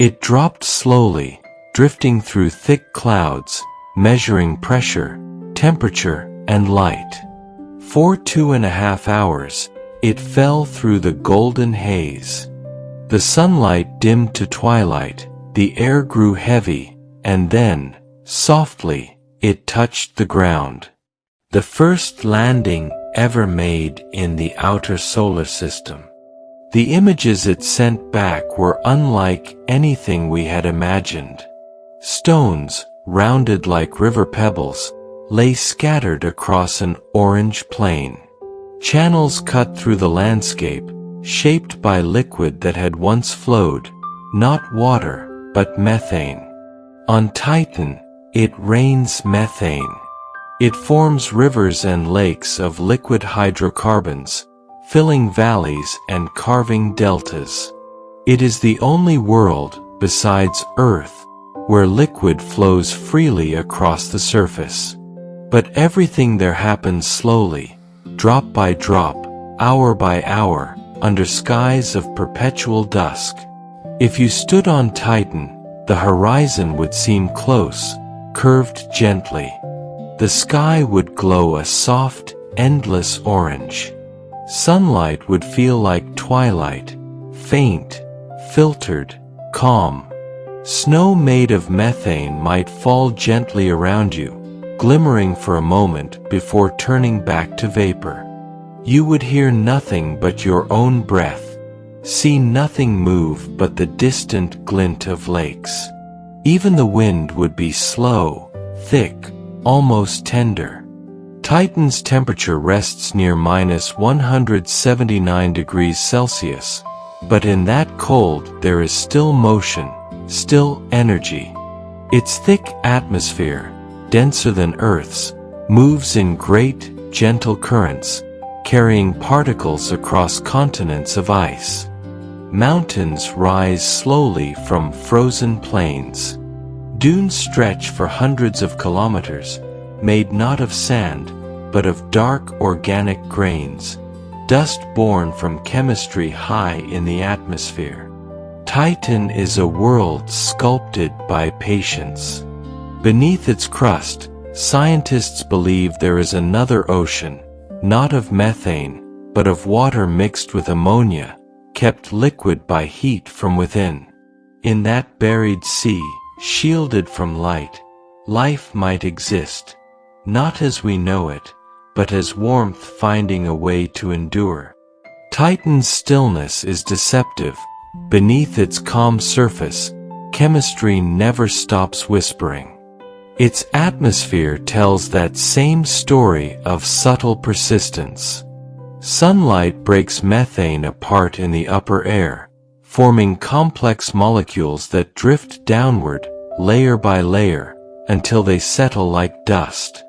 It dropped slowly, drifting through thick clouds, measuring pressure, temperature, and light. For 2.5 hours, it fell through the golden haze. The sunlight dimmed to twilight, the air grew heavy, and then, softly, it touched the ground. The first landing ever made in the outer solar system. The images it sent back were unlike anything we had imagined. Stones, rounded like river pebbles, lay scattered across an orange plain. Channels cut through the landscape, shaped by liquid that had once flowed, not water, but methane. On Titan, it rains methane. It forms rivers and lakes of liquid hydrocarbons, filling valleys and carving deltas. It is the only world, besides Earth, where liquid flows freely across the surface. But everything there happens slowly, drop by drop, hour by hour, under skies of perpetual dusk. If you stood on Titan, the horizon would seem close, curved gently. The sky would glow a soft, endless orange. Sunlight would feel like twilight, faint, filtered, calm. Snow made of methane might fall gently around you, glimmering for a moment before turning back to vapor. You would hear nothing but your own breath, see nothing move but the distant glint of lakes. Even the wind would be slow, thick, almost tender. Titan's temperature rests near -179 degrees Celsius, but in that cold there is still motion, still energy. Its thick atmosphere, denser than Earth's, moves in great, gentle currents, carrying particles across continents of ice. Mountains rise slowly from frozen plains. Dunes stretch for hundreds of kilometers, made not of sand, but of dark organic grains, dust born from chemistry high in the atmosphere. Titan is a world sculpted by patience. Beneath its crust, scientists believe there is another ocean, not of methane, but of water mixed with ammonia, kept liquid by heat from within. In that buried sea, shielded from light, life might exist, not as we know it, but as warmth finding a way to endure. Titan's stillness is deceptive. Beneath its calm surface, chemistry never stops whispering. Its atmosphere tells that same story of subtle persistence. Sunlight breaks methane apart in the upper air, forming complex molecules that drift downward, layer by layer, until they settle like dust.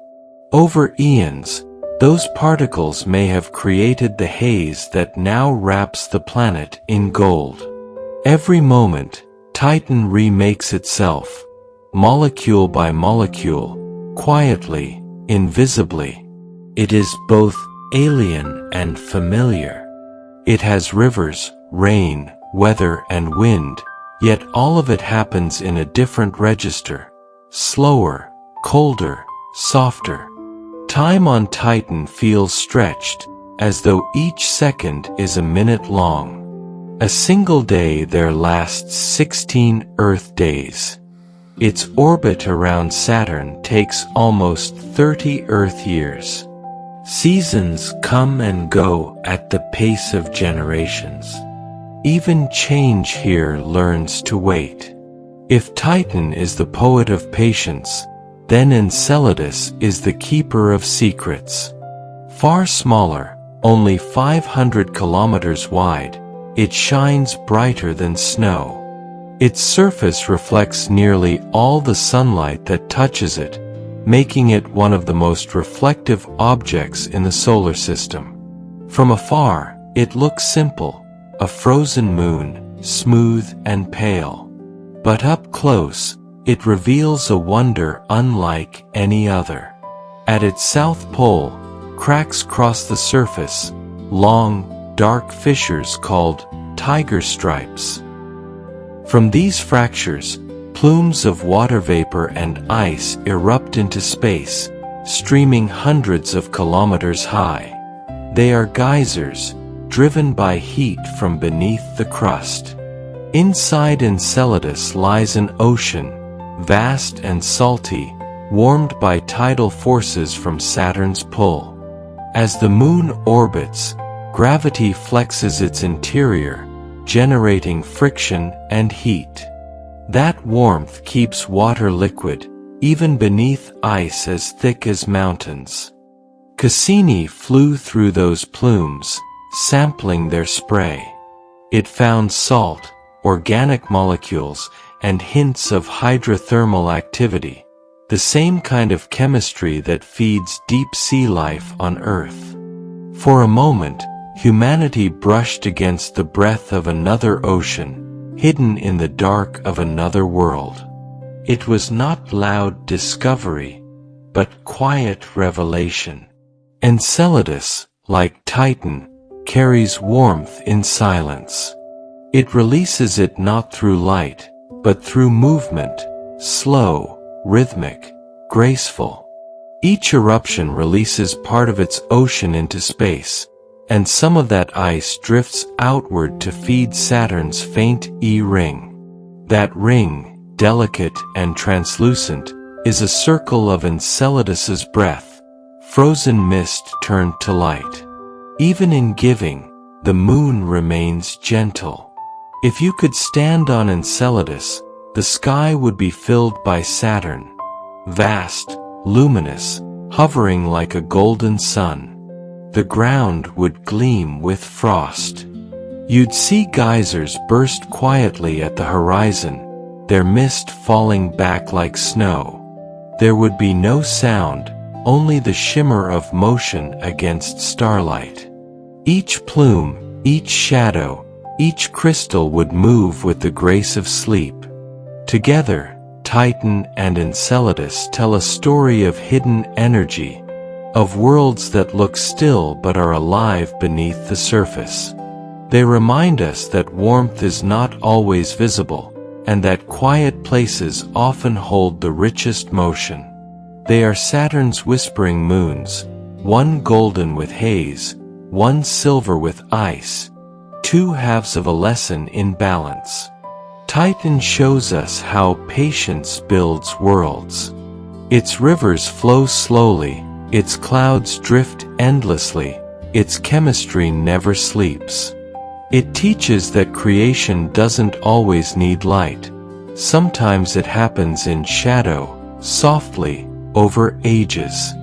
Over eons, those particles may have created the haze that now wraps the planet in gold. Every moment, Titan remakes itself, molecule by molecule, quietly, invisibly. It is both alien and familiar. It has rivers, rain, weather, and wind, yet all of it happens in a different register. Slower, colder, softer. Time on Titan feels stretched, as though each second is a minute long. A single day there lasts 16 Earth days. Its orbit around Saturn takes almost 30 Earth years. Seasons come and go at the pace of generations. Even change here learns to wait. If Titan is the poet of patience, then Enceladus is the keeper of secrets. Far smaller, only 500 kilometers wide, it shines brighter than snow. Its surface reflects nearly all the sunlight that touches it, making it one of the most reflective objects in the solar system. From afar, it looks simple, a frozen moon, smooth and pale. But up close, it reveals a wonder unlike any other. At its south pole, cracks cross the surface, long, dark fissures called tiger stripes. From these fractures, plumes of water vapor and ice erupt into space, streaming hundreds of kilometers high. They are geysers, driven by heat from beneath the crust. Inside Enceladus lies an ocean, vast and salty, warmed by tidal forces from Saturn's pull. As the moon orbits, gravity flexes its interior, generating friction and heat. That warmth keeps water liquid, even beneath ice as thick as mountains. Cassini flew through those plumes, sampling their spray. It found salt, organic molecules, and hints of hydrothermal activity, the same kind of chemistry that feeds deep-sea life on Earth. For a moment, humanity brushed against the breath of another ocean, hidden in the dark of another world. It was not loud discovery, but quiet revelation. Enceladus, like Titan, carries warmth in silence. It releases it not through light, but through movement, slow, rhythmic, graceful. Each eruption releases part of its ocean into space, and some of that ice drifts outward to feed Saturn's faint E-ring. That ring, delicate and translucent, is a circle of Enceladus's breath, frozen mist turned to light. Even in giving, the moon remains gentle. If you could stand on Enceladus, the sky would be filled by Saturn, vast, luminous, hovering like a golden sun. The ground would gleam with frost. You'd see geysers burst quietly at the horizon, their mist falling back like snow. There would be no sound, only the shimmer of motion against starlight. Each plume, each shadow, each crystal would move with the grace of sleep. Together, Titan and Enceladus tell a story of hidden energy, of worlds that look still but are alive beneath the surface. They remind us that warmth is not always visible, and that quiet places often hold the richest motion. They are Saturn's whispering moons, one golden with haze, one silver with ice, two halves of a lesson in balance. Titan shows us how patience builds worlds. Its rivers flow slowly, its clouds drift endlessly, its chemistry never sleeps. It teaches that creation doesn't always need light. Sometimes it happens in shadow, softly, over ages.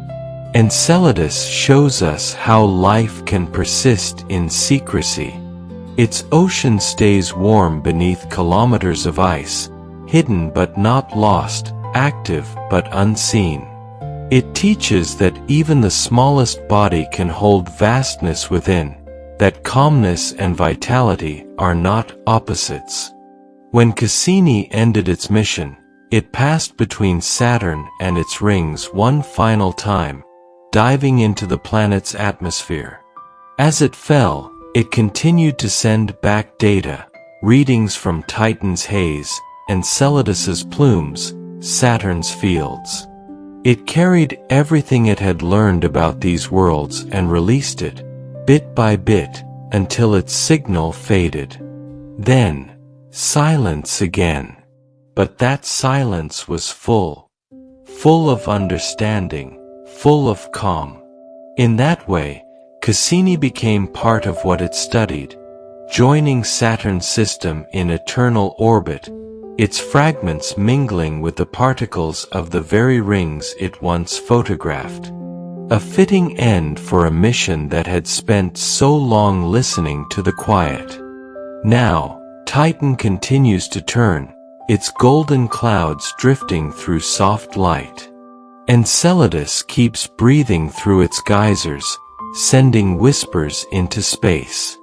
Enceladus shows us how life can persist in secrecy. Its ocean stays warm beneath kilometers of ice, hidden but not lost, active but unseen. It teaches that even the smallest body can hold vastness within, that calmness and vitality are not opposites. When Cassini ended its mission, it passed between Saturn and its rings one final time, diving into the planet's atmosphere. As it fell, it continued to send back data, readings from Titan's haze, Enceladus's plumes, Saturn's fields. It carried everything it had learned about these worlds and released it, bit by bit, until its signal faded. Then, silence again. But that silence was full of understanding, full of calm. In that way, Cassini became part of what it studied, joining Saturn's system in eternal orbit, its fragments mingling with the particles of the very rings it once photographed. A fitting end for a mission that had spent so long listening to the quiet. Now, Titan continues to turn, its golden clouds drifting through soft light. Enceladus keeps breathing through its geysers, sending whispers into space.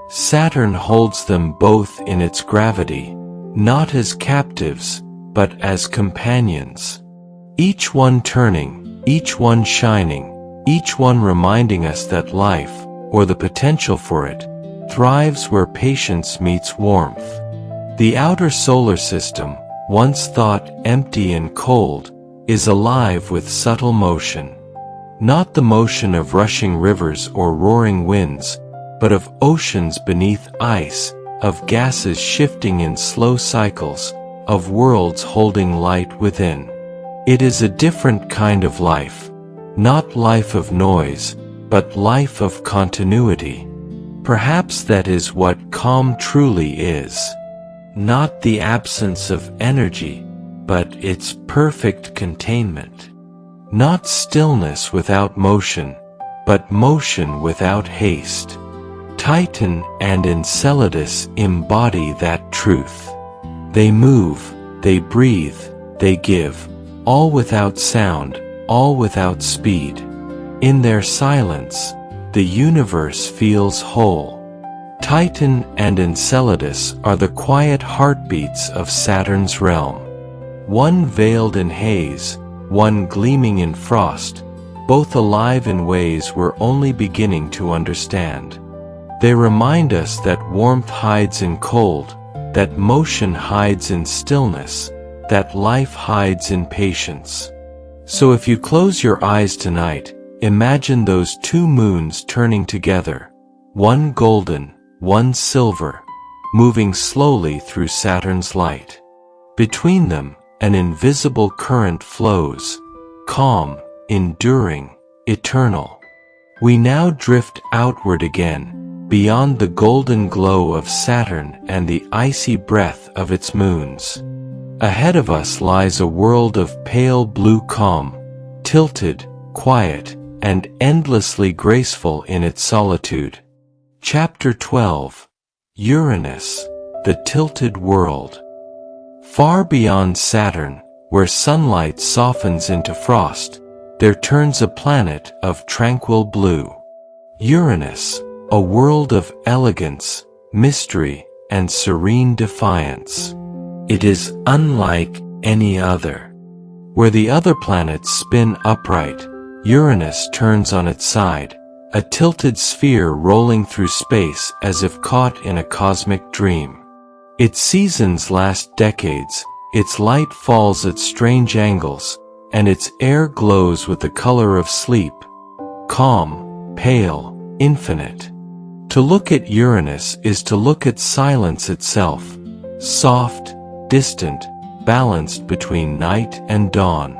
Saturn holds them both in its gravity, not as captives, but as companions. Each one turning, each one shining, each one reminding us that life, or the potential for it, thrives where patience meets warmth. The outer solar system, once thought empty and cold, is alive with subtle motion. Not the motion of rushing rivers or roaring winds, but of oceans beneath ice, of gases shifting in slow cycles, of worlds holding light within. It is a different kind of life, not life of noise, but life of continuity. Perhaps that is what calm truly is. Not the absence of energy, but its perfect containment. Not stillness without motion, but motion without haste. Titan and Enceladus embody that truth. They move, they breathe, they give, all without sound, all without speed. In their silence, the universe feels whole. Titan and Enceladus are the quiet heartbeats of Saturn's realm. One veiled in haze, one gleaming in frost, both alive in ways we're only beginning to understand. They remind us that warmth hides in cold, that motion hides in stillness, that life hides in patience. So if you close your eyes tonight, imagine those two moons turning together, one golden, one silver, moving slowly through Saturn's light. Between them, an invisible current flows, calm, enduring, eternal. We now drift outward again, beyond the golden glow of Saturn and the icy breath of its moons. Ahead of us lies a world of pale blue calm, tilted, quiet, and endlessly graceful in its solitude. Chapter 12. Uranus, the Tilted World. Far beyond Saturn, where sunlight softens into frost, there turns a planet of tranquil blue. Uranus, a world of elegance, mystery, and serene defiance. It is unlike any other. Where the other planets spin upright, Uranus turns on its side, a tilted sphere rolling through space as if caught in a cosmic dream. Its seasons last decades, its light falls at strange angles, and its air glows with the color of sleep. Calm, pale, infinite. To look at Uranus is to look at silence itself, soft, distant, balanced between night and dawn.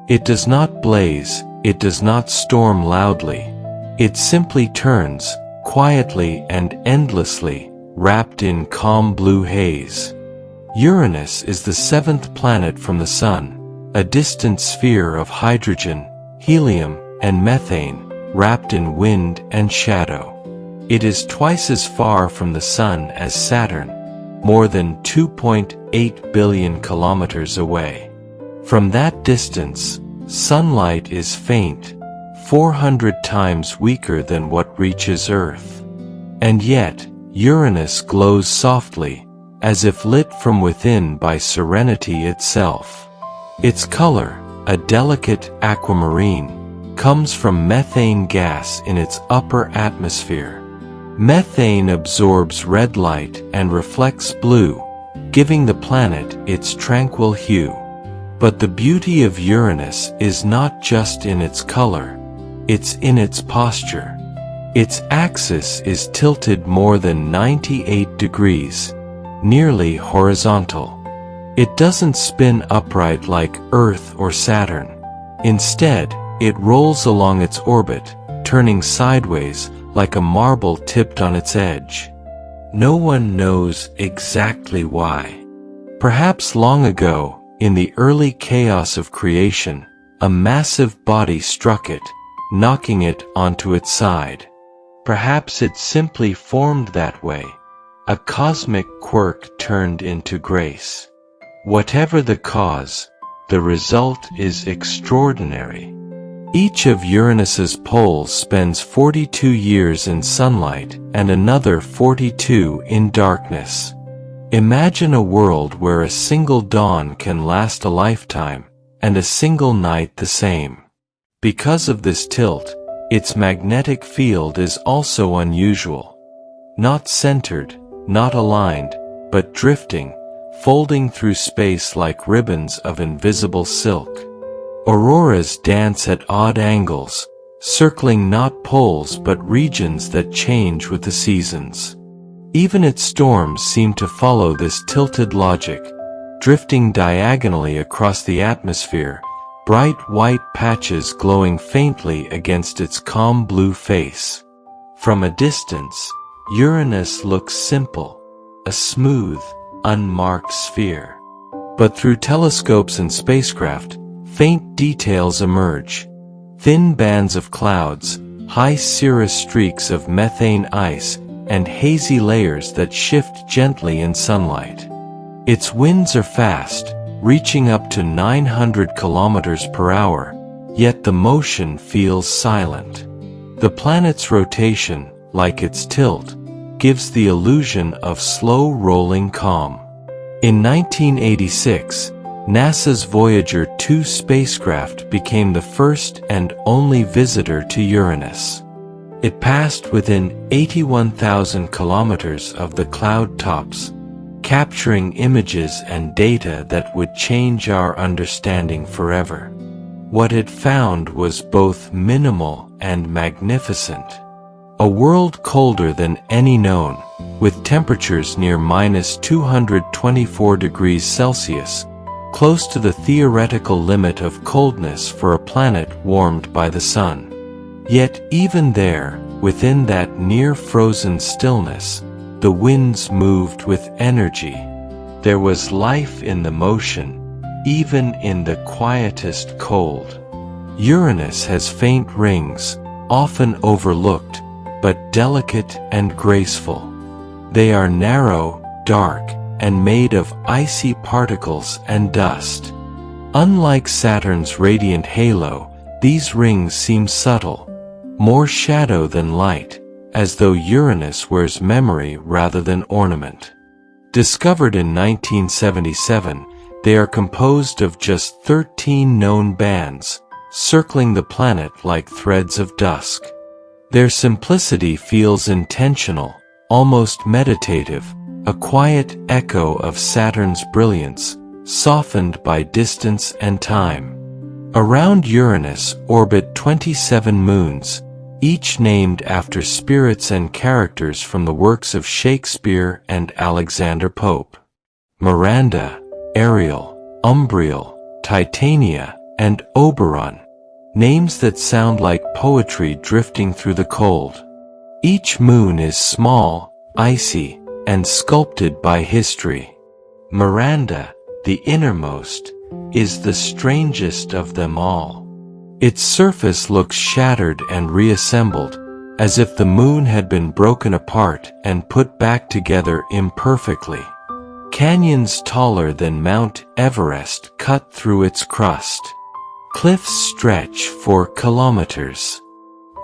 It does not blaze, it does not storm loudly. It simply turns, quietly and endlessly, wrapped in calm blue haze. Uranus is the seventh planet from the Sun, a distant sphere of hydrogen, helium, and methane, wrapped in wind and shadow. It is twice as far from the Sun as Saturn, more than 2.8 billion kilometers away. From that distance, sunlight is faint, 400 times weaker than what reaches Earth. And yet, Uranus glows softly, as if lit from within by serenity itself. Its color, a delicate aquamarine, comes from methane gas in its upper atmosphere. Methane absorbs red light and reflects blue, giving the planet its tranquil hue. But the beauty of Uranus is not just in its color, it's in its posture. Its axis is tilted more than 98 degrees, nearly horizontal. It doesn't spin upright like Earth or Saturn. Instead, it rolls along its orbit, turning sideways like a marble tipped on its edge. No one knows exactly why. Perhaps long ago, in the early chaos of creation, a massive body struck it, knocking it onto its side. Perhaps it simply formed that way, a cosmic quirk turned into grace. Whatever the cause, the result is extraordinary. Each of Uranus's poles spends 42 years in sunlight and another 42 in darkness. Imagine a world where a single dawn can last a lifetime, and a single night the same. Because of this tilt, its magnetic field is also unusual. Not centered, not aligned, but drifting, folding through space like ribbons of invisible silk. Auroras dance at odd angles, circling not poles but regions that change with the seasons. Even its storms seem to follow this tilted logic, drifting diagonally across the atmosphere, bright white patches glowing faintly against its calm blue face. From a distance, Uranus looks simple, a smooth, unmarked sphere. But through telescopes and spacecraft, faint details emerge. Thin bands of clouds, high cirrus streaks of methane ice, and hazy layers that shift gently in sunlight. Its winds are fast, reaching up to 900 kilometers per hour, yet the motion feels silent. The planet's rotation, like its tilt, gives the illusion of slow rolling calm. In 1986, NASA's Voyager 2 spacecraft became the first and only visitor to Uranus. It passed within 81,000 kilometers of the cloud tops, capturing images and data that would change our understanding forever. What it found was both minimal and magnificent. A world colder than any known, with temperatures near -224 degrees Celsius, close to the theoretical limit of coldness for a planet warmed by the sun. Yet even there, within that near-frozen stillness, the winds moved with energy. There was life in the motion, even in the quietest cold. Uranus has faint rings, often overlooked, but delicate and graceful. They are narrow, dark, and made of icy particles and dust. Unlike Saturn's radiant halo, these rings seem subtle, more shadow than light, as though Uranus wears memory rather than ornament. Discovered in 1977, they are composed of just 13 known bands, circling the planet like threads of dusk. Their simplicity feels intentional, almost meditative, a quiet echo of Saturn's brilliance, softened by distance and time. Around Uranus orbit 27 moons, each named after spirits and characters from the works of Shakespeare and Alexander Pope. Miranda, Ariel, Umbriel, Titania, and Oberon, names that sound like poetry drifting through the cold. Each moon is small, icy, and sculpted by history. Miranda, the innermost, is the strangest of them all. Its surface looks shattered and reassembled, as if the moon had been broken apart and put back together imperfectly. Canyons taller than Mount Everest cut through its crust. Cliffs stretch for kilometers.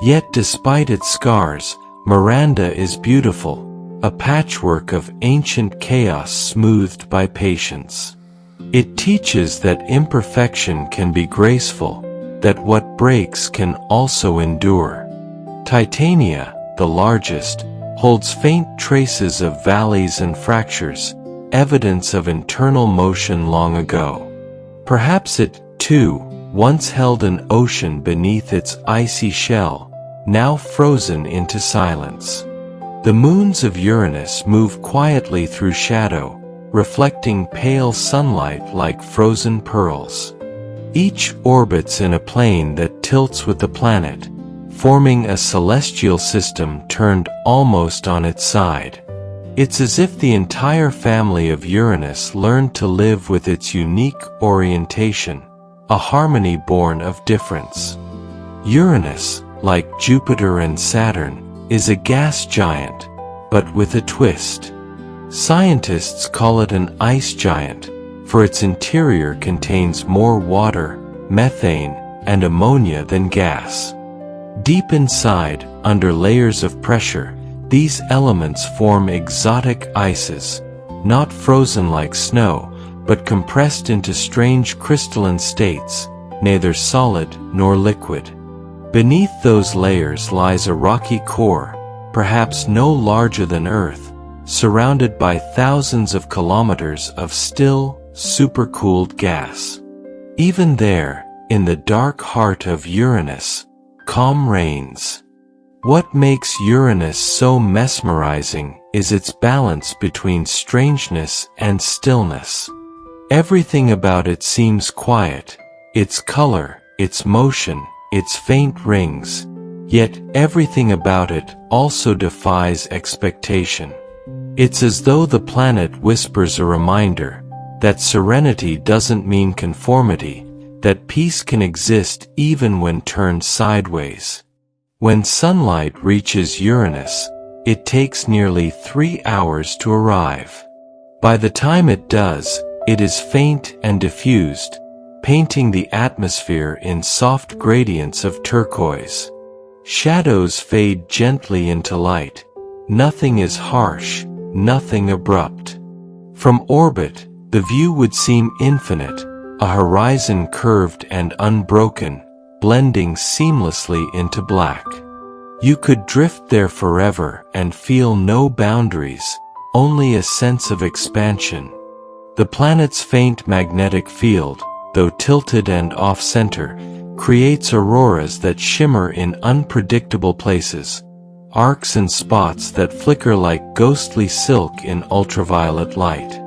Yet despite its scars, Miranda is beautiful, a patchwork of ancient chaos smoothed by patience. It teaches that imperfection can be graceful, that what breaks can also endure. Titania, the largest, holds faint traces of valleys and fractures, evidence of internal motion long ago. Perhaps it, too, once held an ocean beneath its icy shell, now frozen into silence. The moons of Uranus move quietly through shadow, reflecting pale sunlight like frozen pearls. Each orbits in a plane that tilts with the planet, forming a celestial system turned almost on its side. It's as if the entire family of Uranus learned to live with its unique orientation, a harmony born of difference. Uranus, like Jupiter and Saturn, is a gas giant, but with a twist. Scientists call it an ice giant, for its interior contains more water, methane, and ammonia than gas. Deep inside, under layers of pressure, these elements form exotic ices, not frozen like snow, but compressed into strange crystalline states, neither solid nor liquid. Beneath those layers lies a rocky core, perhaps no larger than Earth, surrounded by thousands of kilometers of still, supercooled gas. Even there, in the dark heart of Uranus, calm reigns. What makes Uranus so mesmerizing is its balance between strangeness and stillness. Everything about it seems quiet, its color, its motion, its faint rings, yet everything about it also defies expectation. It's as though the planet whispers a reminder that serenity doesn't mean conformity, that peace can exist even when turned sideways. When sunlight reaches Uranus, it takes nearly 3 hours to arrive. By the time it does, it is faint and diffused, painting the atmosphere in soft gradients of turquoise. Shadows fade gently into light. Nothing is harsh, nothing abrupt. From orbit, the view would seem infinite, a horizon curved and unbroken, blending seamlessly into black. You could drift there forever and feel no boundaries, only a sense of expansion. The planet's faint magnetic field, though tilted and off-center, creates auroras that shimmer in unpredictable places, arcs and spots that flicker like ghostly silk in ultraviolet light.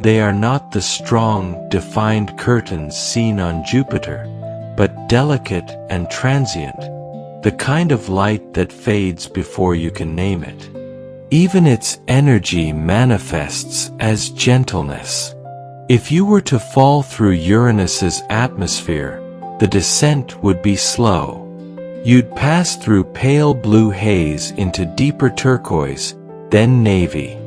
They are not the strong, defined curtains seen on Jupiter, but delicate and transient, the kind of light that fades before you can name it. Even its energy manifests as gentleness. If you were to fall through Uranus's atmosphere, the descent would be slow. You'd pass through pale blue haze into deeper turquoise, then navy.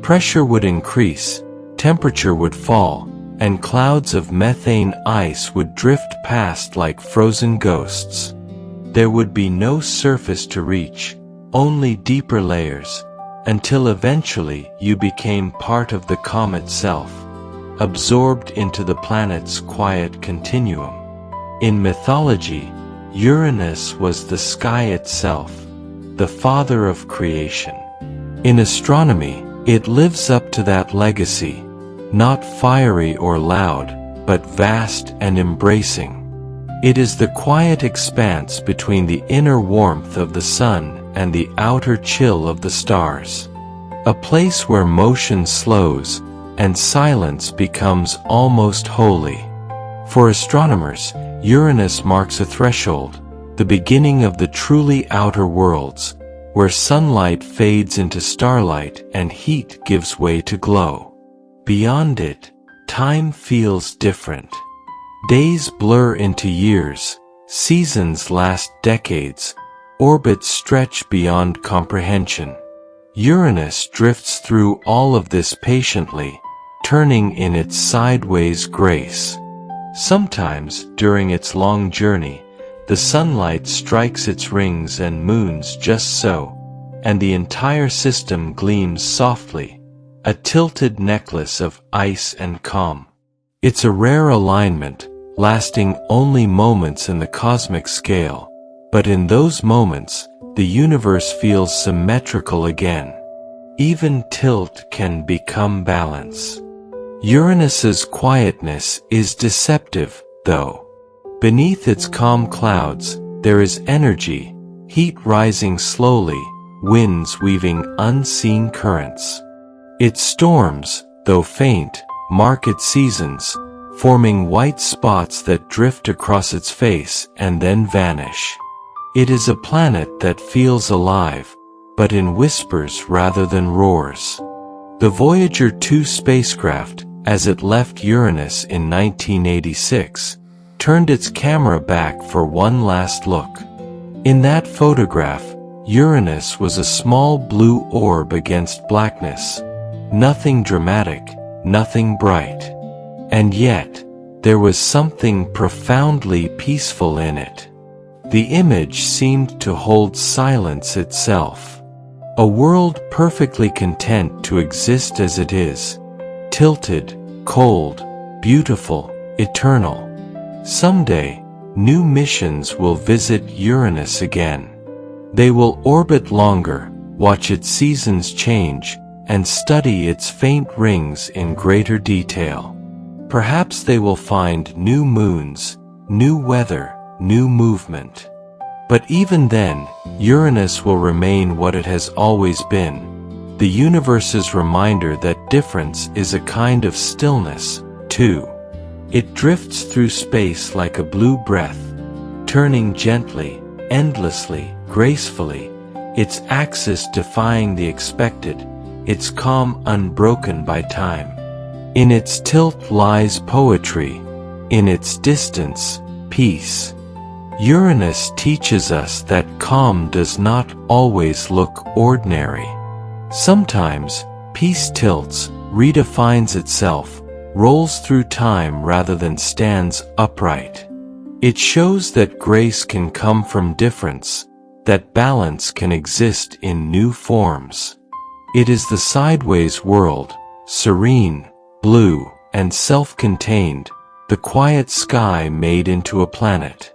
Pressure would increase, temperature would fall, and clouds of methane ice would drift past like frozen ghosts. There would be no surface to reach, only deeper layers, until eventually you became part of the calm itself, absorbed into the planet's quiet continuum. In mythology, Uranus was the sky itself, the father of creation. In astronomy, it lives up to that legacy, not fiery or loud, but vast and embracing. It is the quiet expanse between the inner warmth of the sun and the outer chill of the stars. A place where motion slows and silence becomes almost holy. For astronomers, Uranus marks a threshold, the beginning of the truly outer worlds, where sunlight fades into starlight and heat gives way to glow. Beyond it, time feels different. Days blur into years, seasons last decades, orbits stretch beyond comprehension. Uranus drifts through all of this patiently, turning in its sideways grace. Sometimes, during its long journey, the sunlight strikes its rings and moons just so, and the entire system gleams softly, a tilted necklace of ice and calm. It's a rare alignment, lasting only moments in the cosmic scale, but in those moments, the universe feels symmetrical again. Even tilt can become balance. Uranus's quietness is deceptive, though. Beneath its calm clouds, there is energy, heat rising slowly, winds weaving unseen currents. Its storms, though faint, mark its seasons, forming white spots that drift across its face and then vanish. It is a planet that feels alive, but in whispers rather than roars. The Voyager 2 spacecraft, as it left Uranus in 1986, turned its camera back for one last look. In that photograph, Uranus was a small blue orb against blackness. Nothing dramatic, nothing bright. And yet, there was something profoundly peaceful in it. The image seemed to hold silence itself. A world perfectly content to exist as it is. Tilted, cold, beautiful, eternal. Someday, new missions will visit Uranus again. They will orbit longer, watch its seasons change, and study its faint rings in greater detail. Perhaps they will find new moons, new weather, new movement. But even then, Uranus will remain what it has always been, the universe's reminder that difference is a kind of stillness, too. It drifts through space like a blue breath, turning gently, endlessly, gracefully, its axis defying the expected, its calm unbroken by time. In its tilt lies poetry, in its distance, peace. Uranus teaches us that calm does not always look ordinary. Sometimes, peace tilts, redefines itself, rolls through time rather than stands upright. It shows that grace can come from difference, that balance can exist in new forms. It is the sideways world, serene, blue, and self-contained, the quiet sky made into a planet.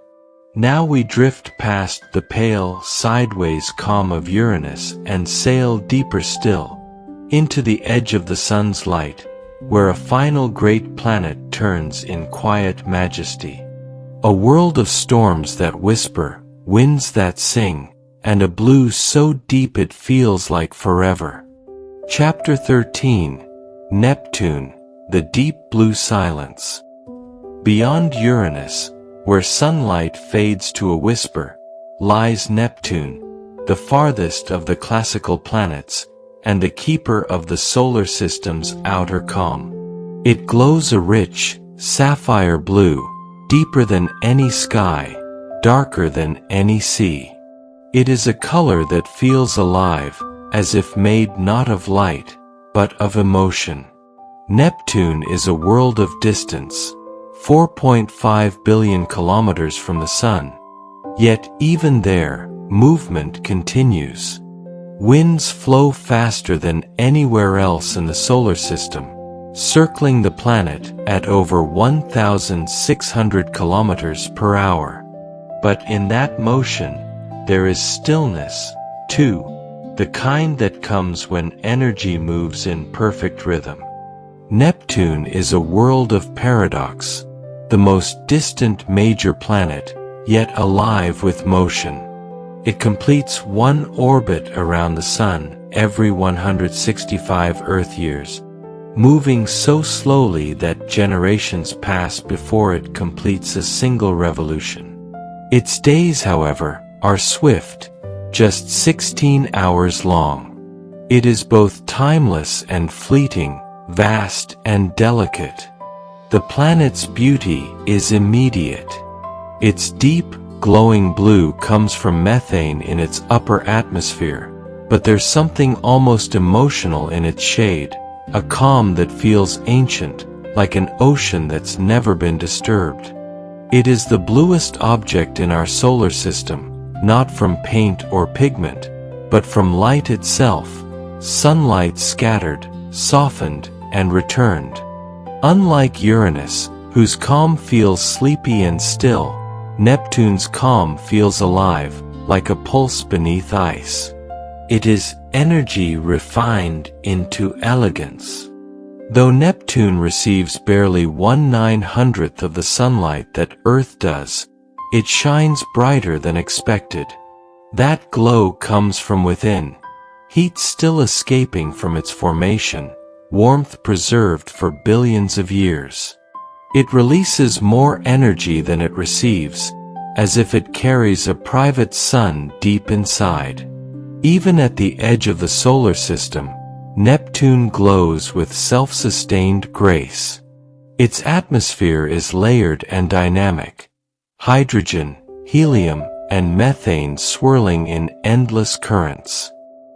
Now we drift past the pale, sideways calm of Uranus and sail deeper still, into the edge of the sun's light, where a final great planet turns in quiet majesty. A world of storms that whisper, winds that sing, and a blue so deep it feels like forever. Chapter 13, Neptune, the Deep Blue Silence. Beyond Uranus, where sunlight fades to a whisper, lies Neptune, the farthest of the classical planets, and the keeper of the solar system's outer calm. It glows a rich, sapphire blue, deeper than any sky, darker than any sea. It is a color that feels alive, as if made not of light, but of emotion. Neptune is a world of distance, 4.5 billion kilometers from the sun. Yet even there, movement continues. Winds flow faster than anywhere else in the solar system, circling the planet at over 1,600 kilometers per hour. But in that motion, there is stillness, too, the kind that comes when energy moves in perfect rhythm. Neptune is a world of paradox, the most distant major planet, yet alive with motion. It completes one orbit around the Sun every 165 Earth years, moving so slowly that generations pass before it completes a single revolution. Its days, however, are swift, just 16 hours long. It is both timeless and fleeting, vast and delicate. The planet's beauty is immediate. Its deep, glowing blue comes from methane in its upper atmosphere, but there's something almost emotional in its shade, a calm that feels ancient, like an ocean that's never been disturbed. It is the bluest object in our solar system, not from paint or pigment, but from light itself, sunlight scattered, softened, and returned. Unlike Uranus, whose calm feels sleepy and still, Neptune's calm feels alive, like a pulse beneath ice. It is energy refined into elegance. Though Neptune receives barely 1/900th of the sunlight that Earth does, it shines brighter than expected. That glow comes from within, heat still escaping from its formation, warmth preserved for billions of years. It releases more energy than it receives, as if it carries a private sun deep inside. Even at the edge of the solar system, Neptune glows with self-sustained grace. Its atmosphere is layered and dynamic. Hydrogen, helium, and methane swirling in endless currents.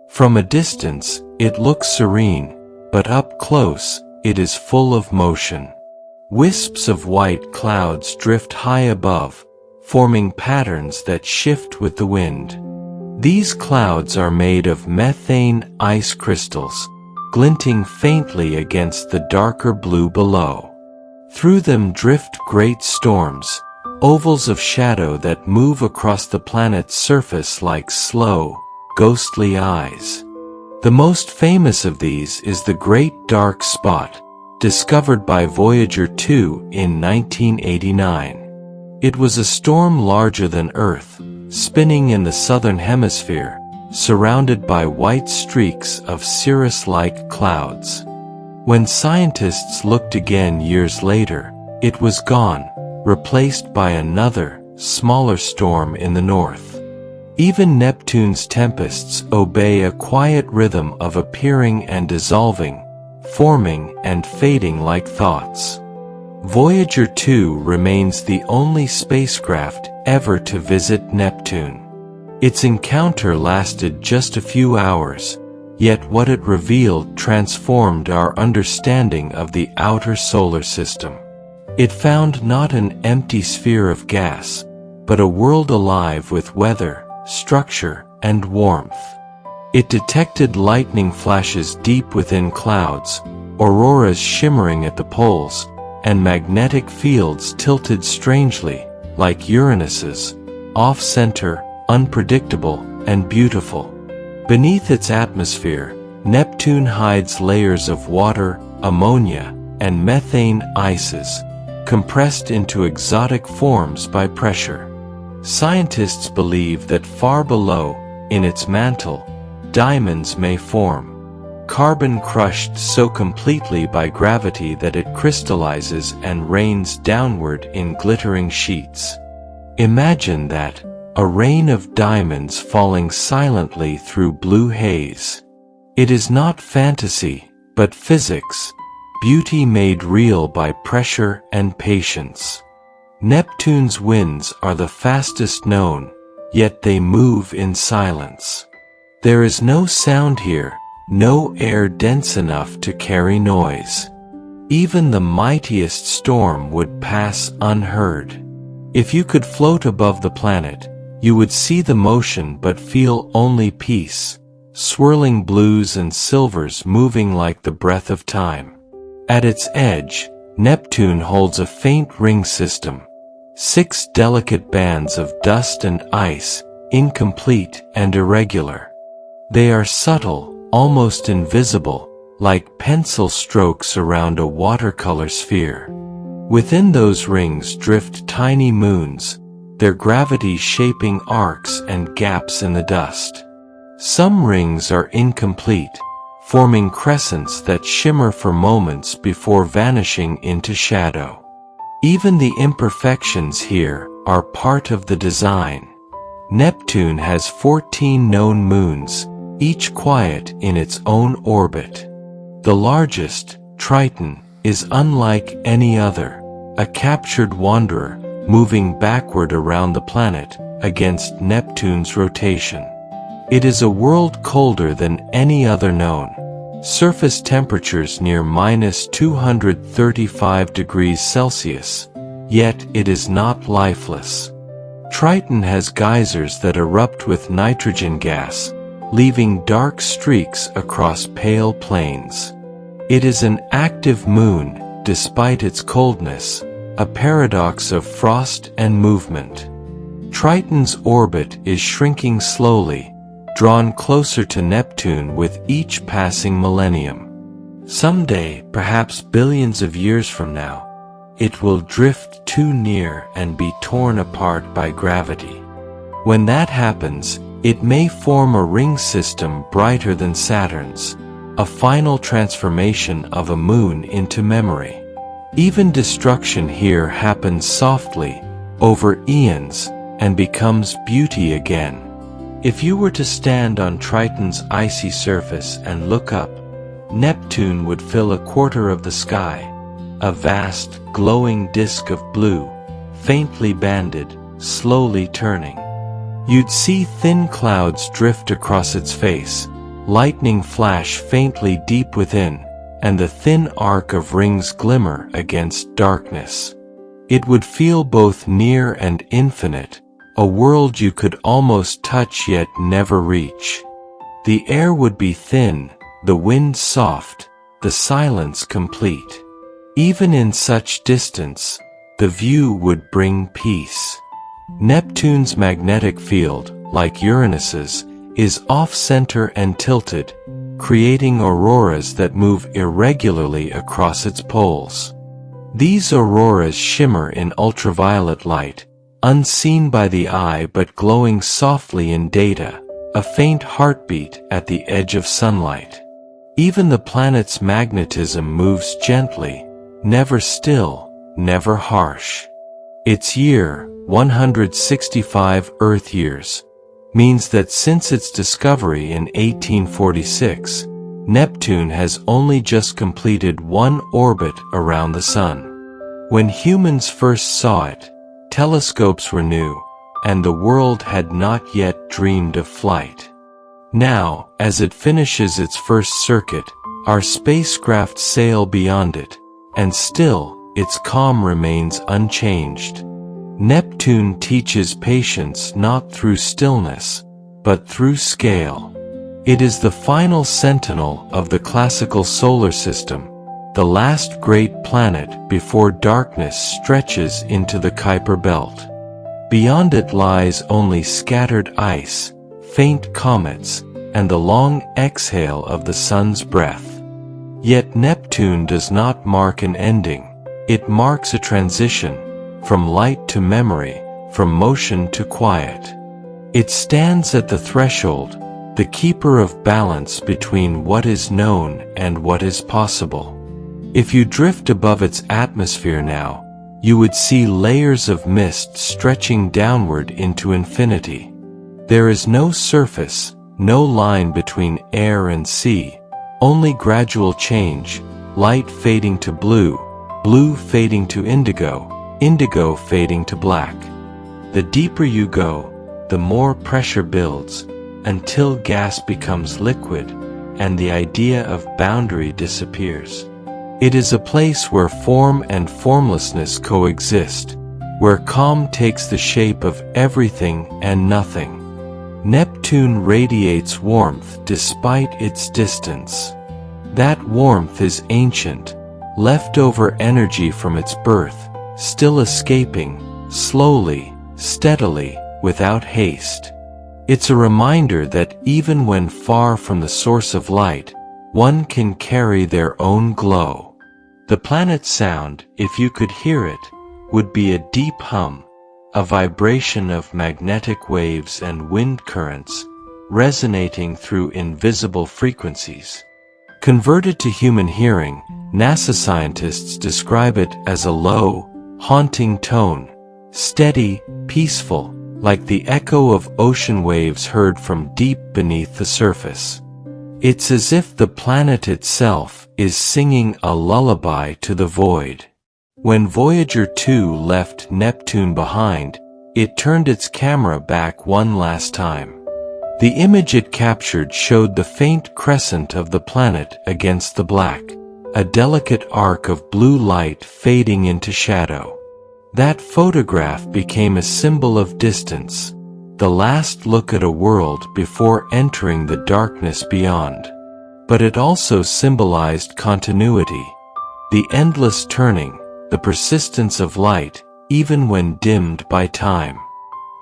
From a distance, it looks serene, but up close, it is full of motion. Wisps of white clouds drift high above, forming patterns that shift with the wind. These clouds are made of methane ice crystals, glinting faintly against the darker blue below. Through them drift great storms, ovals of shadow that move across the planet's surface like slow, ghostly eyes. The most famous of these is the Great Dark Spot, discovered by Voyager 2 in 1989. It was a storm larger than Earth, spinning in the southern hemisphere, surrounded by white streaks of cirrus-like clouds. When scientists looked again years later, it was gone, replaced by another, smaller storm in the north. Even Neptune's tempests obey a quiet rhythm of appearing and dissolving, forming and fading like thoughts. Voyager 2 remains the only spacecraft ever to visit Neptune. Its encounter lasted just a few hours, yet what it revealed transformed our understanding of the outer solar system. It found not an empty sphere of gas, but a world alive with weather, structure, and warmth. It detected lightning flashes deep within clouds, auroras shimmering at the poles, and magnetic fields tilted strangely, like Uranus's, off-center, unpredictable, and beautiful. Beneath its atmosphere, Neptune hides layers of water, ammonia, and methane ices, compressed into exotic forms by pressure. Scientists believe that far below, in its mantle, diamonds may form, carbon crushed so completely by gravity that it crystallizes and rains downward in glittering sheets. Imagine that, a rain of diamonds falling silently through blue haze. It is not fantasy, but physics, beauty made real by pressure and patience. Neptune's winds are the fastest known, yet they move in silence. There is no sound here, no air dense enough to carry noise. Even the mightiest storm would pass unheard. If you could float above the planet, you would see the motion but feel only peace, swirling blues and silvers moving like the breath of time. At its edge, Neptune holds a faint ring system, 6 delicate bands of dust and ice, incomplete and irregular. They are subtle, almost invisible, like pencil strokes around a watercolor sphere. Within those rings drift tiny moons, their gravity shaping arcs and gaps in the dust. Some rings are incomplete, forming crescents that shimmer for moments before vanishing into shadow. Even the imperfections here are part of the design. Neptune has 14 known moons, each quiet in its own orbit. The largest, Triton, is unlike any other, a captured wanderer, moving backward around the planet, against Neptune's rotation. It is a world colder than any other known. Surface temperatures near -235 degrees Celsius, yet it is not lifeless. Triton has geysers that erupt with nitrogen gas, leaving dark streaks across pale plains. It is an active moon, despite its coldness, a paradox of frost and movement. Triton's orbit is shrinking slowly, drawn closer to Neptune with each passing millennium. Someday, perhaps billions of years from now, it will drift too near and be torn apart by gravity. When that happens, It may form a ring system brighter than Saturn's, a final transformation of a moon into memory. Even destruction here happens softly, over eons, and becomes beauty again. If you were to stand on Triton's icy surface and look up, Neptune would fill a quarter of the sky, a vast, glowing disk of blue, faintly banded, slowly turning. You'd see thin clouds drift across its face, lightning flash faintly deep within, and the thin arc of rings glimmer against darkness. It would feel both near and infinite, a world you could almost touch yet never reach. The air would be thin, the wind soft, the silence complete. Even in such distance, the view would bring peace. Neptune's magnetic field, like Uranus's, is off-center and tilted, creating auroras that move irregularly across its poles. These auroras shimmer in ultraviolet light, unseen by the eye but glowing softly in data, a faint heartbeat at the edge of sunlight. Even the planet's magnetism moves gently, never still, never harsh. Its year, 165 Earth years, means that since its discovery in 1846, Neptune has only just completed one orbit around the Sun. When humans first saw it, telescopes were new, and the world had not yet dreamed of flight. Now, as it finishes its first circuit, our spacecraft sail beyond it, and still, its calm remains unchanged. Neptune teaches patience not through stillness, but through scale. It is the final sentinel of the classical solar system, the last great planet before darkness stretches into the Kuiper belt. Beyond it lies only scattered ice, faint comets, and the long exhale of the sun's breath. Yet Neptune does not mark an ending, it marks a transition, from light to memory, from motion to quiet. It stands at the threshold, the keeper of balance between what is known and what is possible. If you drift above its atmosphere now, you would see layers of mist stretching downward into infinity. There is no surface, no line between air and sea, only gradual change, light fading to blue, blue fading to indigo, indigo fading to black. The deeper you go, the more pressure builds, until gas becomes liquid, and the idea of boundary disappears. It is a place where form and formlessness coexist, where calm takes the shape of everything and nothing. Neptune radiates warmth despite its distance. That warmth is ancient, leftover energy from its birth, still escaping, slowly, steadily, without haste. It's a reminder that even when far from the source of light, one can carry their own glow. The planet's sound, if you could hear it, would be a deep hum, a vibration of magnetic waves and wind currents, resonating through invisible frequencies. Converted to human hearing, NASA scientists describe it as a low, haunting tone, steady, peaceful, like the echo of ocean waves heard from deep beneath the surface. It's as if the planet itself is singing a lullaby to the void. When Voyager 2 left Neptune behind, it turned its camera back one last time. The image it captured showed the faint crescent of the planet against the black, a delicate arc of blue light fading into shadow. That photograph became a symbol of distance, the last look at a world before entering the darkness beyond. But it also symbolized continuity, the endless turning, the persistence of light, even when dimmed by time.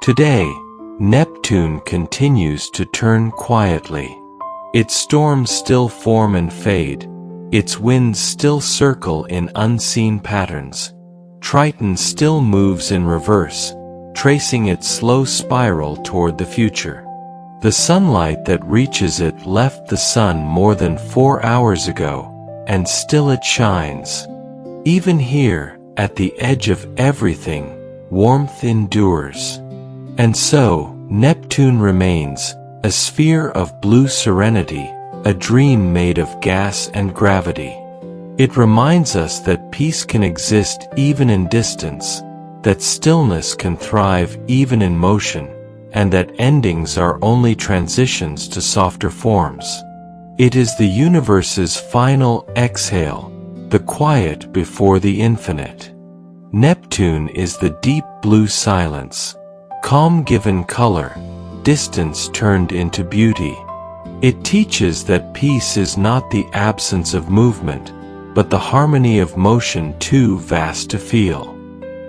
Today, Neptune continues to turn quietly. Its storms still form and fade, its winds still circle in unseen patterns. Triton still moves in reverse, tracing its slow spiral toward the future. The sunlight that reaches it left the sun more than 4 hours ago, and still it shines. Even here, at the edge of everything, warmth endures. And so, Neptune remains, a sphere of blue serenity, a dream made of gas and gravity. It reminds us that peace can exist even in distance, that stillness can thrive even in motion, and that endings are only transitions to softer forms. It is the universe's final exhale, the quiet before the infinite. Neptune is the deep blue silence, calm given color, distance turned into beauty. It teaches that peace is not the absence of movement, but the harmony of motion too vast to feel.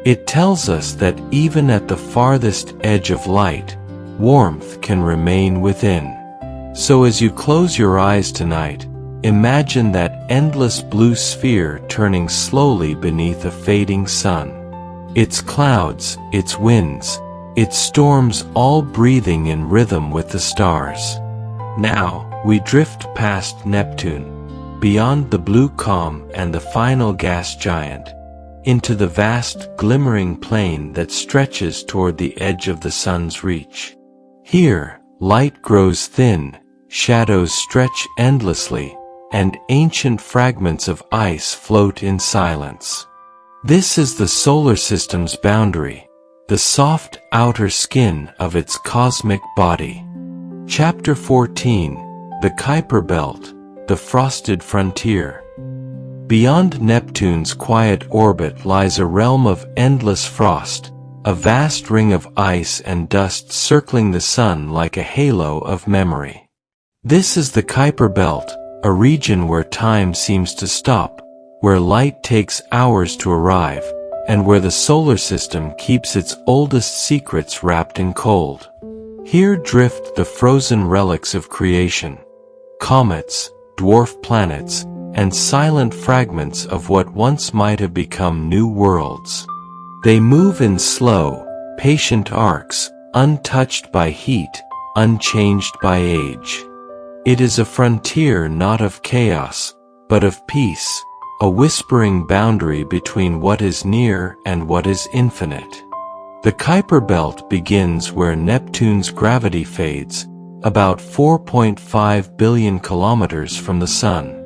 It tells us that even at the farthest edge of light, warmth can remain within. So as you close your eyes tonight, imagine that endless blue sphere turning slowly beneath a fading sun. Its clouds, its winds, its storms all breathing in rhythm with the stars. Now, we drift past Neptune, beyond the blue calm and the final gas giant, into the vast glimmering plain that stretches toward the edge of the sun's reach. Here, light grows thin, shadows stretch endlessly, and ancient fragments of ice float in silence. This is the solar system's boundary, the soft outer skin of its cosmic body. Chapter 14, The Kuiper Belt, the Frosted Frontier. Beyond Neptune's quiet orbit lies a realm of endless frost, a vast ring of ice and dust circling the sun like a halo of memory. This is the Kuiper Belt, a region where time seems to stop, where light takes hours to arrive, and where the solar system keeps its oldest secrets wrapped in cold. Here drift the frozen relics of creation, comets, dwarf planets, and silent fragments of what once might have become new worlds. They move in slow, patient arcs, untouched by heat, unchanged by age. It is a frontier not of chaos, but of peace, a whispering boundary between what is near and what is infinite. The Kuiper Belt begins where Neptune's gravity fades, about 4.5 billion kilometers from the Sun.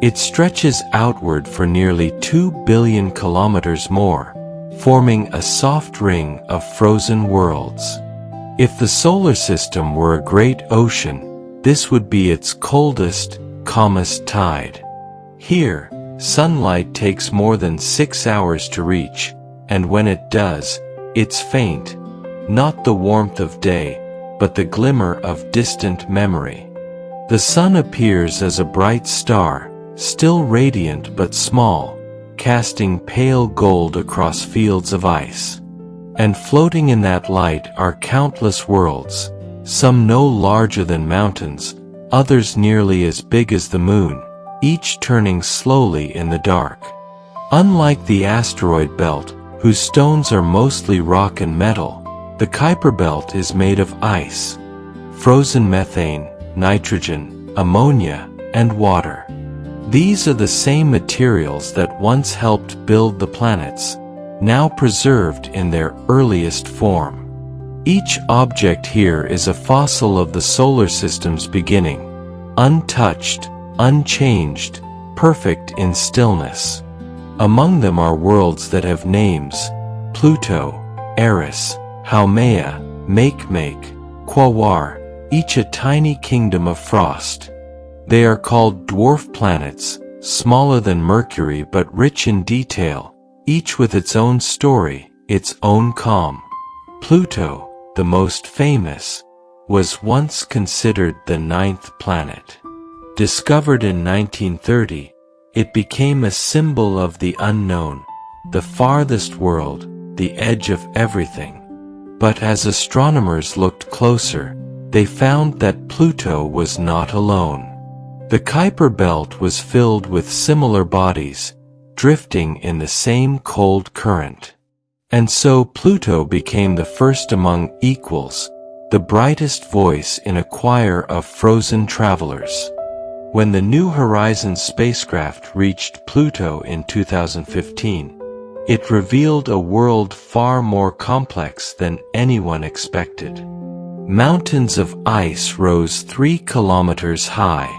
It stretches outward for nearly 2 billion kilometers more, forming a soft ring of frozen worlds. If the solar system were a great ocean, this would be its coldest, calmest tide. Here, sunlight takes more than 6 hours to reach, and when it does, it's faint, not the warmth of day, but the glimmer of distant memory. The sun appears as a bright star, still radiant but small, casting pale gold across fields of ice. And floating in that light are countless worlds, some no larger than mountains, others nearly as big as the moon, each turning slowly in the dark. Unlike the asteroid belt, whose stones are mostly rock and metal, the Kuiper Belt is made of ice, frozen methane, nitrogen, ammonia, and water. These are the same materials that once helped build the planets, now preserved in their earliest form. Each object here is a fossil of the solar system's beginning, untouched, unchanged, perfect in stillness. Among them are worlds that have names: Pluto, Eris, Haumea, Makemake, Quawar, each a tiny kingdom of frost. They are called dwarf planets, smaller than Mercury but rich in detail, each with its own story, its own calm. Pluto, the most famous, was once considered the 9th planet. Discovered in 1930, it became a symbol of the unknown, the farthest world, the edge of everything. But as astronomers looked closer, they found that Pluto was not alone. The Kuiper Belt was filled with similar bodies, drifting in the same cold current. And so Pluto became the first among equals, the brightest voice in a choir of frozen travelers. When the New Horizons spacecraft reached Pluto in 2015, it revealed a world far more complex than anyone expected. Mountains of ice rose 3 kilometers high.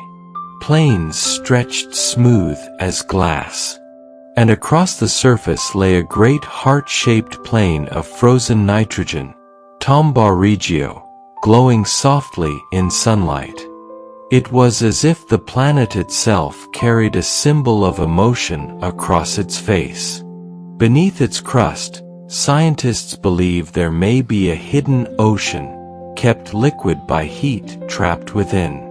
Plains stretched smooth as glass. And across the surface lay a great heart-shaped plain of frozen nitrogen, Tombaugh Regio, glowing softly in sunlight. It was as if the planet itself carried a symbol of emotion across its face. Beneath its crust, scientists believe there may be a hidden ocean, kept liquid by heat trapped within.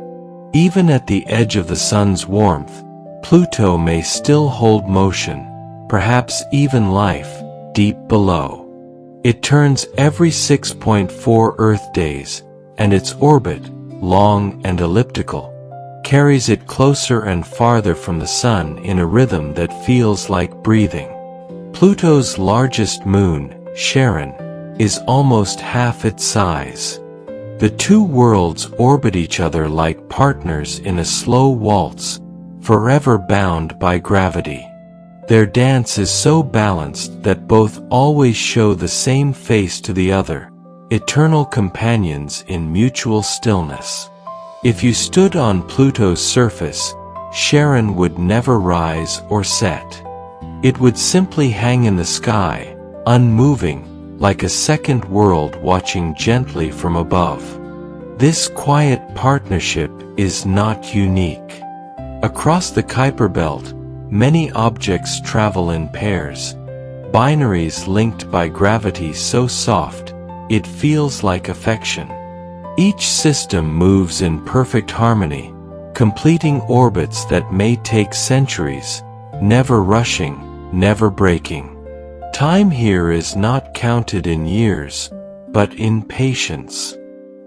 Even at the edge of the sun's warmth, Pluto may still hold motion, perhaps even life, deep below. It turns every 6.4 Earth days, and its orbit, long and elliptical, carries it closer and farther from the sun in a rhythm that feels like breathing. Pluto's largest moon, Charon, is almost half its size. The two worlds orbit each other like partners in a slow waltz, forever bound by gravity. Their dance is so balanced that both always show the same face to the other, eternal companions in mutual stillness. If you stood on Pluto's surface, Charon would never rise or set. It would simply hang in the sky, unmoving, like a second world watching gently from above. This quiet partnership is not unique. Across the Kuiper Belt, many objects travel in pairs, binaries linked by gravity so soft, it feels like affection. Each system moves in perfect harmony, completing orbits that may take centuries, never rushing, never breaking. Time here is not counted in years, but in patience.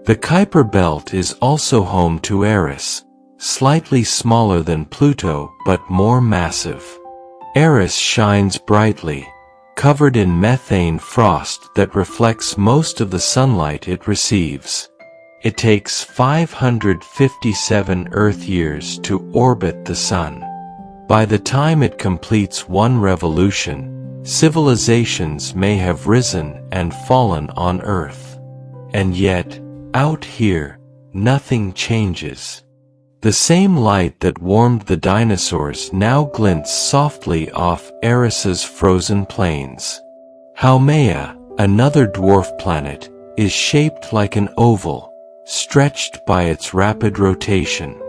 The Kuiper Belt is also home to Eris, slightly smaller than Pluto but more massive. Eris shines brightly, covered in methane frost that reflects most of the sunlight it receives. It takes 557 Earth years to orbit the Sun. By the time it completes one revolution, civilizations may have risen and fallen on Earth. And yet, out here, nothing changes. The same light that warmed the dinosaurs now glints softly off Eris's frozen plains. Haumea, another dwarf planet, is shaped like an oval, stretched by its rapid rotation.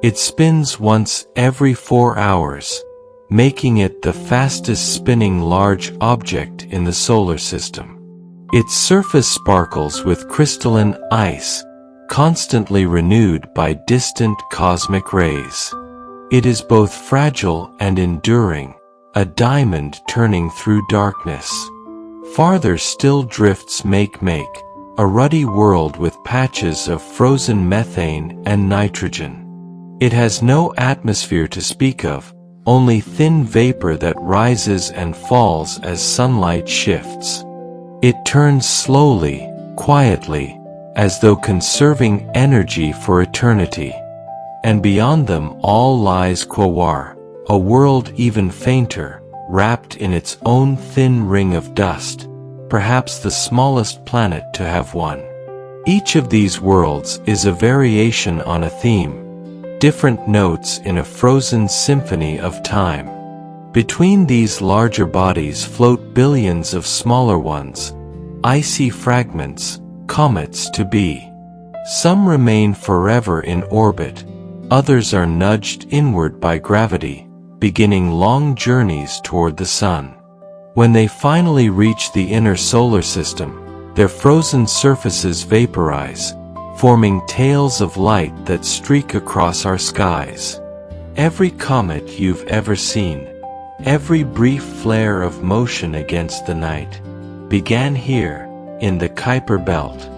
It spins once every 4 hours, making it the fastest spinning large object in the solar system. Its surface sparkles with crystalline ice, constantly renewed by distant cosmic rays. It is both fragile and enduring, a diamond turning through darkness. Farther still drifts Makemake, a ruddy world with patches of frozen methane and nitrogen. It has no atmosphere to speak of, only thin vapor that rises and falls as sunlight shifts. It turns slowly, quietly, as though conserving energy for eternity. And beyond them all lies Quawar, a world even fainter, wrapped in its own thin ring of dust, perhaps the smallest planet to have one. Each of these worlds is a variation on a theme, different notes in a frozen symphony of time. Between these larger bodies float billions of smaller ones, icy fragments, comets to be. Some remain forever in orbit, others are nudged inward by gravity, beginning long journeys toward the sun. When they finally reach the inner solar system, their frozen surfaces vaporize, forming tails of light that streak across our skies. Every comet you've ever seen, every brief flare of motion against the night, began here, in the Kuiper Belt.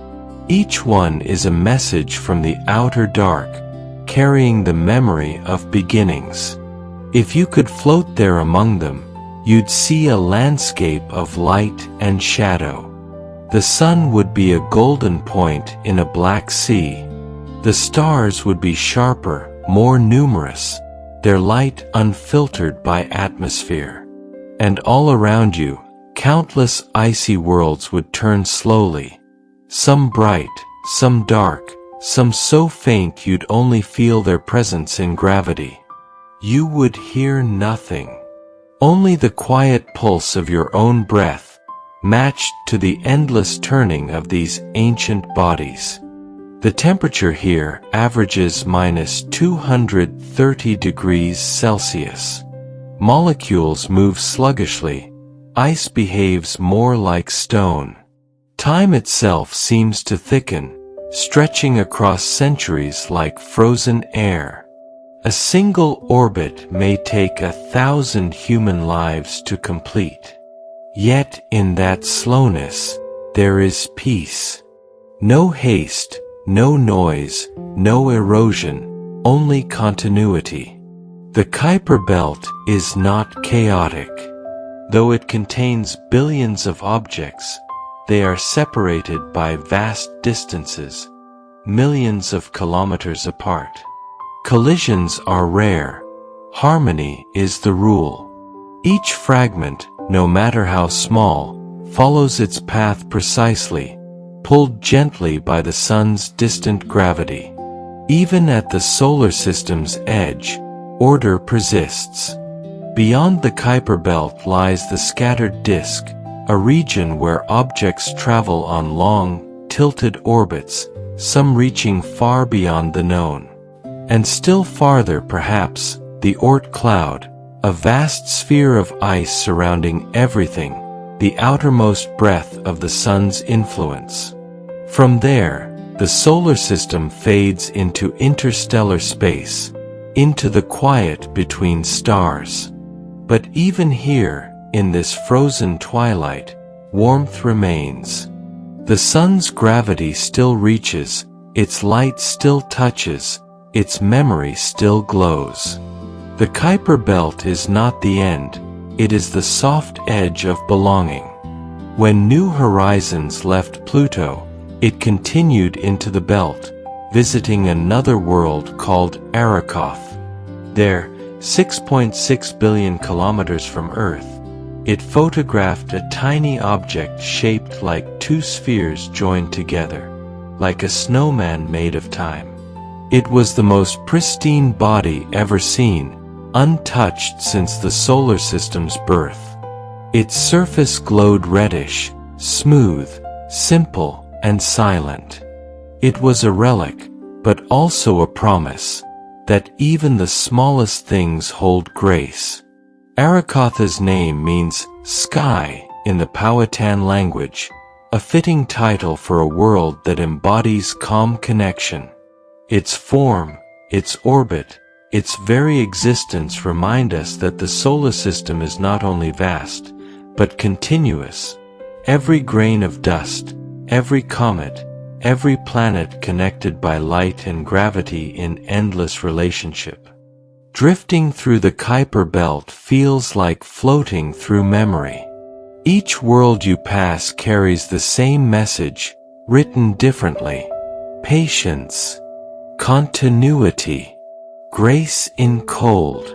Each one is a message from the outer dark, carrying the memory of beginnings. If you could float there among them, you'd see a landscape of light and shadow. The sun would be a golden point in a black sea. The stars would be sharper, more numerous, their light unfiltered by atmosphere. And all around you, countless icy worlds would turn slowly, some bright, some dark, some so faint you'd only feel their presence in gravity. You would hear nothing, only the quiet pulse of your own breath, matched to the endless turning of these ancient bodies. The temperature here averages -230 degrees Celsius. Molecules move sluggishly, ice behaves more like stone. Time itself seems to thicken, stretching across centuries like frozen air. A single orbit may take 1,000 human lives to complete. Yet in that slowness, there is peace. No haste, no noise, no erosion, only continuity. The Kuiper Belt is not chaotic. Though it contains billions of objects, they are separated by vast distances, millions of kilometers apart. Collisions are rare. Harmony is the rule. Each fragment, no matter how small, follows its path precisely, pulled gently by the sun's distant gravity. Even at the solar system's edge, order persists. Beyond the Kuiper Belt lies the scattered disk, a region where objects travel on long, tilted orbits, some reaching far beyond the known. And still farther perhaps, the Oort cloud, a vast sphere of ice surrounding everything, the outermost breath of the sun's influence. From there, the solar system fades into interstellar space, into the quiet between stars. But even here, in this frozen twilight, warmth remains. The sun's gravity still reaches, its light still touches, its memory still glows. The Kuiper Belt is not the end, it is the soft edge of belonging. When New Horizons left Pluto, it continued into the belt, visiting another world called Arakoth. There, 6.6 billion kilometers from Earth, it photographed a tiny object shaped like two spheres joined together, like a snowman made of time. It was the most pristine body ever seen, untouched since the solar system's birth. Its surface glowed reddish, smooth, simple, and silent. It was a relic, but also a promise, that even the smallest things hold grace. Arakotha's name means sky in the Powhatan language, a fitting title for a world that embodies calm connection. Its form, its orbit, its very existence remind us that the solar system is not only vast, but continuous. Every grain of dust, every comet, every planet connected by light and gravity in endless relationship. Drifting through the Kuiper Belt feels like floating through memory. Each world you pass carries the same message, written differently. Patience, continuity, grace in cold.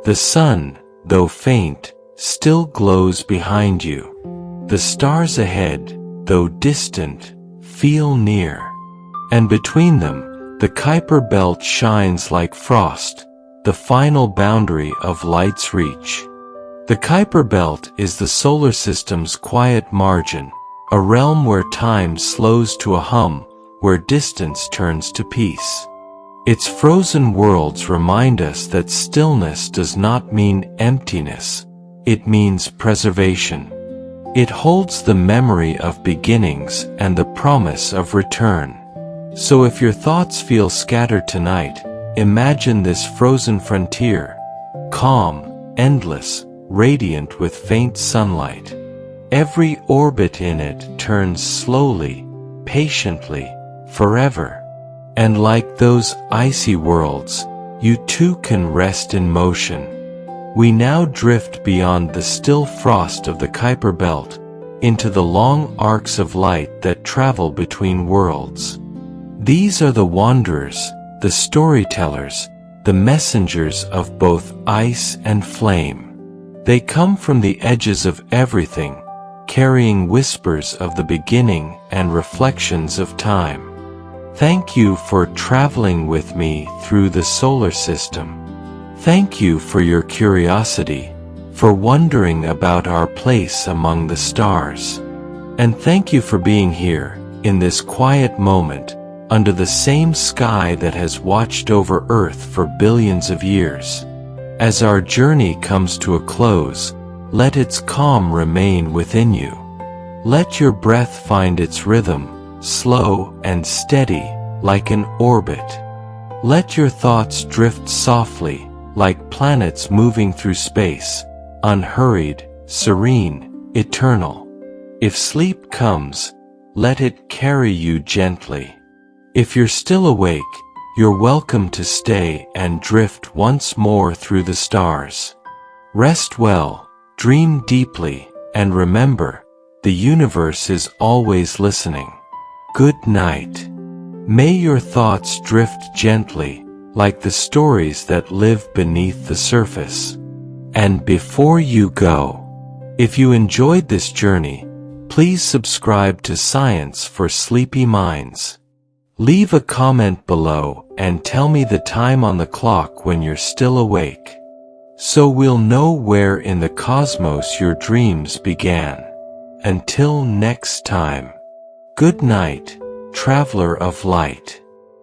The sun, though faint, still glows behind you. The stars ahead, though distant, feel near. And between them, the Kuiper Belt shines like frost, the final boundary of light's reach. The Kuiper Belt is the solar system's quiet margin, a realm where time slows to a hum, where distance turns to peace. Its frozen worlds remind us that stillness does not mean emptiness, it means preservation. It holds the memory of beginnings and the promise of return. So if your thoughts feel scattered tonight, imagine this frozen frontier, calm, endless, radiant with faint sunlight. Every orbit in it turns slowly, patiently, forever. And like those icy worlds, you too can rest in motion. We now drift beyond the still frost of the Kuiper Belt, into the long arcs of light that travel between worlds. These are the wanderers, the storytellers, the messengers of both ice and flame. They come from the edges of everything, carrying whispers of the beginning and reflections of time. Thank you for traveling with me through the solar system. Thank you for your curiosity, for wondering about our place among the stars. And thank you for being here, in this quiet moment, under the same sky that has watched over Earth for billions of years. As our journey comes to a close, let its calm remain within you. Let your breath find its rhythm, slow and steady, like an orbit. Let your thoughts drift softly, like planets moving through space, unhurried, serene, eternal. If sleep comes, let it carry you gently. If you're still awake, you're welcome to stay and drift once more through the stars. Rest well, dream deeply, and remember, the universe is always listening. Good night. May your thoughts drift gently, like the stories that live beneath the surface. And before you go, if you enjoyed this journey, please subscribe to Science for Sleepy Minds. Leave a comment below and tell me the time on the clock when you're still awake, so we'll know where in the cosmos your dreams began. Until next time, good night, traveler of light.